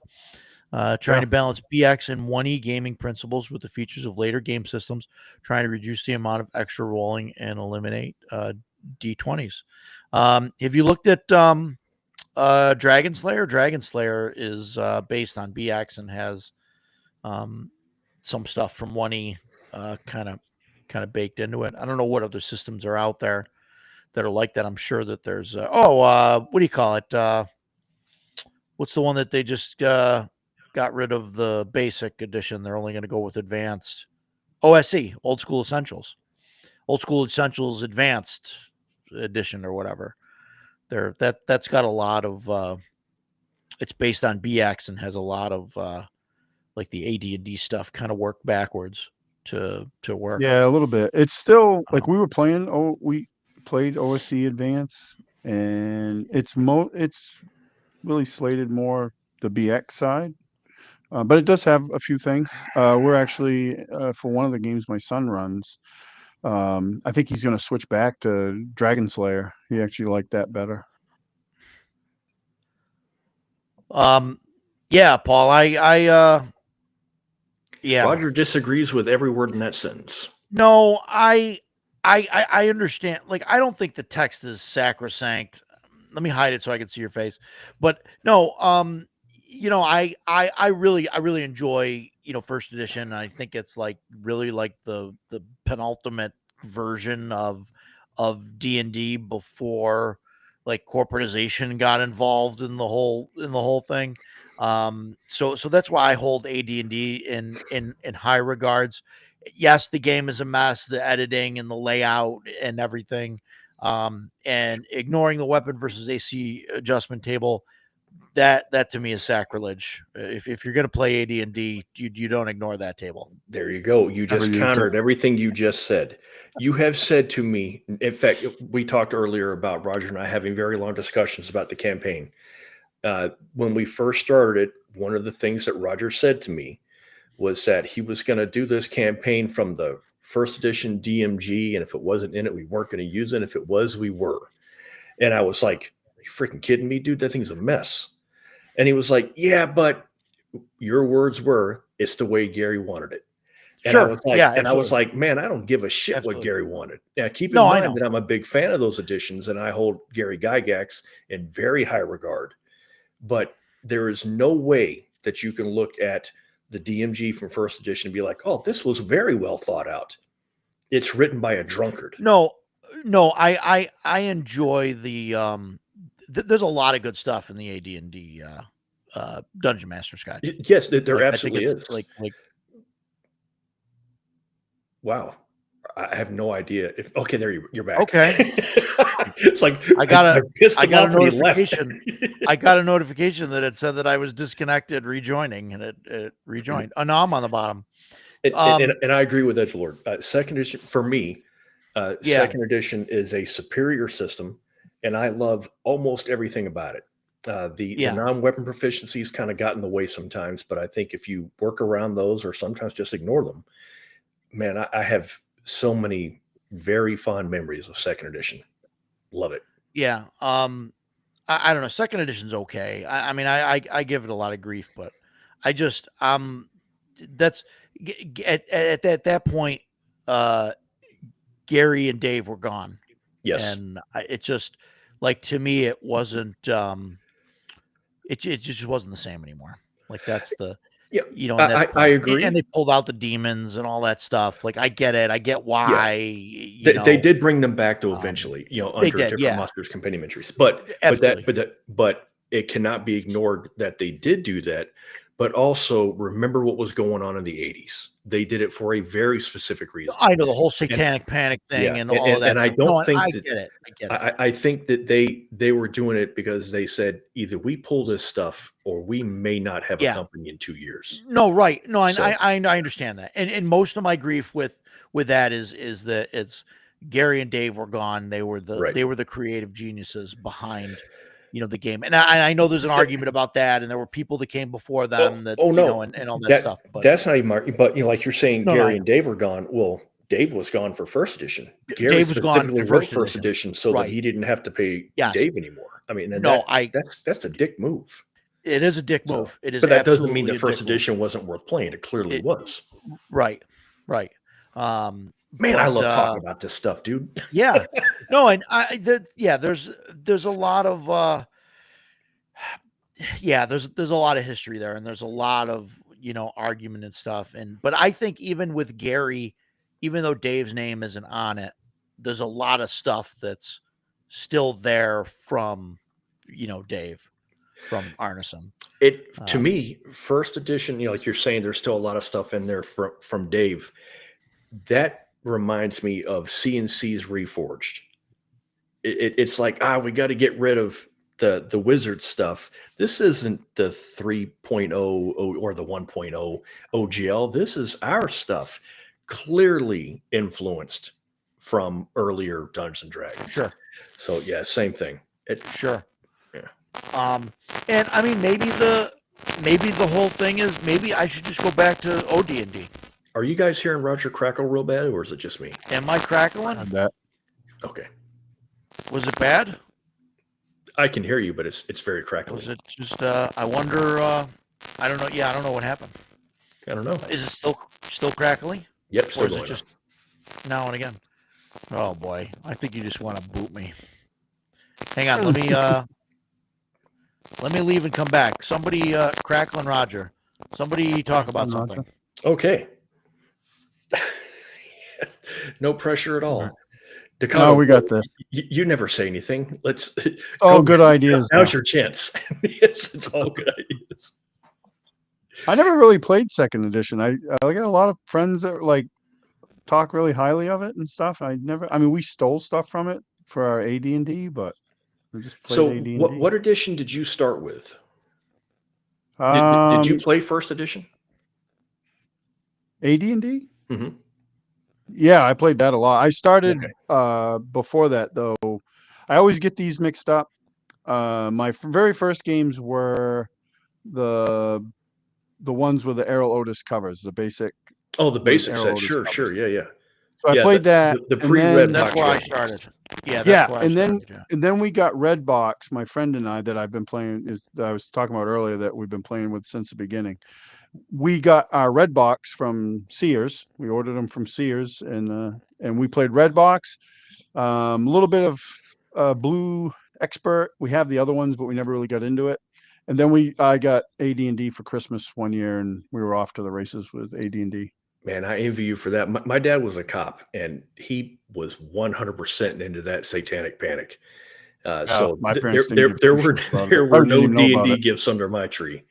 Trying to balance BX and 1E gaming principles with the features of later game systems, trying to reduce the amount of extra rolling and eliminate D20s. Have you looked at Dragon Slayer? Dragon Slayer is based on BX and has some stuff from 1E kind of baked into it. I don't know what other systems are out there that are like that. I'm sure that there's what do you call it? What's the one that they just got rid of the basic edition? They're only going to go with advanced. OSE, Old School Essentials. Old School Essentials Advanced Edition or whatever. That's got a lot of it's based on BX and has a lot of like the AD&D stuff kind of work backwards to work. Yeah, a little bit. It's still like we played OSC Advance, and it's really slated more the BX side. But it does have a few things. We're actually for one of the games my son runs, I think he's going to switch back to Dragon Slayer. He actually liked that better. Yeah, Paul, yeah. Roger disagrees with every word in that sentence. No, I understand. Like, I don't think the text is sacrosanct. Let me hide it so I can see your face. But no, I really enjoy, first edition. I think it's like really like the penultimate version of D&D before like corporatization got involved in the whole thing. So that's why I hold AD&D in high regards. Yes, the game is a mess, the editing and the layout and everything. And ignoring the weapon versus AC adjustment table, that to me is sacrilege. If you're going to play AD&D, you don't ignore that table. There you go. You just countered everything you just said. You have said to me, in fact, we talked earlier about Roger and I having very long discussions about the campaign. When we first started it, one of the things that Roger said to me was that he was going to do this campaign from the first edition DMG, and if it wasn't in it, we weren't going to use it. And if it was, we were. And I was like, are you freaking kidding me, dude? That thing's a mess. And he was like, yeah, but your words were, it's the way Gary wanted it. And Sure. I was like, yeah, and I was like, man, I don't give a shit Absolutely. what Gary wanted. Now, keep in No, I know. mind that I'm a big fan of those editions, and I hold Gary Gygax in very high regard. But there is no way that you can look at the DMG from first edition and be like, oh, this was very well thought out. It's written by a drunkard. No, I enjoy the there's a lot of good stuff in the AD&D Dungeon Master Scott. Yes, there absolutely is. Like wow, I have no idea if. Okay, there you're back. Okay, it's like I got a notification. I got a notification that it said that I was disconnected, rejoining, and it rejoined. Oh, no, I'm on the bottom. And I agree with Edgelord. Second edition for me, second edition is a superior system, and I love almost everything about it. The non-weapon proficiencies kind of got in the way sometimes, but I think if you work around those or sometimes just ignore them, man, I have so many very fond memories of second edition. Love it. Yeah. I don't know. Second edition's okay. I mean, I give it a lot of grief, but I just that's at that point, Gary and Dave were gone. Yes. And it just, like, to me, it wasn't it just wasn't the same anymore. Like, that's the and that's I agree. And they pulled out the demons and all that stuff. Like, I get it. I get why. Yeah. They did bring them back to eventually, under different Masters Compendium entries. But it cannot be ignored that they did do that. But also remember what was going on in the 80s. They did it for a very specific reason. I know the whole satanic panic thing and all of that. And I don't think I get it. I think that they were doing it because they said either we pull this stuff or we may not have a company in 2 years. No, right. No, I understand that. And most of my grief with that is that it's Gary and Dave were gone. They were the creative geniuses behind the game. And I know there's an argument about that, and there were people that came before them and all that stuff. But that's not even but like you're saying, Gary and Dave were gone. Well, Dave was gone for first edition. Gary Dave was gone for first edition so that he didn't have to pay Dave anymore. I mean, that's a dick move. It is a dick move. It is, but that doesn't mean the first edition wasn't worth playing. It clearly was. Right. Man, I But, love talking about this stuff, dude. yeah, no, and there's a lot of there's a lot of history there, and there's a lot of argument and stuff. But I think even with Gary, even though Dave's name isn't on it, there's a lot of stuff that's still there from Dave, from Arneson. It to me, first edition, like you're saying, there's still a lot of stuff in there from Dave. That reminds me of CNC's Reforged. It's like, we got to get rid of the wizard stuff. This isn't the 3.0 or the 1.0 OGL. This is our stuff, clearly influenced from earlier Dungeons and Dragons. Sure. So yeah, same thing. Sure. Yeah. And I mean, maybe the whole thing is maybe I should just go back to OD&D. Are you guys hearing Roger crackle real bad, or is it just me? Am I crackling? Okay. Was it bad? I can hear you, but it's very crackly. Was it just? I wonder. I don't know. Yeah, I don't know what happened. I don't know. Is it still crackly? Yep. Still or is going it just now and again? Oh boy, I think you just want to boot me. Hang on, let me leave and come back. Somebody, Crackling Roger. Somebody talk about something. Okay. No pressure at all. Dakota, no, we got this. You never say anything. Let's. All good ideas. Now's your chance. It's all good ideas. I never really played second edition. I got a lot of friends that talk really highly of it and stuff. I mean, we stole stuff from it for our AD&D, but we just played AD&D. What edition did you start with? Did you play first edition? AD&D? Mm-hmm. Yeah, I played that a lot. I started before that, though. I always get these mixed up. My very first games were the ones with the Errol Otis covers, the basic. Oh, the basic set. Sure. Yeah. So I played that. The pre-red box. That's where I started. Yeah. And then we got Red Box. My friend and I that I've been playing I was talking about earlier that we've been playing with since the beginning. We got our Red Box from Sears. We ordered them from Sears, and we played Red Box. A little bit of Blue Expert. We have the other ones, but we never really got into it. And then I got AD&D for Christmas one year, and we were off to the races with AD&D. Man, I envy you for that. My dad was a cop, and he was 100% into that satanic panic. So my parents there were no D&D gifts under my tree.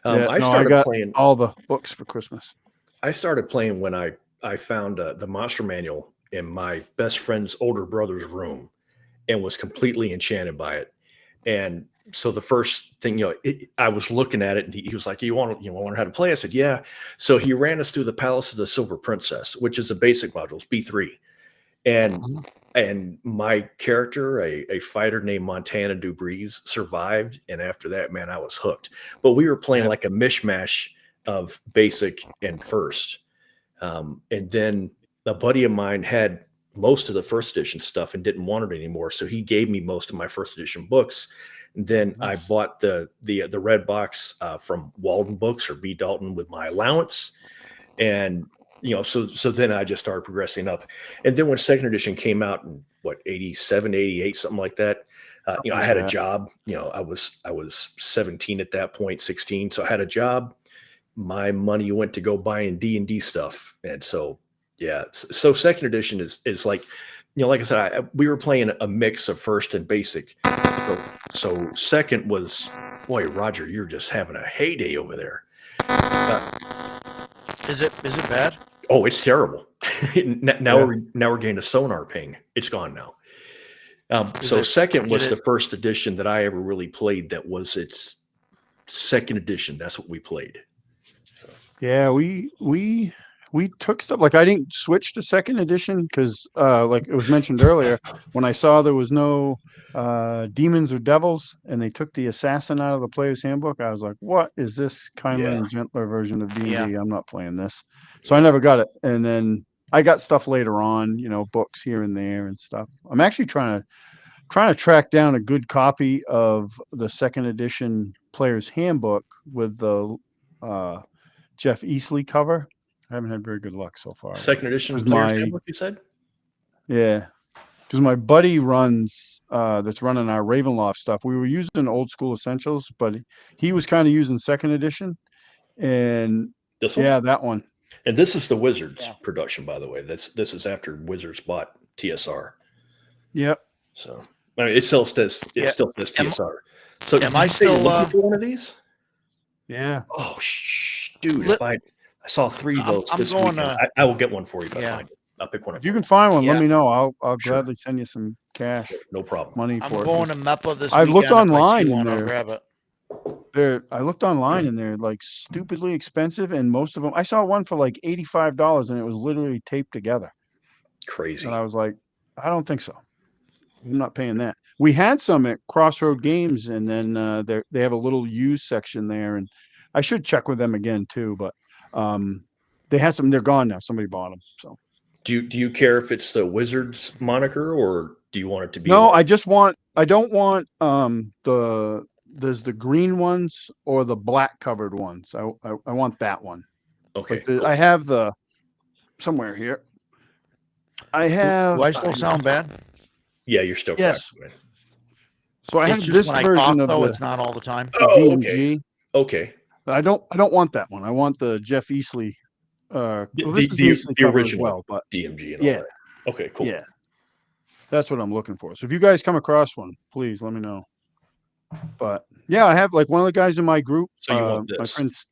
I started playing all the books for Christmas. I started playing when I found the monster manual in my best friend's older brother's room, and was completely enchanted by it. And so the first thing, I was looking at it, and he was like, "You want to learn how to play?" I said, "Yeah." So he ran us through the Palace of the Silver Princess, which is a basic module, it's B3, and my character, a fighter named Montana Dubreeze, survived, and after that, man, I was hooked. But we were playing like a mishmash of basic and first, and then a buddy of mine had most of the first edition stuff and didn't want it anymore, so he gave me most of my first edition books. And then I bought the red box from Walden Books or B. Dalton with my allowance, and so then I just started progressing up. And then when second edition came out in 87, 88, something like that, I had a job. I was 17 at that point, 16, so I had a job. My money went to go buying D&D stuff, and so yeah. So second edition is like, like I said, we were playing a mix of first and basic. So second was, boy, Roger, you're just having a heyday over there. Is it bad? Oh, it's terrible. Now we're getting a sonar ping. It's gone now. Second was the first edition that I ever really played. That was its second edition. That's what we played. So. Yeah, we took stuff I didn't switch to second edition because like it was mentioned earlier, when I saw there was no demons or devils and they took the assassin out of the player's handbook, I was like, what is this kindler and gentler version of D&D? I'm not playing this. So I never got it. And then I got stuff later on, books here and there and stuff. I'm actually trying to track down a good copy of the second edition player's handbook with the Jeff Easley cover. I haven't had very good luck so far. Second edition Was player's my- handbook, you said? Yeah, because my buddy runs that's running our Ravenloft stuff. We were using Old School Essentials, but he was kind of using second edition, and This one? yeah, that one. And this is the Wizards Yeah. production, by the way. This is after Wizards bought TSR. Yep. So I mean, it still says Am- TSR. So am did I you say you're still, looking for one of these? Yeah. Oh, dude! Li- If I saw 3 of those I'm this going, weekend, I will get one for you if I yeah. find it. I'll pick one up. If you for can find one, Yeah. let me know. I'll Sure. gladly send you some cash, no problem. money I'm for going it. to MEPA this I weekend. looked If I online see and one, I'll they're- grab it. I looked online and they're like stupidly expensive, and most of them. I saw one for like $85, and it was literally taped together. Crazy. And I was like, I don't think so. I'm not paying that. We had some at Crossroad Games, and then they have a little used section there, and I should check with them again too. But they had some. They're gone now. Somebody bought them. So Do you care if it's the Wizards moniker or do you want it to be? no, like- I don't want there's the green ones or the black covered ones. I want that one. Okay. Like I have the somewhere here. I have. Do I still sound bad? Yeah, you're still Yes. correct. So I have It's just this when I version cough, of though, the it's not all the time. Oh, DMG. okay. I don't want that one. I want the Jeff Easley. Well, this is Easley the cover as original well, but DMG and all yeah, that. Okay, cool. yeah, that's what I'm looking for. So if you guys come across one, please let me know. But yeah, I have like one of the guys in my group. So you want my this? friends.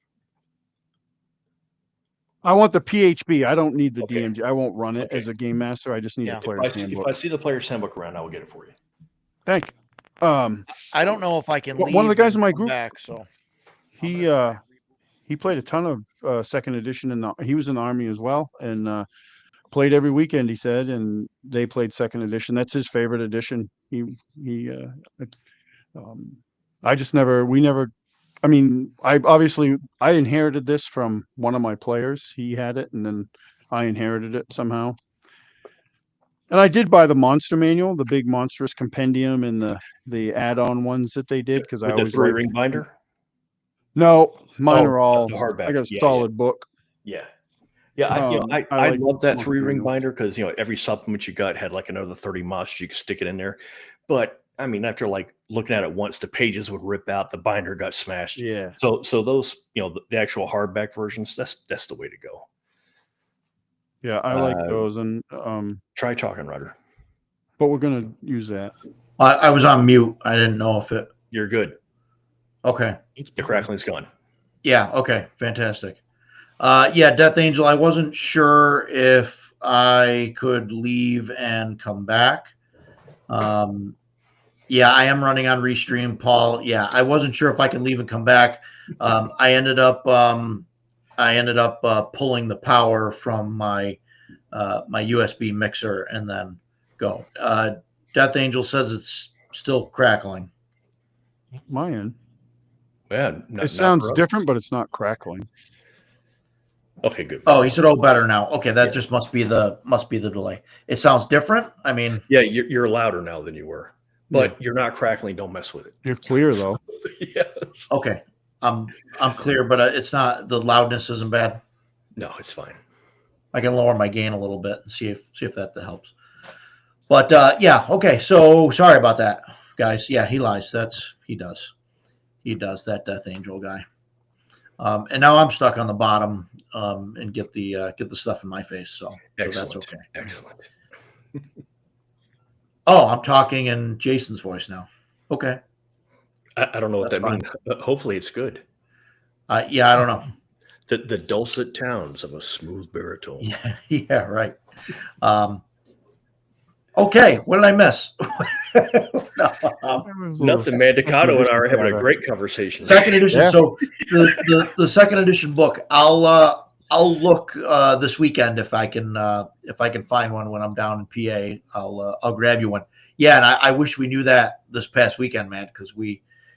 I want the PHB. I don't need the Okay. DMG. I won't run it Okay. as a game master. I just need Yeah. a If player's If handbook. I see the player's handbook around, I will get it for you. Thank you. I don't know if I can leave. One of the guys and in my come group- back, so he played a ton of second edition, and he was in the army as well, and played every weekend. He said, and they played second edition. That's his favorite edition. I just never. We never. I mean, I inherited this from one of my players. He had it, and then I inherited it somehow. And I did buy the monster manual, the big monstrous compendium, and the add-on ones that they did because I With the always 3 liked. ring binder. No, mine Oh, are all. the hardback. I got a Yeah, solid book. Yeah. Yeah, I I like love that monster 3 ring manuals. binder because every supplement you got had like another 30 monsters you could stick it in there. But I mean, after like looking at it once, the pages would rip out, the binder got smashed. Yeah. So those, the actual hardback versions, that's the way to go. Yeah, I like Uh, those, and Try talking, Ryder. but we're gonna use that. I was on mute. I didn't know if it. You're good. Okay. The crackling's gone. Yeah. Okay. Fantastic. Yeah, Death Angel. I wasn't sure if I could leave and come back. Yeah, I am running on Restream, Paul. Yeah, I wasn't sure if I could leave and come back. I ended up pulling the power from my USB mixer and then go. Death Angel says it's still crackling. My end. Yeah. It sounds different, but it's not crackling. Okay, good. Oh, he said, "Oh, better now." Okay, that just must be the delay. It sounds different. I mean, Yeah, you're louder now than you were, but you're not crackling. Don't mess with it. You're clear though. Yeah. okay, I'm clear, but it's not, the loudness isn't bad. No, it's fine. I can lower my gain a little bit and see if that helps. But yeah, okay. So sorry about that, guys. Yeah, he lies. He does that Death Angel guy. And now I'm stuck on the bottom and get the stuff in my face. So that's okay. Excellent. Oh, I'm talking in Jason's voice now. Okay. I don't know what That's that means. Hopefully it's good. Yeah, I don't know. The dulcet tones of a smooth baritone. Yeah, right. Okay, what did I miss? Nothing, man. Decado and I are having a great conversation. Second edition. Yeah. So the second edition book, I'll look this weekend if I can find one when I'm down in PA. I'll grab you one. Yeah, and I wish we knew that this past weekend, man, because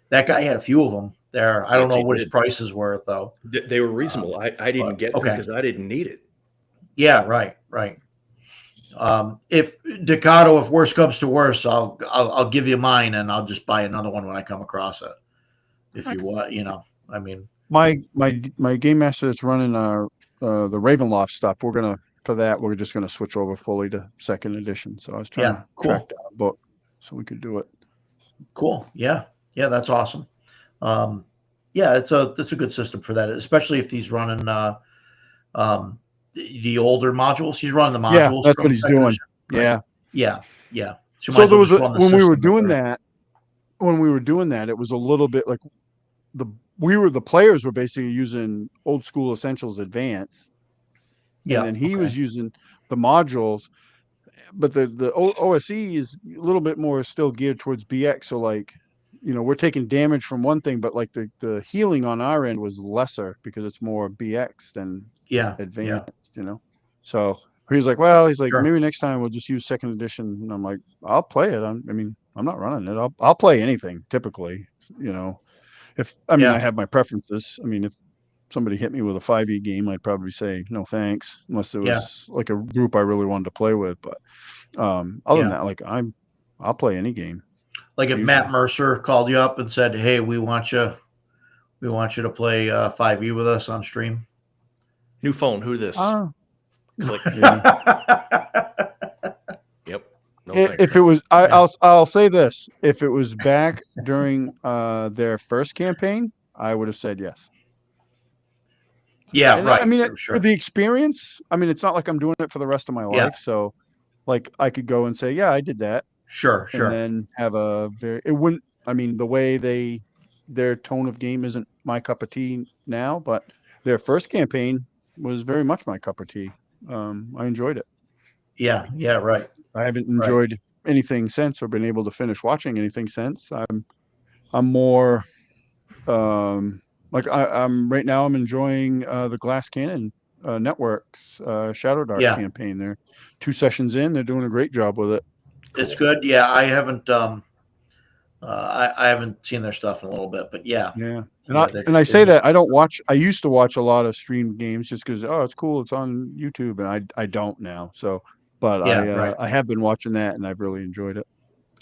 that guy had a few of them there. I don't know what his prices were though. They were reasonable. I didn't get them because I didn't need it. Yeah, right. If Decado, if worse comes to worse, I'll give you mine and I'll just buy another one when I come across it. If you want, I mean, My game master that's running our the Ravenloft stuff, we're just gonna switch over fully to second edition. So I was trying Yeah, to cool. track down a book so we could do it. Cool. Yeah. Yeah, that's awesome. Yeah, it's a good system for that, especially if he's running um the older modules. He's running the Yeah, modules that's from what he's second doing. edition, right? Yeah. Yeah, yeah. So you might So as there well was just run the when we were system that doing they're that, it was a little bit like the players were basically using Old School Essentials Advanced, and yeah, then he okay. was using the modules, but the OSE is a little bit more still geared towards BX. So like, we're taking damage from one thing, but like the healing on our end was lesser because it's more BX than Yeah, yeah, advanced. So he was like, well, he's like, sure. maybe next time we'll just use second edition. And I'm like, I'll play it. I'm not running it. I'll play anything typically, you know. I Yeah, have my preferences. If somebody hit me with a 5e game, I'd probably say no thanks, unless it yeah, was like a group I really wanted to play with. But other than yeah. that, like I'll play any game Like if Matt usually. Mercer called you up and said, "Hey, we want you to play 5e with us on stream." New phone. Who this? Uh, Click. maybe. Yep. No thanks. If it was, Yeah. I'll say this: if it was back during their first campaign, I would have said yes. Yeah, And right. for Sure. the experience, it's not like I'm doing it for the rest of my Yeah, life. So, like, I could go and say, yeah, I did that, sure, and sure. then have it wouldn't. The way their tone of game isn't my cup of tea now, but their first campaign was very much my cup of tea. I enjoyed it. Yeah, yeah, right, I haven't right. enjoyed anything since, or been able to finish watching anything since. I'm more like I'm right now. I'm enjoying the Glass Cannon Networks Shadow Dark Yeah, campaign. They're 2 sessions in. They're doing a great job with it. it's Cool. good. Yeah, I haven't I haven't seen their stuff in a little bit, but yeah, Yeah, and I yeah, they're and I they're say neat. that I don't watch. I used to watch a lot of streamed games just because it's cool. It's on YouTube, and I don't now. So, but Yeah, right. I have been watching that, and I've really enjoyed it.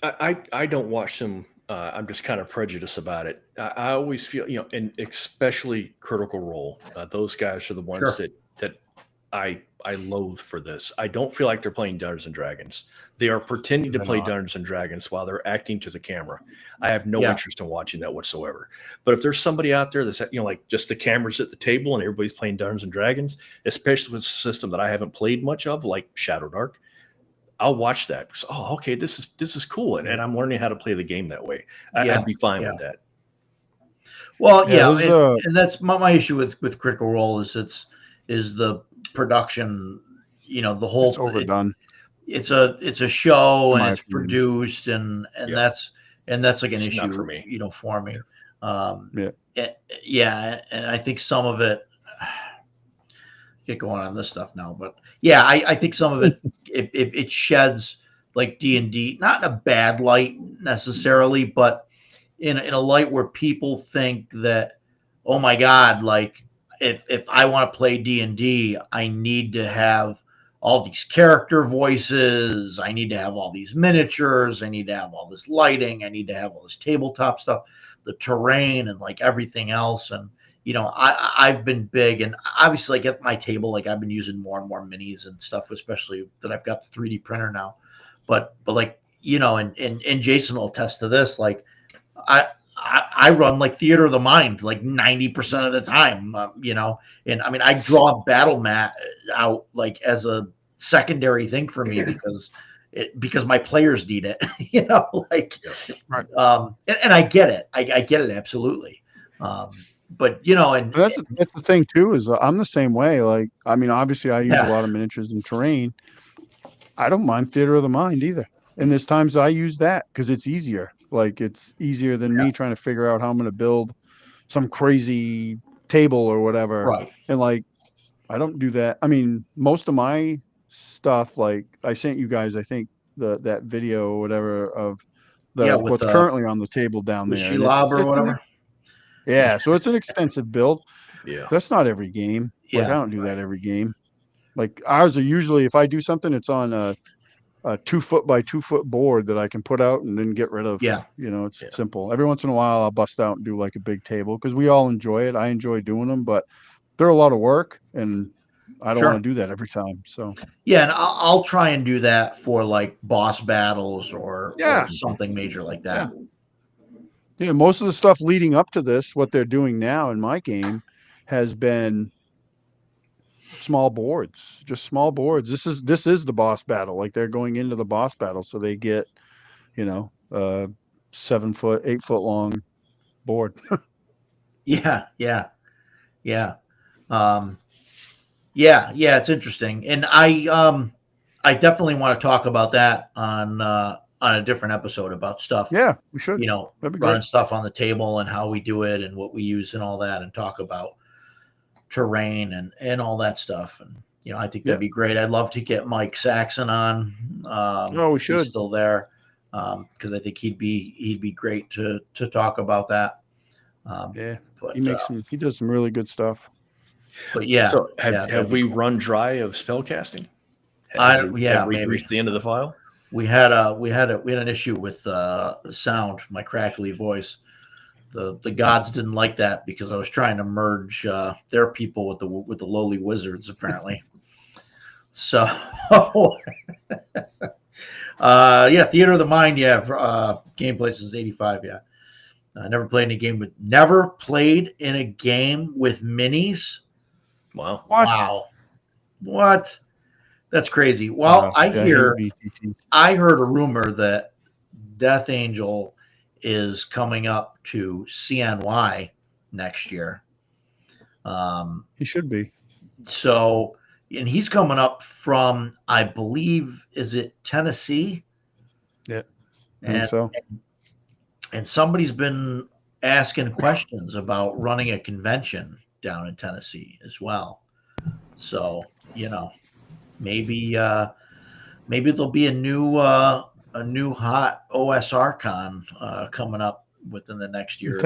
I don't watch them. I'm just kind of prejudiced about it. I always feel, and especially Critical Role. Those guys are the ones Sure. that I loathe for this. I don't feel like they're playing Dungeons and Dragons. They are pretending to They're play not. Dungeons and Dragons while they're acting to the camera. I have no Yeah, interest in watching that whatsoever. But if there's somebody out there that's like just the cameras at the table and everybody's playing Dungeons and Dragons, especially with a system that I haven't played much of, like Shadow Dark, I'll watch that because, okay, this is cool, and I'm learning how to play the game that way. yeah, I'd be fine yeah. with that. Well, Yeah, yeah, there's and that's my issue with Critical Role is the production. The it's whole overdone it's a show in and my it's opinion. produced and Yeah, that's like an it's not for issue, me. for Yeah. me. Um, Yeah. yeah, and I think some of it get going on this stuff now, but yeah, I think some of it sheds like D&D, not in a bad light necessarily, but in a light where people think that, oh my God, like if I want to play D&D, I need to have all these character voices, I need to have all these miniatures, I need to have all this lighting, I need to have all this tabletop stuff, the terrain and like everything else. And I've been big, and obviously like at my table, like I've been using more and more minis and stuff, especially that I've got the 3D printer now. But like, and Jason will attest to this, like I run like theater of the mind like 90% of the time, and I draw a battle mat out like as a secondary thing for me because my players need it, like, Right. and I get it. I get it absolutely. But and That's the thing too, is I'm the same way. Like, obviously I use a yeah, lot of miniatures and terrain. I don't mind theater of the mind either. And there's times I use that because it's easier. Like, it's easier than yeah, me trying to figure out how I'm going to build some crazy table or whatever. right. And like, I don't do that. Most of my stuff, like I sent you guys, I think that video or whatever of Yeah, the what's currently on the table down with there. And Shelob or it's an whatever. yeah, so it's an extensive build. Yeah. That's not every game. Like, I Yeah, don't do right. that every game. Like, ours are usually, if I do something, it's on a 2 foot by 2 foot board that I can put out and then get rid of. Yeah, It's Yeah. simple. Every once in a while, I'll bust out and do like a big table because we all enjoy it. I enjoy doing them, but they're a lot of work. And I don't Sure. want to do that every time. So Yeah, and I'll try and do that for like boss battles or Yeah. something major like that. yeah, most of the stuff leading up to this, what they're doing now in my game, has been small boards, just small boards. This is the boss battle. Like they're going into the boss battle, so they get, 7 foot, 8 foot long board. Yeah, yeah, yeah. Um, yeah, it's interesting, and I definitely want to talk about that on a different episode about stuff. Yeah, we should. That'd be Running great. stuff on the table and how we do it and what we use and all that, and talk about terrain and all that stuff. And I think that'd be great. I'd love to get Mike Saxon on. Oh, we if should. he's still there, because I think he'd be great to talk about that. Yeah, But he does some really good stuff. but yeah. So yeah, that'd have be we cool. run dry of spellcasting? Yeah, have we maybe. reached the end of the file? We had an issue with sound, my crackly voice. The gods didn't like that because I was trying to merge their people with the lowly wizards, apparently. So Theater of the Mind, gameplay says 85, never played in a game with minis. Wow. What? That's crazy. Well, I heard a rumor that Death Angel is coming up to CNY next year. He should be. So, and he's coming up from, I believe, is it Tennessee? Yeah. And somebody's been asking questions about running a convention down in Tennessee as well. So, maybe there'll be a new hot OSR con coming up within the next year.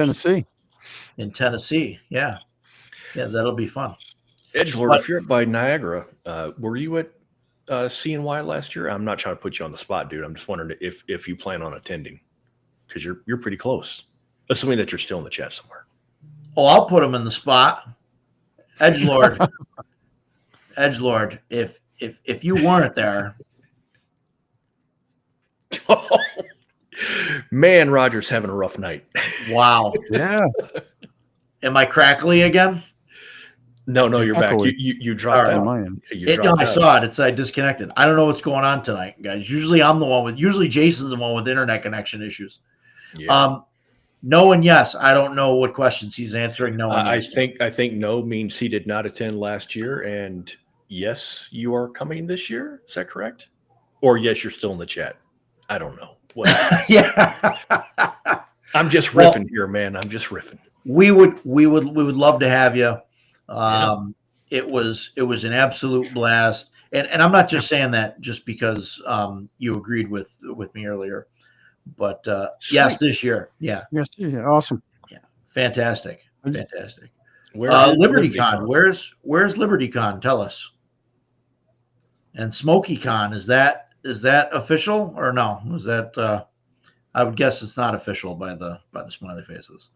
In Tennessee, yeah, that'll be fun. Edgelord, if you're up by Niagara, were you at CNY last year? I'm not trying to put you on the spot, dude. I'm just wondering if you plan on attending, because you're pretty close. Assuming that you're still in the chat somewhere. Oh, I'll put him in the spot. Edgelord, if you weren't there. Man, Roger's having a rough night. Wow. Yeah. Am I crackly again? No, you're back. You dropped out. I saw it. I disconnected. I don't know what's going on tonight, guys. Usually Jason's the one with internet connection issues. Yeah. No and yes. I don't know what questions he's answering. No and yes. I think no means he did not attend last year, and yes, you are coming this year. Is that correct? Or yes, you're still in the chat. I don't know. Yeah. I'm just riffing here, man. I'm just riffing. We would love to have you. It was an absolute blast. And I'm not just saying that just because you agreed with me earlier. But yes, this year. Yeah. Yes, yeah, awesome. Yeah. Fantastic. Where LibertyCon. Where's LibertyCon? Tell us. And SmokyCon, is that official or no? Is that I would guess it's not official by the smiley faces.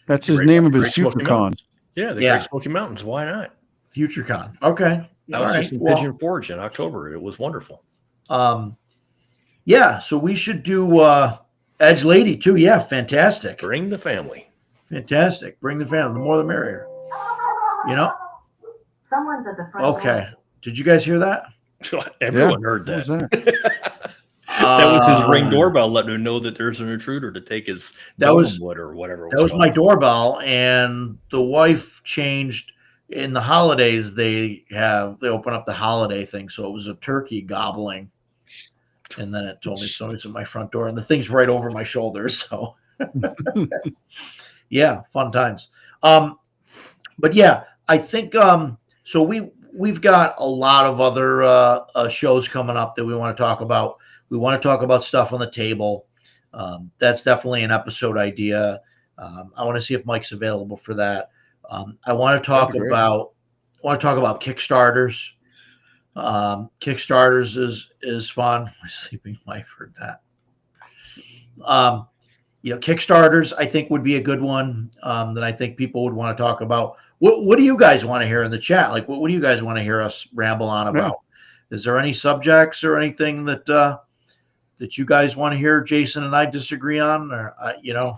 That's his name of his future con. Yeah, the Great Smoky Mountains. Why not? FutureCon. Okay. I was just in Pigeon Forge in October. It was wonderful. Yeah, so we should do Edge Lady too. Yeah, fantastic. Bring the family. Fantastic. Bring the family. The more the merrier. Someone's at the front. Okay. Did you guys hear that? Everyone heard that. That was his Ring doorbell letting him know that there's an intruder to take his wood or whatever. That was my doorbell, and the wife changed in the holidays. They open up the holiday thing, so it was a turkey gobbling, and then it told me somebody's at my front door, and the thing's right over my shoulder. So, yeah, fun times. But yeah, I think so. We've got a lot of other shows coming up that we want to talk about. We want to talk about stuff on the table. That's definitely an episode idea. I want to see if Mike's available for that. I want to talk about Kickstarters. Kickstarters is fun. My sleeping wife heard that. Kickstarters I think would be a good one that I think people would want to talk about. what do you guys want to hear in the chat? Like, what do you guys want to hear us ramble on about? Is there any subjects or anything that that you guys want to hear Jason and I disagree on, or you know,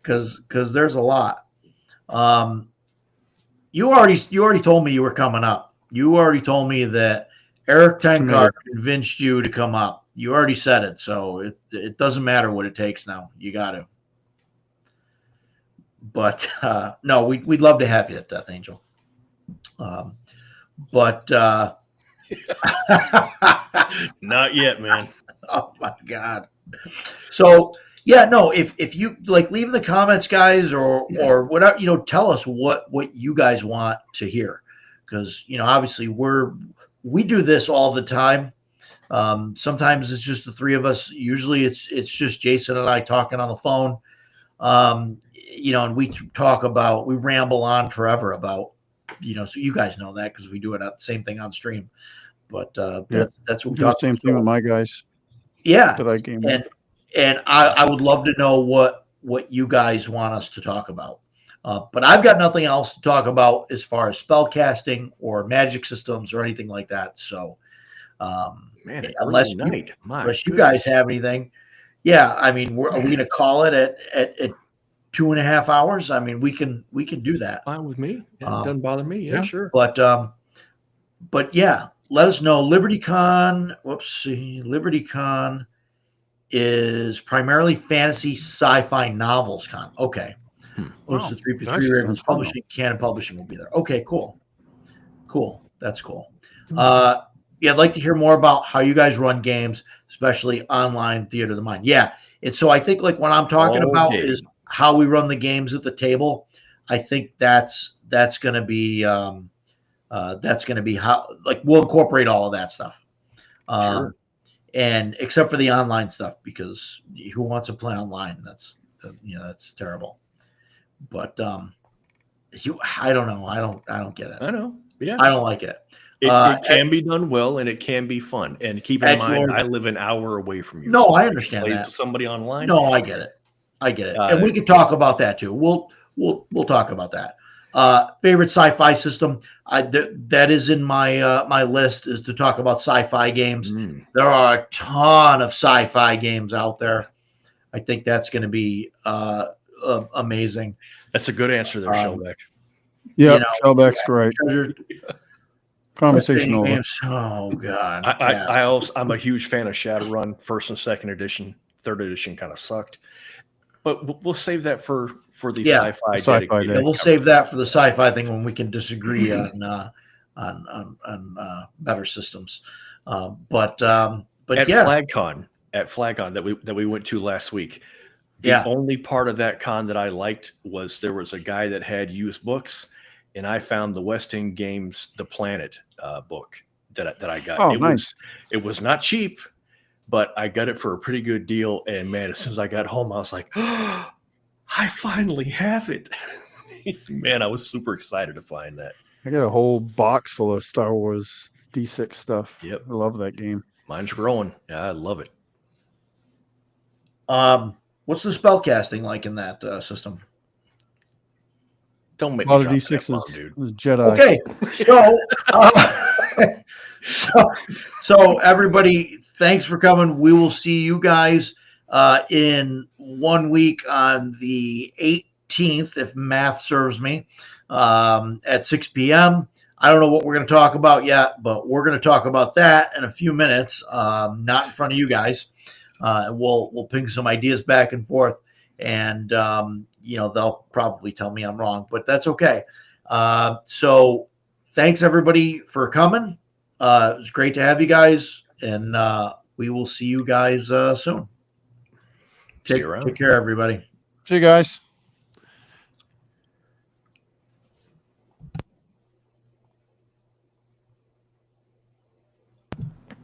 because there's a lot. You already told me you were coming up. You already told me that Eric Tenkar convinced you to come up. You already said it, so it doesn't matter what it takes now. You got to. But no, we'd love to have you at Death Angel. But not yet, man. Oh my God. So yeah, no, if you like, leave in the comments, guys, or whatever, you know, tell us what you guys want to hear, because you know, obviously we do this all the time. Sometimes it's just the three of us. Usually it's just Jason and I talking on the phone. You know, and we ramble on forever about, you know, so you guys know that because we do it at the same thing on stream. But that's what we do the talk same about. thing with my guys. Yeah, that I game with. And I would love to know what you guys want us to talk about. But I've got nothing else to talk about as far as spellcasting or magic systems or anything like that. So, Man, unless you guys have anything, yeah, I mean, are we going to call it at 2.5 hours? I mean, we can do that. Fine with me. Yeah, it doesn't bother me. Yeah, sure. But yeah, let us know. LibertyCon is primarily fantasy sci-fi novels con. Okay. Most of the 3 Ravens Publishing, Canon Publishing will be there. Okay, cool. That's cool. Yeah, I'd like to hear more about how you guys run games, especially online Theater of the Mind. Yeah. And so I think like what I'm talking about is how we run the games at the table. I think that's going to be how, like, we'll incorporate all of that stuff. Sure. And except for the online stuff, because who wants to play online? That's terrible. But I don't know. I don't get it. I know. Yeah. I don't like it. It can be done well, and it can be fun. And keep in mind, I live an hour away from you. No, so I understand that. Somebody online. No, I get it. And we can talk about that too. We'll talk about that. Favorite sci-fi system. That is in my my list, is to talk about sci-fi games. There are a ton of sci-fi games out there. I think that's going to be amazing. That's a good answer there, Shellback. Yeah, Shellback's great. Conversation over. Oh God. I'm a huge fan of Shadowrun, 1st and 2nd edition. 3rd edition kind of sucked. But we'll save that for the sci-fi. Yeah, we'll save that for the sci-fi thing when we can disagree on better systems. But at FlagCon that we went to last week, the only part of that con that I liked was there was a guy that had used books, and I found the West End Games The Planet book that I got. Oh, nice. It was not cheap, but I got it for a pretty good deal. And man, as soon as I got home, I was like, oh, I finally have it. Man, I was super excited to find that. I got a whole box full of Star Wars D6 stuff. Yep. I love that game. Mine's growing. Yeah, I love it. What's the spellcasting like in that system? Don't make a lot me of D6s, dude. Jedi. Okay, so everybody, thanks for coming. We will see you guys in 1 week on the 18th, if math serves me, at 6 p.m. I don't know what we're going to talk about yet, but we're going to talk about that in a few minutes, not in front of you guys. We'll ping some ideas back and forth, and they'll probably tell me I'm wrong, but that's okay. So thanks everybody for coming. It was great to have you guys, and we will see you guys soon. Take care, everybody. See you guys.